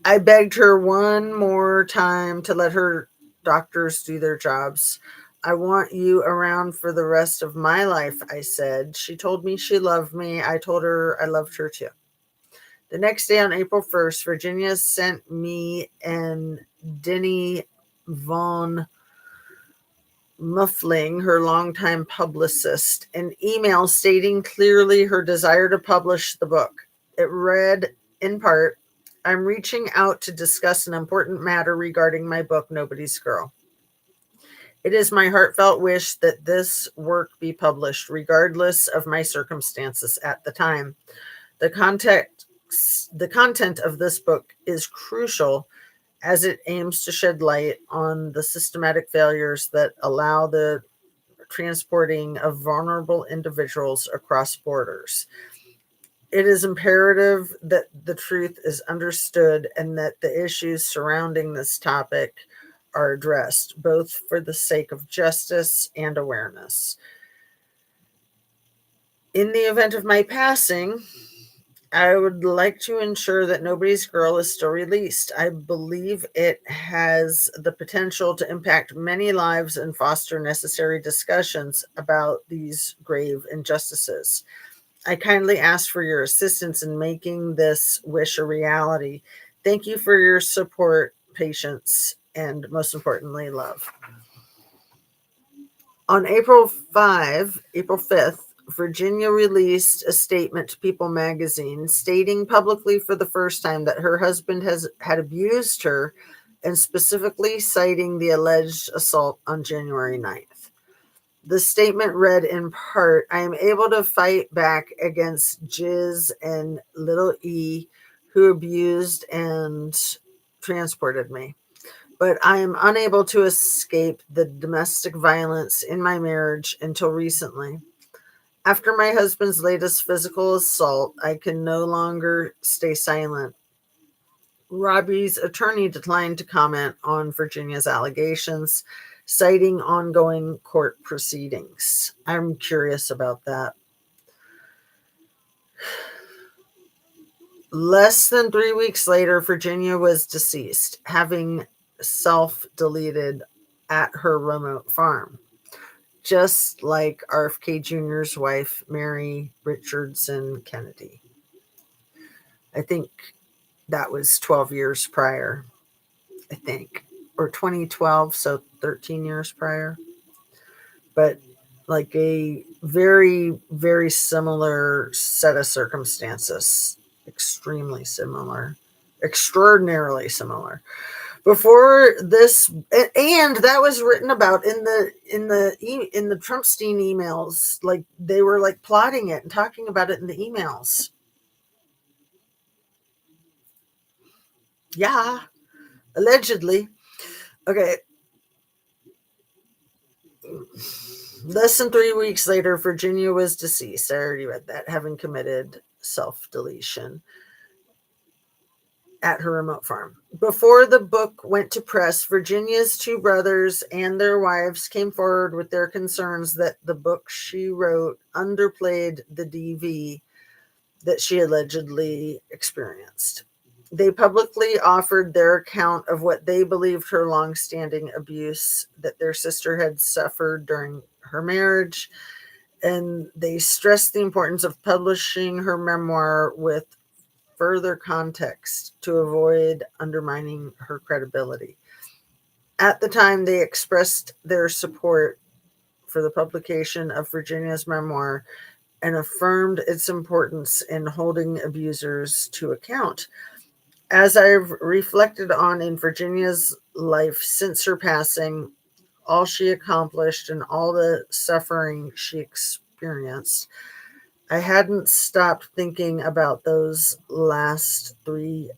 I begged her one more time to let her doctors do their jobs. I want you around for the rest of my life, I said. She told me she loved me. I told her I loved her too. The next day on April 1st, Virginia sent me and Denny von Muffling, her longtime publicist, an email stating clearly her desire to publish the book. It read, in part, I'm reaching out to discuss an important matter regarding my book, Nobody's Girl. It is my heartfelt wish that this work be published, regardless of my circumstances at the time. The context The content of this book is crucial as it aims to shed light on the systematic failures that allow the transporting of vulnerable individuals across borders. It is imperative that the truth is understood and that the issues surrounding this topic are addressed, both for the sake of justice and awareness. In the event of my passing, I would like to ensure that Nobody's Girl is still released. I believe it has the potential to impact many lives and foster necessary discussions about these grave injustices. I kindly ask for your assistance in making this wish a reality. Thank you for your support, patience, and most importantly, love. On April 5th, Virginia released a statement to People magazine stating publicly for the first time that her husband had abused her, and specifically citing the alleged assault on January 9th. The statement read in part, I am able to fight back against Jiz and Little E, who abused and transported me, but I am unable to escape the domestic violence in my marriage until recently. After my husband's latest physical assault, I can no longer stay silent. Robbie's attorney declined to comment on Virginia's allegations, citing ongoing court proceedings. I'm curious about that. Less than 3 weeks later, Virginia was deceased, having self-deleted at her remote farm, just like RFK Jr.'s wife, Mary Richardson Kennedy. I think that was 12 years prior, I think, or 2012, so 13 years prior. But like a very, very similar set of circumstances, extremely similar, extraordinarily similar. Before this, and that was written about in the Trumpstein emails. Like they were like plotting it and talking about it in the emails. Yeah, allegedly. Okay. Less than 3 weeks later, Virginia was deceased. I already read that, having committed self-deletion at her remote farm. Before the book went to press, Virginia's two brothers and their wives came forward with their concerns that the book she wrote underplayed the DV that she allegedly experienced. They publicly offered their account of what they believed her longstanding abuse that their sister had suffered during her marriage, and they stressed the importance of publishing her memoir with further context to avoid undermining her credibility. At the time, they expressed their support for the publication of Virginia's memoir and affirmed its importance in holding abusers to account. As I've reflected on in Virginia's life since her passing, all she accomplished and all the suffering she experienced, I hadn't stopped thinking about those last 3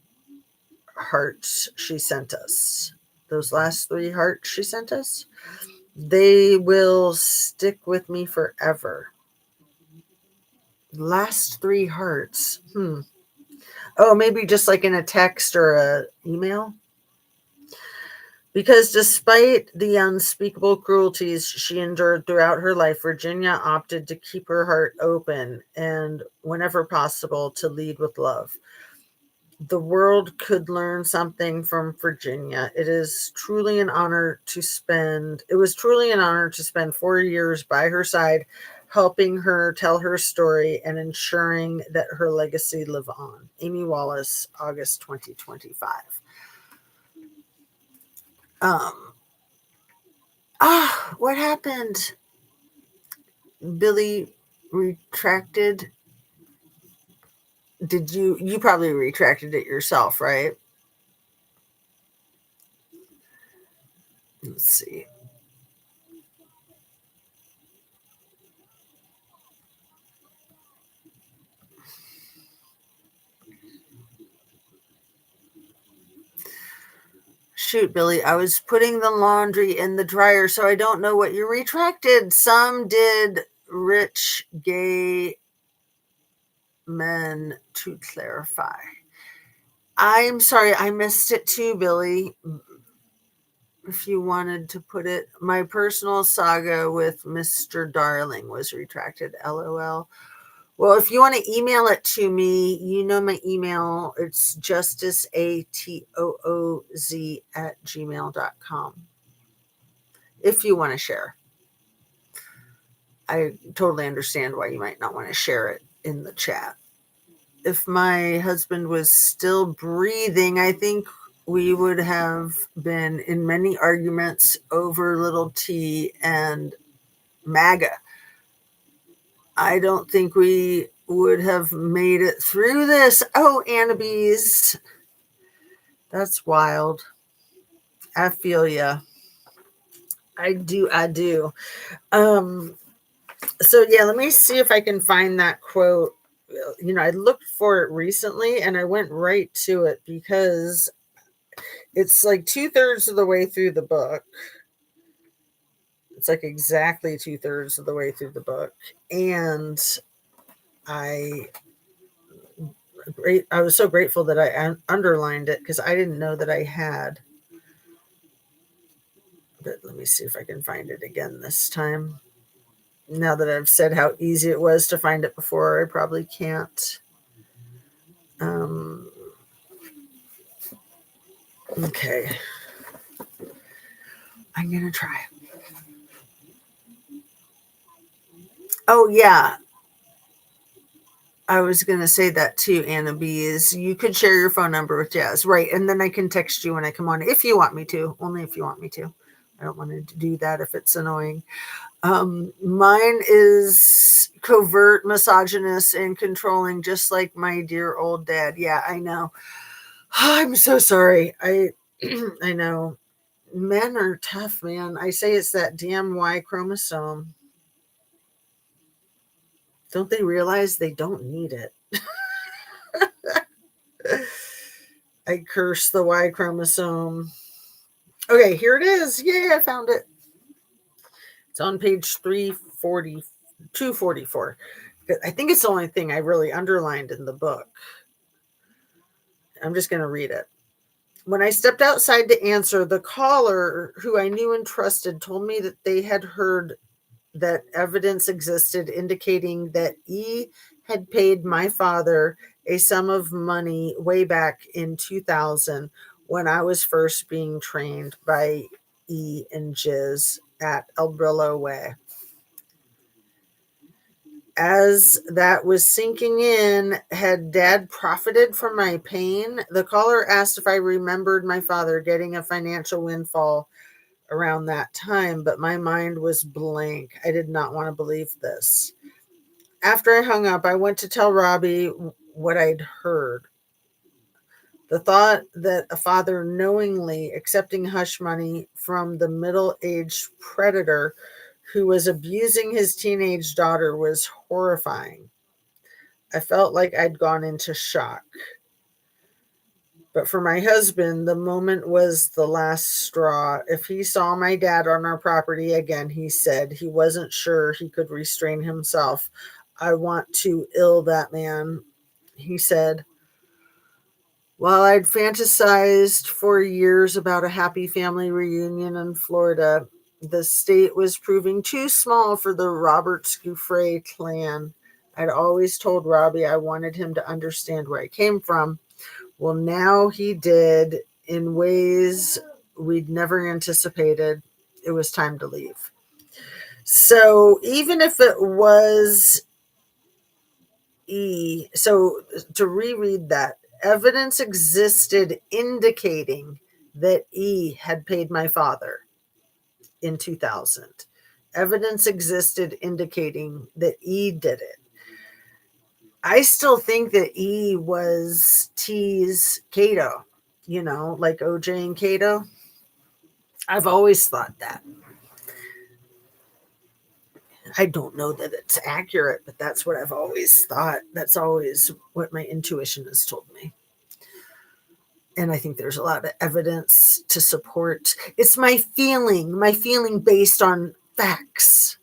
hearts she sent us. Those last 3 hearts she sent us, they will stick with me forever. Last 3 hearts. Oh, maybe just like in a text or a email. Because despite the unspeakable cruelties she endured throughout her life, Virginia opted to keep her heart open and, whenever possible, to lead with love. The world could learn something from Virginia. It was truly an honor to spend 4 years by her side, helping her tell her story and ensuring that her legacy live on. Amy Wallace, August 2025. What happened? Billy retracted. Did you probably retracted it yourself, right? Let's see. shoot, Billy, I was putting the laundry in the dryer, so I don't know what you retracted. Some did rich gay men, to clarify. I'm sorry, I missed it too, Billy. If you wanted to put it, my personal saga with Mr. Darling was retracted. LOL. Well, if you want to email it to me, you know my email. It's justiceatooz@gmail.com. If you want to share. I totally understand why you might not want to share it in the chat. If my husband was still breathing, I think we would have been in many arguments over little T and MAGA. I don't think we would have made it through this. Oh, Annabees. That's wild. I feel ya. I do. So yeah, let me see if I can find that quote. I looked for it recently and I went right to it because it's like 2/3 of the way through the book. It's like exactly 2/3 of the way through the book. And I was so grateful that I underlined it because I didn't know that I had. But let me see if I can find it again this time. Now that I've said how easy it was to find it before, I probably can't. Okay. I'm going to try. Oh, yeah. I was going to say that too, Anna B, is you could share your phone number with Jazz. Right. And then I can text you when I come on, if you want me to. Only if you want me to. I don't want to do that if it's annoying. Mine is covert, misogynist, and controlling, just like my dear old dad. Yeah, I know. I'm so sorry. I know. Men are tough, man. I say it's that damn Y chromosome. Don't they realize they don't need it? I curse the Y chromosome. Okay, here it is. Yay, I found it. It's on page 244. I think it's the only thing I really underlined in the book. I'm just going to read it. When I stepped outside to answer, the caller, who I knew and trusted, told me that they had heard that evidence existed indicating that E had paid my father a sum of money way back in 2000 when I was first being trained by E and Jiz at El Brillo Way. As that was sinking in, had Dad profited from my pain? The caller asked if I remembered my father getting a financial windfall around that time, but my mind was blank. I did not want to believe this. After I hung up, I went to tell Robbie what I'd heard. The thought that a father knowingly accepting hush money from the middle-aged predator who was abusing his teenage daughter was horrifying. I felt like I'd gone into shock. But for my husband, the moment was the last straw. If he saw my dad on our property again, he said he wasn't sure he could restrain himself. I want to ill that man, he said. While I'd fantasized for years about a happy family reunion in Florida, the state was proving too small for the Robert Scoufray clan. I'd always told Robbie I wanted him to understand where I came from. Well, now he did in ways we'd never anticipated. It was time to leave. So even if it was E, so to reread that, evidence existed indicating that E had paid my father in 2000. Evidence existed indicating that E did it. I still think that E was T's Cato, like OJ and Cato. I've always thought that. I don't know that it's accurate, but that's what I've always thought. That's always what my intuition has told me. And I think there's a lot of evidence to support. It's my feeling based on facts.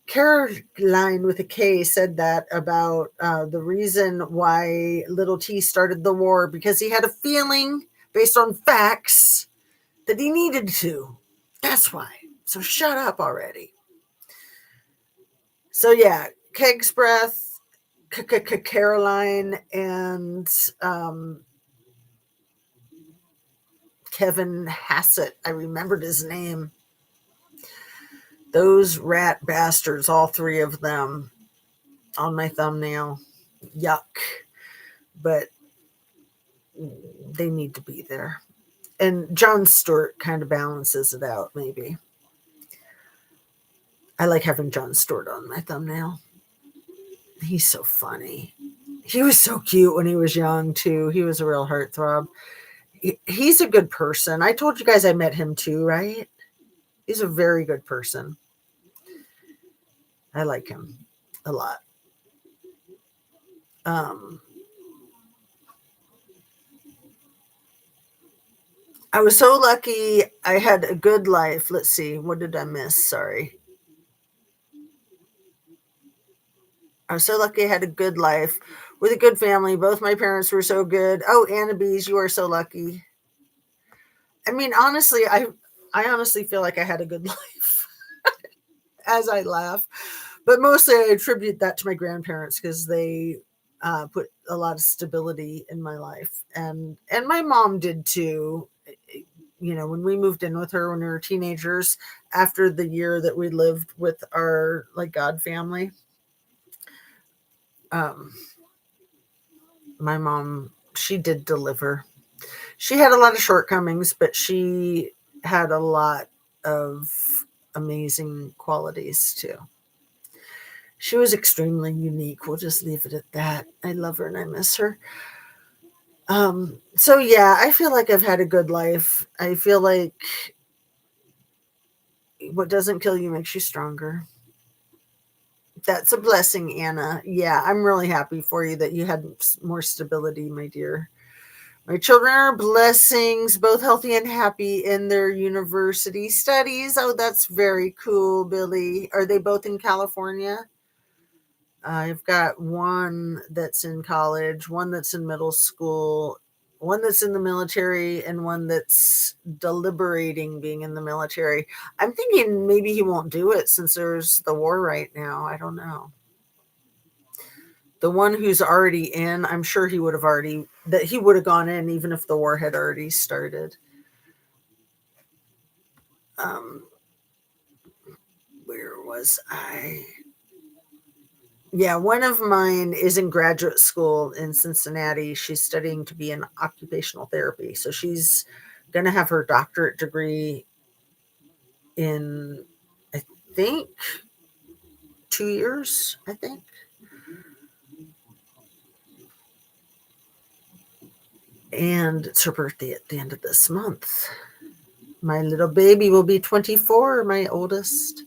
Caroline with a K said that about the reason why little T started the war, because he had a feeling based on facts that he needed to. That's why. So shut up already. So yeah, Keg's Breath, Caroline, and Kevin Hassett. I remembered his name. Those rat bastards, all three of them, on my thumbnail. Yuck. But they need to be there. And Jon Stewart kind of balances it out, maybe. I like having Jon Stewart on my thumbnail. He's so funny. He was so cute when he was young, too. He was a real heartthrob. He's a good person. I told you guys I met him, too, right? He's a very good person. I like him a lot. I was so lucky I had a good life. Let's see. What did I miss? Sorry. I was so lucky I had a good life with a good family. Both my parents were so good. Oh, Anna Bees, you are so lucky. I mean, honestly, I honestly feel like I had a good life as I laugh. But mostly I attribute that to my grandparents because they put a lot of stability in my life. And my mom did too. You know, when we moved in with her when we were teenagers, after the year that we lived with our like God family, my mom, she did deliver. She had a lot of shortcomings, but she had a lot of amazing qualities too. She was extremely unique. We'll just leave it at that. I love her and I miss her. So yeah, I feel like I've had a good life. I feel like what doesn't kill you makes you stronger. That's a blessing, Anna. Yeah, I'm really happy for you that you had more stability, my dear. My children are blessings, both healthy and happy in their university studies. Oh, that's very cool, Billy. Are they both in California? I've got one that's in college, one that's in middle school, one that's in the military, and one that's deliberating being in the military. I'm thinking maybe he won't do it since there's the war right now. I don't know. The one who's already in, I'm sure he would have gone in even if the war had already started. Where was I? Yeah, one of mine is in graduate school in Cincinnati. She's studying to be in occupational therapy. So she's going to have her doctorate degree in, I think, 2 years, I think. And it's her birthday at the end of this month. My little baby will be 24, my oldest.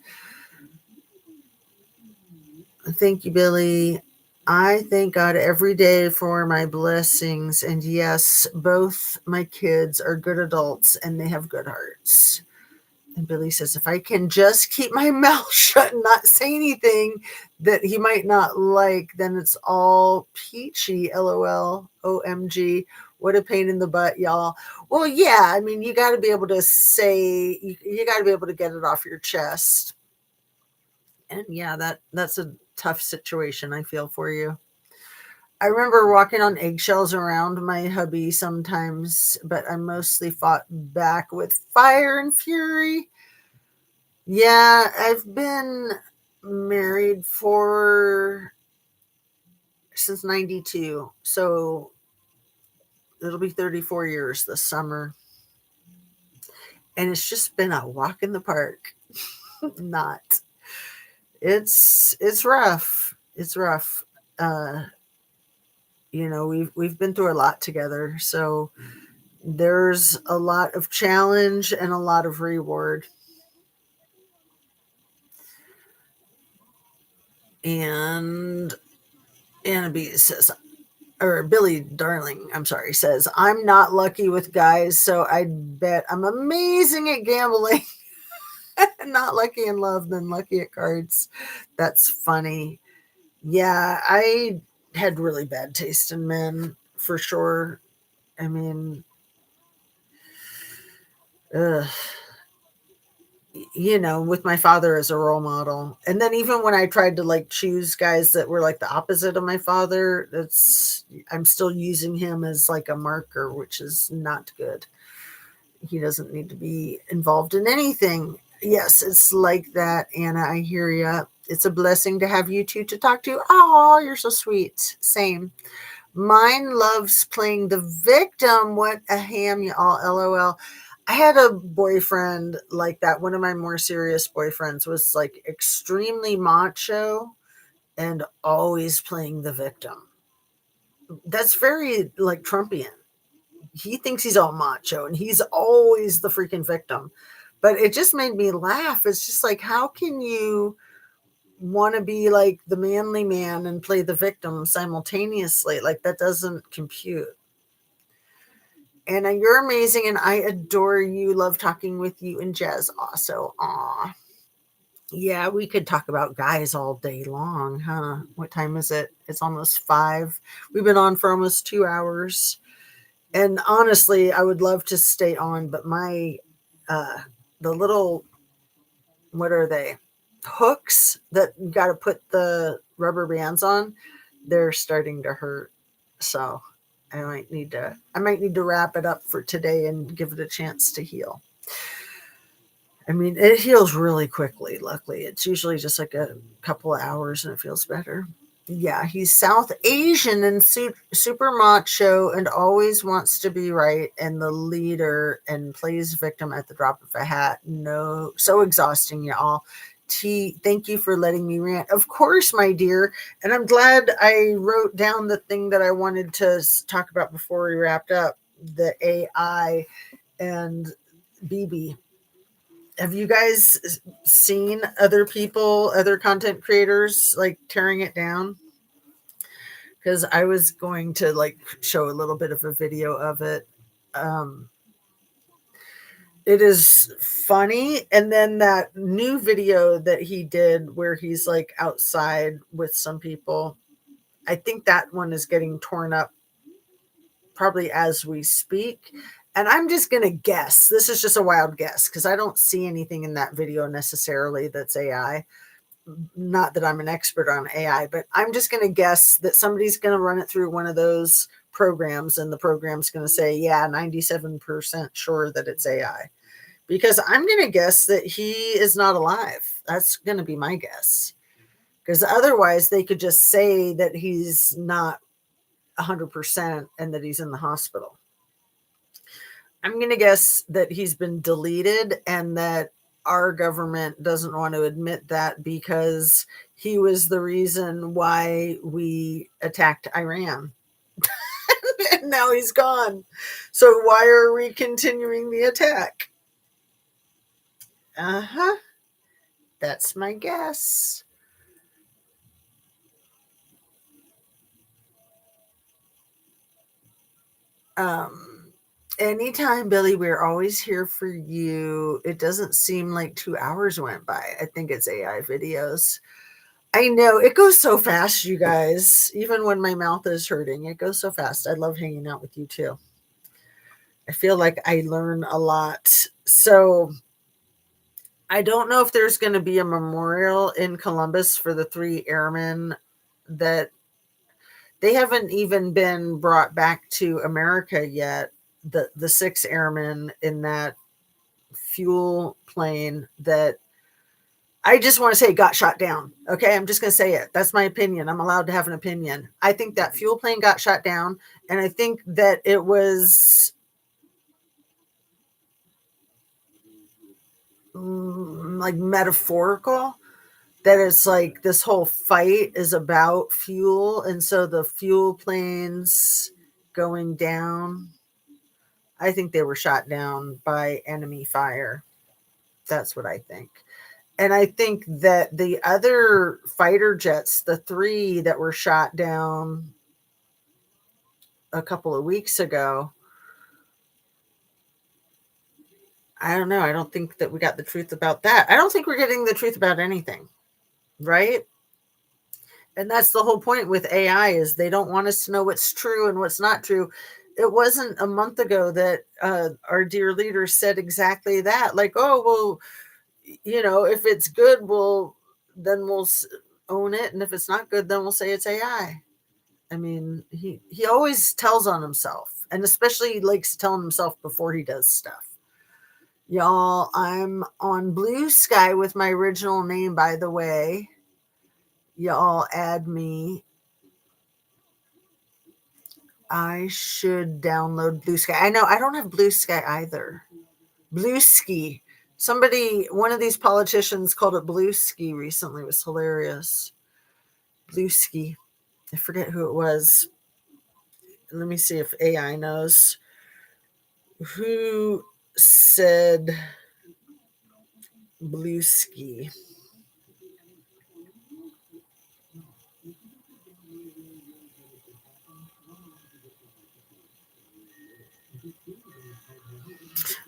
Thank you, Billy. I thank God every day for my blessings. And yes, both my kids are good adults and they have good hearts. And Billy says, if I can just keep my mouth shut and not say anything that he might not like, then it's all peachy. LOL. OMG. What a pain in the butt, y'all. Well, yeah, I mean, you got to be able to say, you got to be able to get it off your chest. And yeah, that's a tough situation. I feel for you. I remember walking on eggshells around my hubby sometimes, but I mostly fought back with fire and fury. Yeah, I've been married since 92. So it'll be 34 years this summer. And it's just been a walk in the park. Not. It's rough. It's rough. You know, we've been through a lot together. So there's a lot of challenge and a lot of reward. And Anna B says, or Billy Darling, I'm sorry, says, I'm not lucky with guys, so I'd bet I'm amazing at gambling. Not lucky in love, then lucky at cards. That's funny. Yeah, I had really bad taste in men for sure. I mean, ugh, with my father as a role model. And then even when I tried to like choose guys that were like the opposite of my father, I'm still using him as like a marker, which is not good. He doesn't need to be involved in anything. Yes, it's like that, Anna. I hear ya. It's a blessing to have you two to talk to. Oh, you're so sweet. Same. Mine loves playing the victim. What a ham, you all. LOL. I had a boyfriend like that. One of my more serious boyfriends was like extremely macho and always playing the victim. That's very like Trumpian. He thinks he's all macho and he's always the freaking victim. But it just made me laugh. It's just like, how can you want to be like the manly man and play the victim simultaneously? Like, that doesn't compute. Anna, you're amazing and I adore you. Love talking with you and Jez also. Aw. Yeah, we could talk about guys all day long, huh? What time is it? It's almost 5. We've been on for almost 2 hours. And honestly, I would love to stay on, but my the little, what are they? Hooks that you got to put the rubber bands on, they're starting to hurt. So I might need to wrap it up for today and give it a chance to heal. I mean, it heals really quickly. Luckily, it's usually just like a couple of hours and it feels better. Yeah, he's South Asian and super macho and always wants to be right and the leader and plays victim at the drop of a hat. No, so exhausting, y'all. Thank you for letting me rant. Of course, my dear. And I'm glad I wrote down the thing that I wanted to talk about before we wrapped up, the AI and BB. Have you guys seen other content creators like tearing it down? Because I was going to like show a little bit of a video of it. It is funny. And then that new video that he did where he's like outside with some people, I think that one is getting torn up probably as we speak. And I'm just going to guess. This is just a wild guess because I don't see anything in that video necessarily that's AI. Not that I'm an expert on AI, but I'm just going to guess that somebody's going to run it through one of those programs and the program's going to say, yeah, 97% sure that it's AI. Because I'm going to guess that he is not alive. That's going to be my guess. Because otherwise they could just say that he's not 100% and that he's in the hospital. I'm going to guess that he's been deleted and that our government doesn't want to admit that because he was the reason why we attacked Iran. And now he's gone. So why are we continuing the attack? Uh-huh. That's my guess. Anytime, Billy, we're always here for you. It doesn't seem like 2 hours went by. I think it's AI videos. I know it goes so fast, you guys. Even when my mouth is hurting, it goes so fast. I love hanging out with you too. I feel like I learn a lot. So I don't know if there's going to be a memorial in Columbus for the 3 airmen that they haven't even been brought back to America yet. The 6 airmen in that fuel plane that I just want to say got shot down. Okay, I'm just going to say it. That's my opinion. I'm allowed to have an opinion. I think that fuel plane got shot down, and I think that it was like metaphorical, that it's like this whole fight is about fuel, and so the fuel planes going down, I think they were shot down by enemy fire. That's what I think. And I think that the other fighter jets, the 3 that were shot down, a couple of weeks ago. I don't know. I don't think that we got the truth about that. I don't think we're getting the truth about anything, right? And that's the whole point with AI, is they don't want us to know what's true and what's not true. It wasn't a month ago that our dear leader said exactly that. Like, oh, well, if it's good, then we'll own it. And if it's not good, then we'll say it's AI. I mean, he always tells on himself, and especially likes to tell on himself before he does stuff. Y'all, I'm on Blue Sky with my original name, by the way. Y'all add me. I should download Blue Sky. I know I don't have Blue Sky either. Blue Ski. One of these politicians called it Blue Ski recently. It was hilarious. Blue Ski. I forget who it was. Let me see if AI knows. Who said Blue Ski?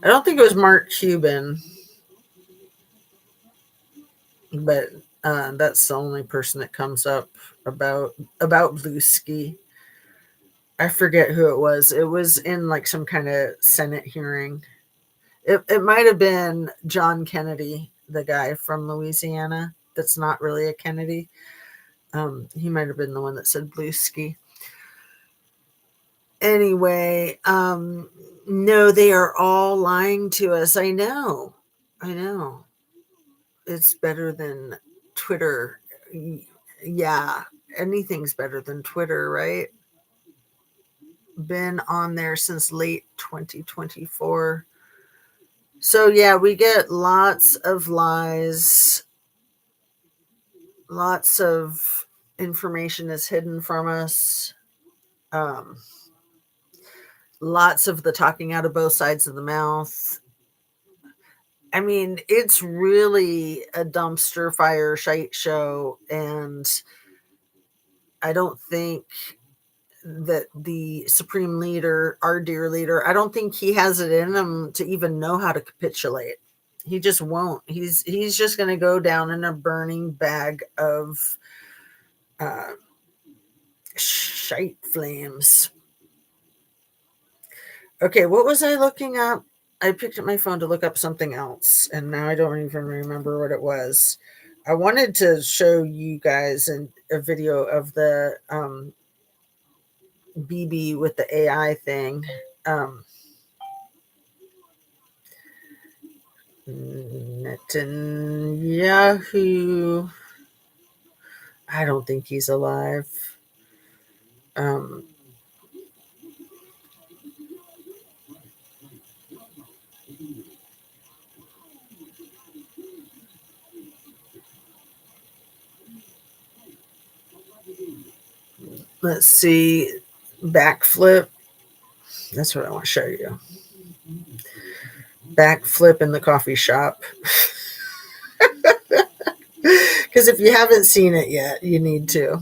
I don't think it was Mark Cuban, but that's the only person that comes up about Blue Ski. I forget who it was. It was in like some kind of Senate hearing. It might have been John Kennedy, the guy from Louisiana. That's not really a Kennedy. He might have been the one that said Blue Ski. Anyway, no, they are all lying to us. I know. It's better than Twitter. Yeah, anything's better than Twitter, right? Been on there since late 2024. So yeah, we get lots of lies. Lots of information is hidden from us. Lots of the talking out of both sides of the mouth. I mean, it's really a dumpster fire shite show, and I don't think that the supreme leader, our dear leader, I don't think he has it in him to even know how to capitulate. He just won't. He's just going to go down in a burning bag of shite flames. Okay, what was I looking up? I picked up my phone to look up something else, and now I don't even remember what it was. I wanted to show you guys a video of the BB with the AI thing. Netanyahu. I don't think he's alive. Let's see. Backflip. That's what I want to show you. Backflip in the coffee shop. Because if you haven't seen it yet, you need to.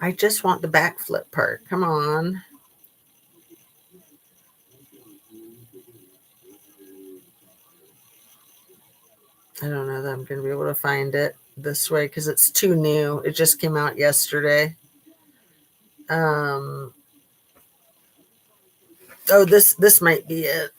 I just want the backflip part. Come on. I don't know that I'm going to be able to find it this way because it's too new. It just came out yesterday. Oh, this might be it.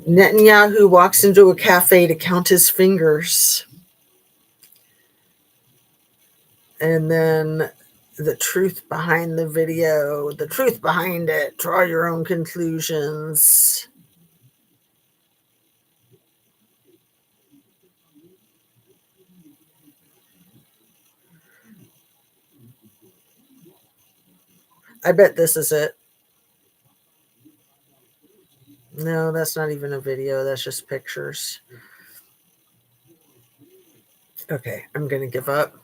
Netanyahu walks into a cafe to count his fingers. And then the truth behind the video, the truth behind it, draw your own conclusions. I bet this is it. No, that's not even a video. That's just pictures. Okay, I'm going to give up.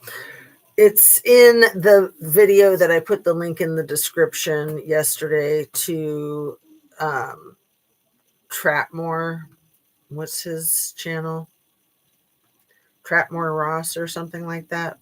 It's in the video that I put the link in the description yesterday to Trapmore. What's his channel? Trapmore Ross or something like that.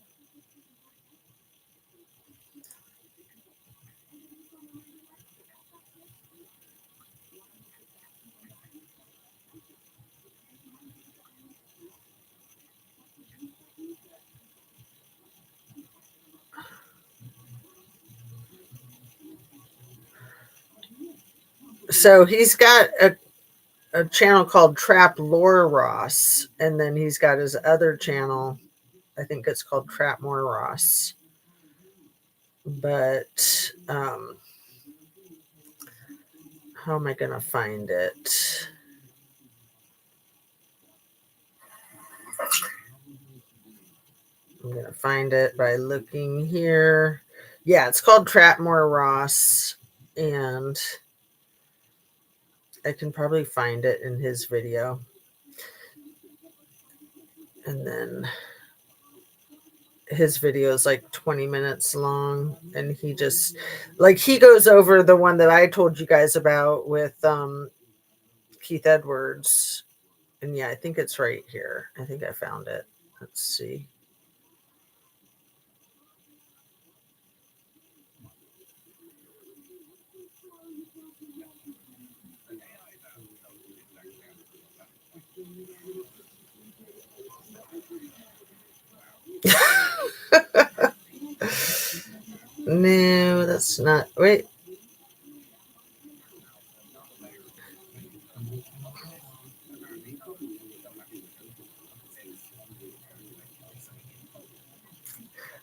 So he's got a channel called Trap Lore Ross, and then he's got his other channel. I think it's called Trapmore Ross. But how am I going to find it? I'm going to find it by looking here. Yeah, it's called Trapmore Ross, and I can probably find it in his video. And then his video is like 20 minutes long, and he just he goes over the one that I told you guys about with Keith Edwards. And yeah, I think it's right here. I think I found it. Let's see. No, that's not. Wait.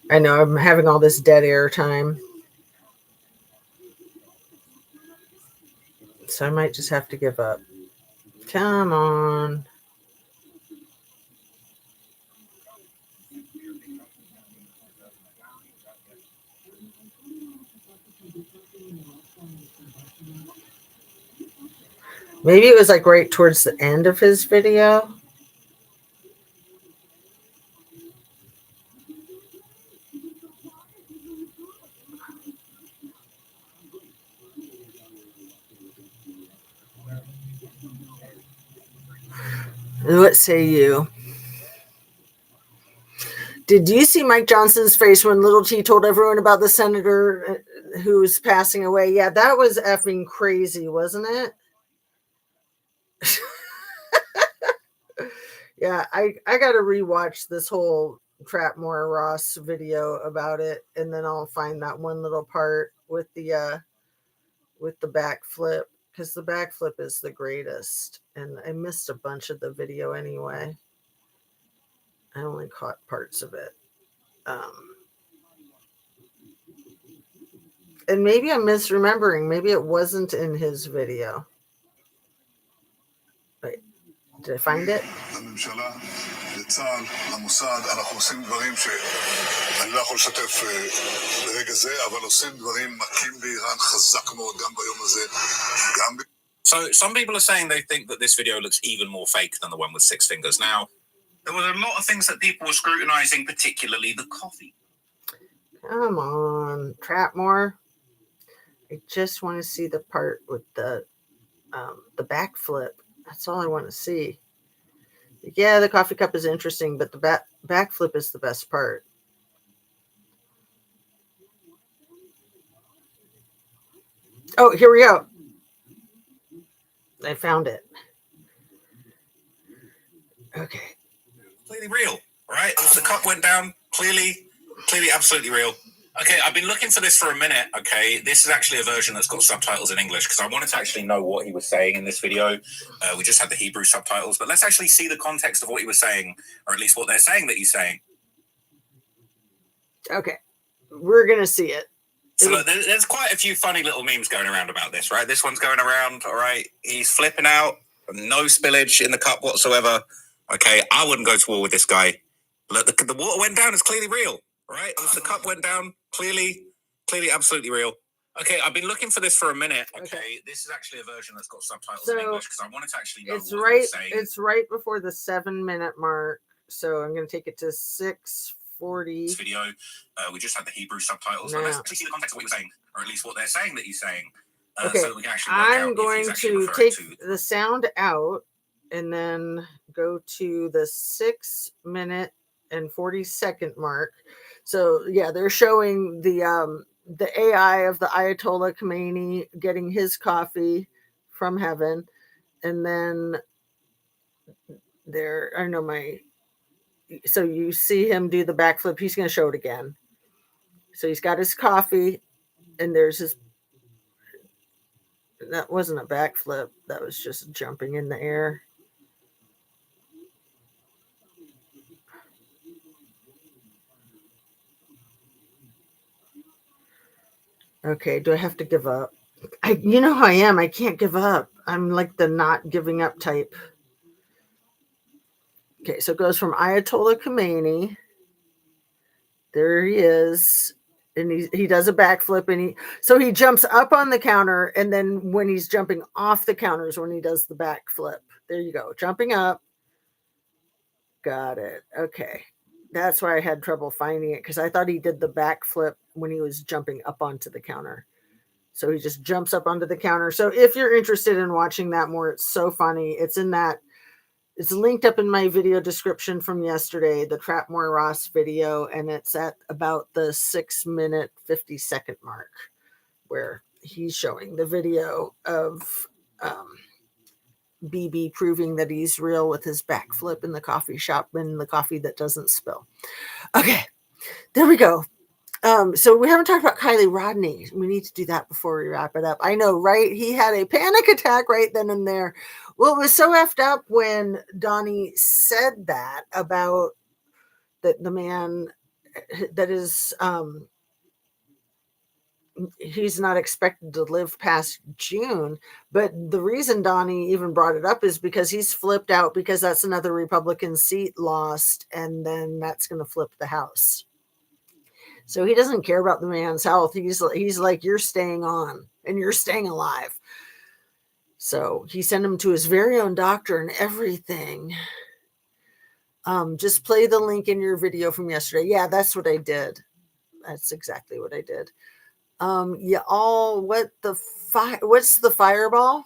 I know I'm having all this dead air time. So I might just have to give up. Come on. Maybe it was like right towards the end of his video. What say you? Did you see Mike Johnson's face when Little T told everyone about the senator who's passing away? Yeah, that was effing crazy, wasn't it? Yeah, I got to rewatch this whole Trapmore Ross video about it, and then I'll find that one little part with the backflip, because the backflip is the greatest, and I missed a bunch of the video anyway. I only caught parts of it. And maybe I'm misremembering. Maybe it wasn't in his video. Wait, did I find it? לצה"ל, למוסד, אנחנו עושים דברים שאני לא יכול לשתף ברגע זה, אבל עושים דברים מכים באיראן חזק מאוד גם ביום הזה, גם... So some people are saying they think that this video looks even more fake than the one with Six Fingers. Now, there were a lot of things that people were scrutinizing, particularly the coffee. Come on, Trapmore. I just want to see the part with the backflip. That's all I want to see. Yeah, the coffee cup is interesting, but the backflip is the best part. Oh, here we go. I found it. Okay. Clearly real, right? As the cup went down, clearly, absolutely real. Okay, I've been looking for this for a minute, okay? This is actually a version that's got subtitles in English because I wanted to actually know what he was saying in this video. We just had the Hebrew subtitles, but let's actually see the context of what he was saying, or at least what they're saying that he's saying. Okay, we're going to see it. So look, there's quite a few funny little memes going around about this, right? This one's going around, all right? He's flipping out, no spillage in the cup whatsoever. Okay, I wouldn't go to war with this guy. Look, the water went down, it's clearly real. Right, as the cup went down, clearly, absolutely real. Okay, I've been looking for this for a minute. Okay, this is actually a version that's got subtitles in English because I wanted to actually know what he was saying. It's right before the 7-minute mark, so I'm going to take it to 6:40. This video, we just had the Hebrew subtitles. But let's actually see the context of what he was saying, or at least what they're saying that he's saying, okay, so that we can actually work I'm out going if he's actually to referring take the sound out and then go to the 6-minute and 40-second mark. So yeah, they're showing the AI of the Ayatollah Khomeini getting his coffee from heaven, and then there, I know my. So you see him do the backflip. He's going to show it again. So he's got his coffee, and there's his. That wasn't a backflip. That was just jumping in the air. Okay, do I have to give up? You know how I am. I can't give up. I'm like the not giving up type. Okay, so it goes from Ayatollah Khomeini. There he is. And he does a backflip, and he jumps up on the counter, and then when he's jumping off the counter is when he does the backflip. There you go. Jumping up. Got it. Okay. That's why I had trouble finding it, because I thought he did the backflip when he was jumping up onto the counter. So he just jumps up onto the counter. So if you're interested in watching that more, it's so funny. It's linked up in my video description from yesterday, the Trapmore Ross video, and it's at about the 6-minute 50-second mark where he's showing the video of BB proving that he's real with his backflip in the coffee shop and the coffee that doesn't spill. Okay, there we go. So we haven't talked about Kylie Rodney. We need to do that before we wrap it up. I know, right? He had a panic attack right then and there. Well, it was so effed up when Donnie said that about the man that is, he's not expected to live past June. But the reason Donnie even brought it up is because he's flipped out, because that's another Republican seat lost, and then that's going to flip the House. So he doesn't care about the man's health. He's like, you're staying on and you're staying alive. So he sent him to his very own doctor and everything. Just play the link in your video from yesterday. Yeah, that's what I did. That's exactly what I did. What's the fireball?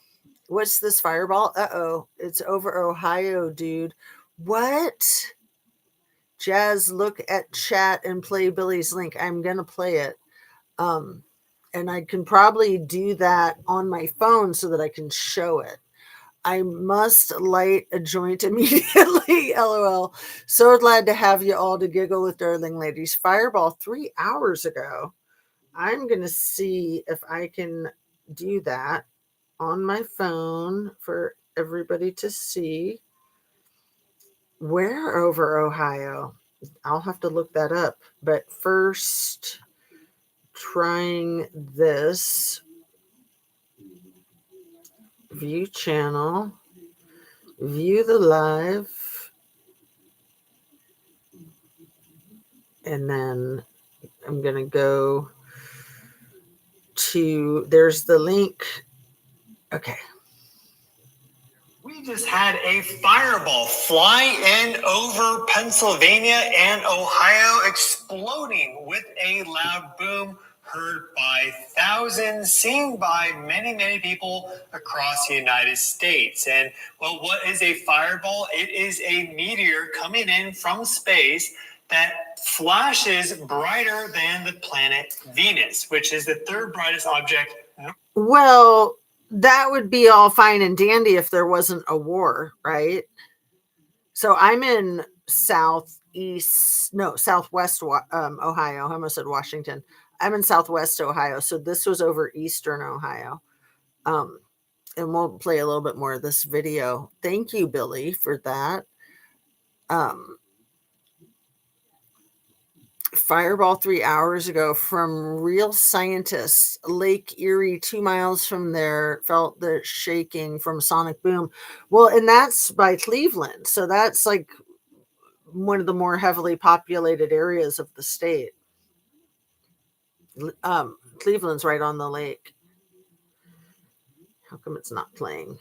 What's this fireball? Uh-oh, it's over Ohio, dude. What? Jazz, look at chat and play Billy's link. I'm going to play it. And I can probably do that on my phone so that I can show it. I must light a joint immediately. LOL. So glad to have you all to giggle with, darling ladies. Fireball 3 hours ago. I'm going to see if I can do that on my phone for everybody to see. Where over Ohio? I'll have to look that up. But first, trying this. View channel. View the live. And then I'm going to go to, there's the link. Okay. We just had a fireball fly in over Pennsylvania and Ohio, exploding with a loud boom heard by thousands, seen by many, many people across the United States. And, well, what is a fireball? It is a meteor coming in from space that flashes brighter than the planet Venus, which is the third brightest object. Well, that would be all fine and dandy if there wasn't a war, right? So I'm in southwest Ohio. I almost said Washington. I'm in southwest Ohio. So this was over eastern Ohio. And we'll play a little bit more of this video. Thank you, Billy, for that. Fireball 3 hours ago from real scientists. Lake Erie, 2 miles from there, felt the shaking from sonic boom. Well, and that's by Cleveland. So that's like one of the more heavily populated areas of the state. Cleveland's right on the lake. How come it's not playing?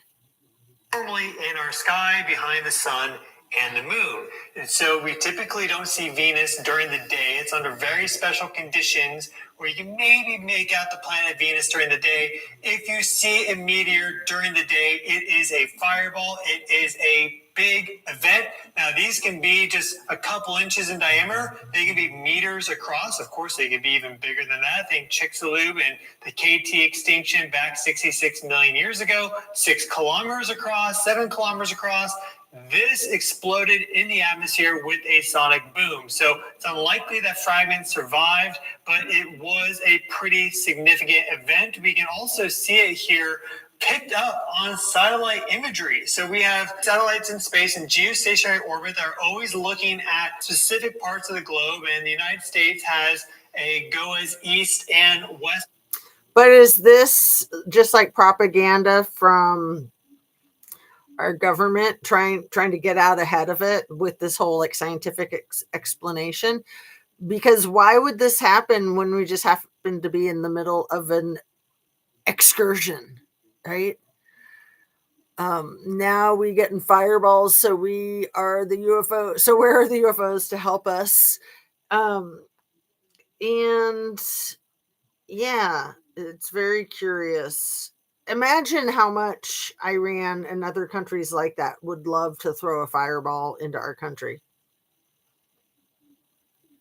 Normally in our sky behind the sun and the moon. And so we typically don't see Venus during the day. It's under very special conditions where you can maybe make out the planet Venus during the day. If you see a meteor during the day, it is a fireball. It is a big event. Now, these can be just a couple inches in diameter. They can be meters across. Of course, they can be even bigger than that. Think Chicxulub and the KT extinction back 66 million years ago, 6 kilometers across, 7 kilometers across. This exploded in the atmosphere with a sonic boom. So it's unlikely that fragments survived, but it was a pretty significant event. We can also see it here picked up on satellite imagery. So we have satellites in space in geostationary orbit that are always looking at specific parts of the globe, and the United States has a GOES east and west. But is this just like propaganda from our government trying to get out ahead of it with this whole like scientific explanation? Because why would this happen when we just happen to be in the middle of an excursion, right? Now we getting fireballs, so we are the UFO. So where are the UFOs to help us? And yeah, it's very curious. Imagine how much Iran and other countries like that would love to throw a fireball into our country.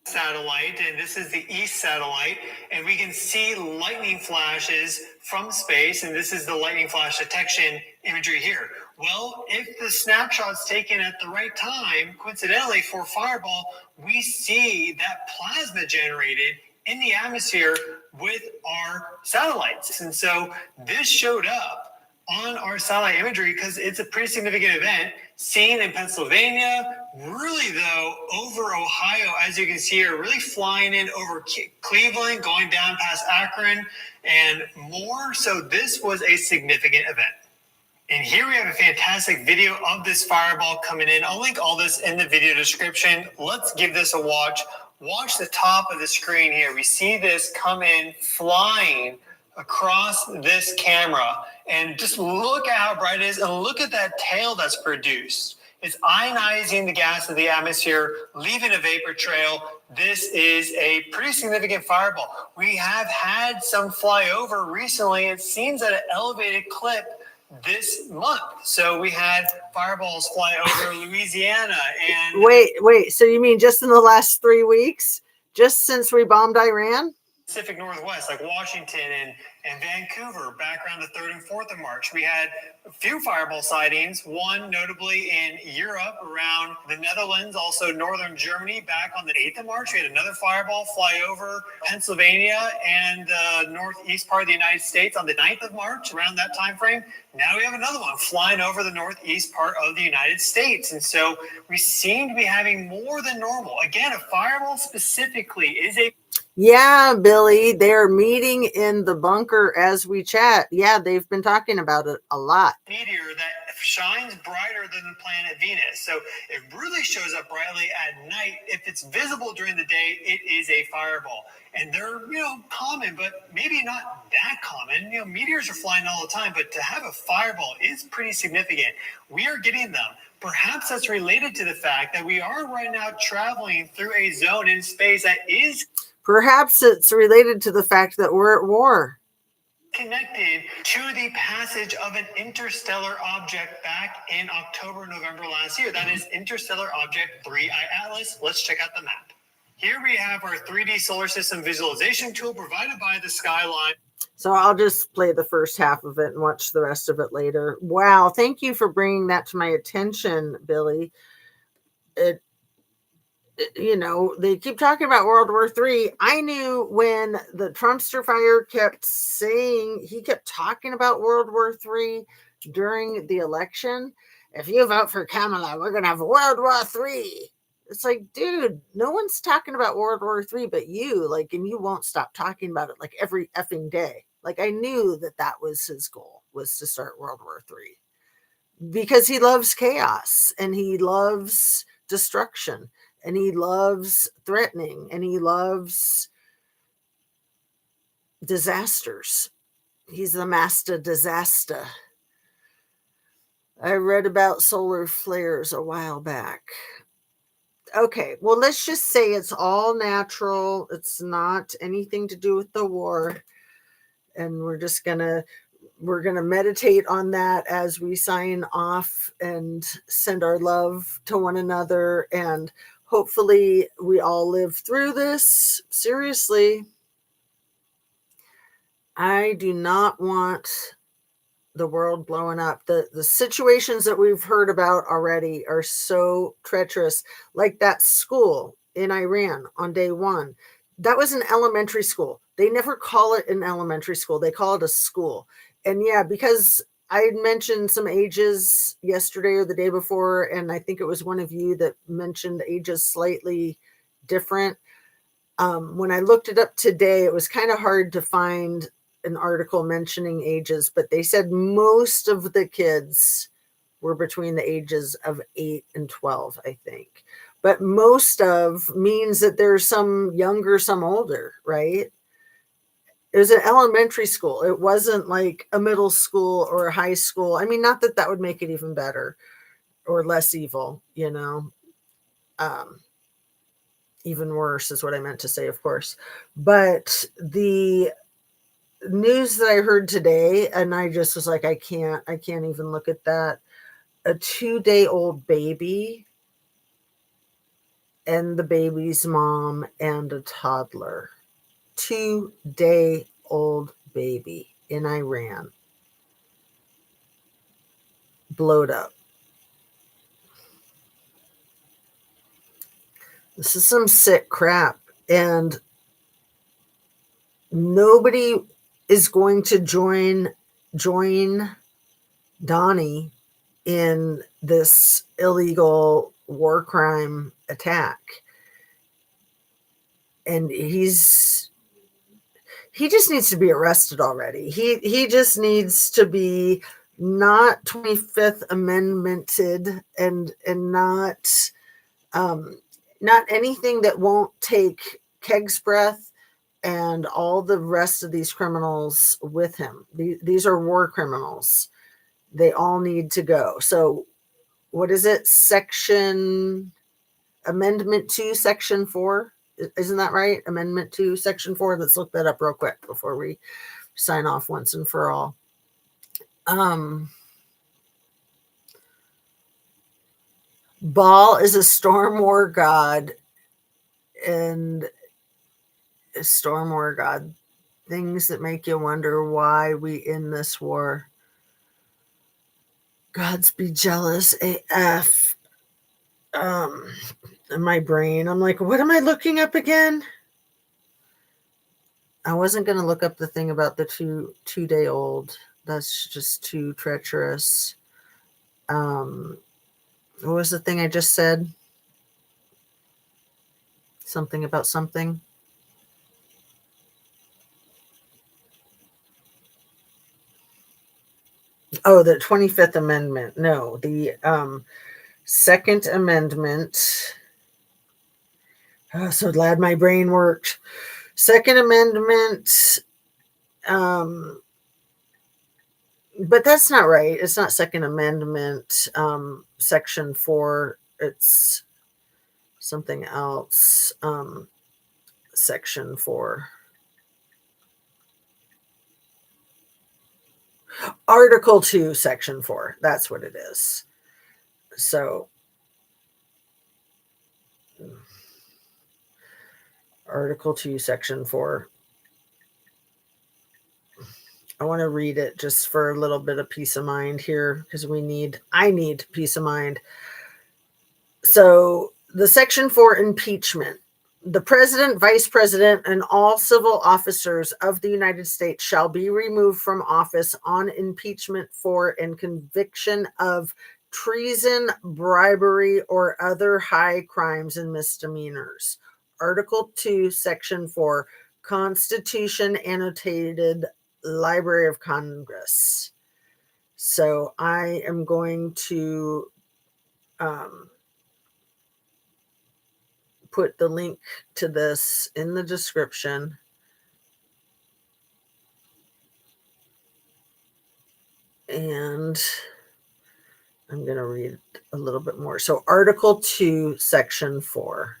Satellite, and this is the east satellite, and we can see lightning flashes from space, and this is the lightning flash detection imagery here. Well, if the snapshot's taken at the right time, coincidentally for fireball, we see that plasma generated in the atmosphere with our satellites. And so this showed up on our satellite imagery because it's a pretty significant event seen in Pennsylvania, really though over Ohio, as you can see here, really flying in over Cleveland, going down past Akron and more. So this was a significant event. And here we have a fantastic video of this fireball coming in. I'll link all this in the video description. Let's give this a watch. Watch the top of the screen here. We see this come in flying across this camera, and just look at how bright it is, and look at that tail that's produced. It's ionizing the gas of the atmosphere, leaving a vapor trail. This is a pretty significant fireball. We have had some fly over recently. It seems at an elevated clip this month. So we had fireballs fly over Louisiana and wait. So you mean just in the last 3 weeks? Just since we bombed Iran? Pacific Northwest, like Washington and Vancouver, back around the 3rd and 4th of March. We had a few fireball sightings, one notably in Europe around the Netherlands, also northern Germany back on the 8th of March. We had another fireball fly over Pennsylvania and the northeast part of the United States on the 9th of March, around that time frame. Now we have another one flying over the northeast part of the United States. And so we seem to be having more than normal. Again, a fireball specifically is a... Yeah, Billy, they're meeting in the bunker as we chat. Yeah, they've been talking about it a lot. Meteor that shines brighter than the planet Venus. So it really shows up brightly at night. If it's visible during the day, it is a fireball. And they're, common, but maybe not that common. Meteors are flying all the time, but to have a fireball is pretty significant. We are getting them. Perhaps that's related to the fact that we are right now traveling through a zone in space that is... Perhaps it's related to the fact that we're at war. Connected to the passage of an interstellar object back in October, November last year. That is Interstellar Object 3I Atlas. Let's check out the map. Here we have our 3D solar system visualization tool provided by the Skyline. So I'll just play the first half of it and watch the rest of it later. Wow, thank you for bringing that to my attention, Billy. They keep talking about World War III. I knew when the Trumpster fire he kept talking about World War III during the election. If you vote for Kamala, we're going to have World War III. It's like, dude, no one's talking about World War III but you, and you won't stop talking about it every effing day. I knew that was his goal, was to start World War III because he loves chaos and he loves destruction. And he loves threatening, and he loves disasters. He's the master disaster. I read about solar flares a while back. Okay, well, let's just say it's all natural. It's not anything to do with the war. And we're going to meditate on that as we sign off and send our love to one another. And hopefully we all live through this. Seriously, I do not want the world blowing up. The situations that we've heard about already are so treacherous, like that school in Iran on day one. That was an elementary school. They never call it an elementary school. They call it a school. And yeah, because I had mentioned some ages yesterday or the day before, and I think it was one of you that mentioned ages slightly different. When I looked it up today, it was kind of hard to find an article mentioning ages, but they said most of the kids were between the ages of 8 and 12, I think. But most of means that there's some younger, some older, right? It was an elementary school. It wasn't like a middle school or a high school. I mean, not that that would make it even better or less evil, you know. Even worse is what I meant to say, of course. But the news that I heard today, and I just was like, I can't even look at that. A 2-day-old baby and the baby's mom and a toddler. 2-day-old baby in Iran. Blowed up. This is some sick crap. And nobody is going to join Donnie in this illegal war crime attack. And he just needs to be arrested already. He just needs to be not 25th Amendmented and not anything that won't take Keg's breath and all the rest of these criminals with him. These are war criminals. They all need to go. So what is it? Amendment 2, Section 4. Isn't that right? Amendment 2, Section 4. Let's look that up real quick before we sign off once and for all. Baal is a storm war god, and a storm war god. Things that make you wonder why we in this war. Gods be jealous AF. In my brain, I'm like, what am I looking up again? I wasn't going to look up the thing about the two-day-old. That's just too treacherous. What was the thing I just said? Something about something. Oh, the 25th Amendment. No, the Second Amendment. Oh, so glad my brain worked. Second Amendment. But that's not right. It's not Second Amendment, Section 4. It's something else. Section 4. Article 2, Section 4. That's what it is. So, Article 2, Section 4. I want to read it just for a little bit of peace of mind here, because I need peace of mind. So, the Section 4 impeachment. The president, vice president, and all civil officers of the United States shall be removed from office on impeachment for and conviction of treason, bribery, or other high crimes and misdemeanors. Article 2, Section 4, Constitution annotated Library of Congress. So I am going to put the link to this in the description. And I'm going to read a little bit more. So Article 2, Section 4.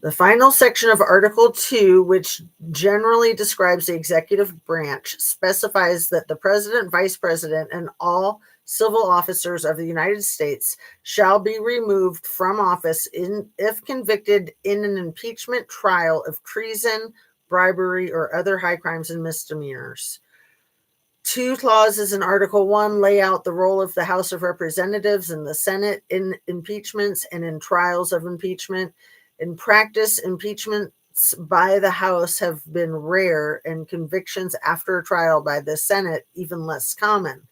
The final section of Article 2, which generally describes the executive branch, specifies that the president, vice president, and all civil officers of the United States shall be removed from office if convicted in an impeachment trial of treason, bribery, or other high crimes and misdemeanors. 2 clauses in Article 1 lay out the role of the House of Representatives and the Senate in impeachments and in trials of impeachment. In practice, impeachments by the House have been rare, and convictions after a trial by the Senate even less common.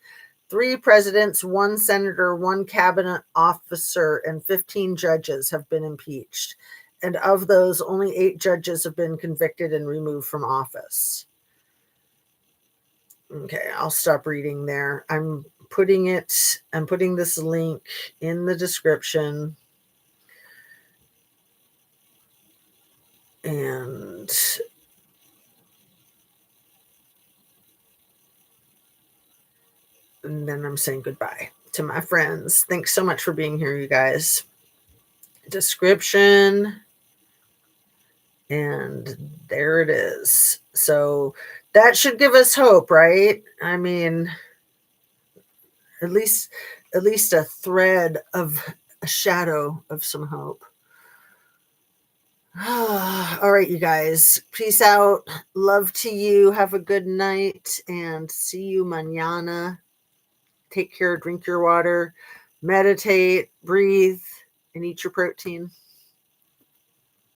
3 presidents, 1 senator, 1 cabinet officer, and 15 judges have been impeached. And of those, only 8 judges have been convicted and removed from office. Okay, I'll stop reading there. I'm putting this link in the description. And then I'm saying goodbye to my friends. Thanks so much for being here, you guys. Description. And there it is. So that should give us hope, right? I mean, at least a thread of a shadow of some hope. All right, you guys. Peace out. Love to you. Have a good night and see you mañana. Take care. Drink your water. Meditate. Breathe. And eat your protein.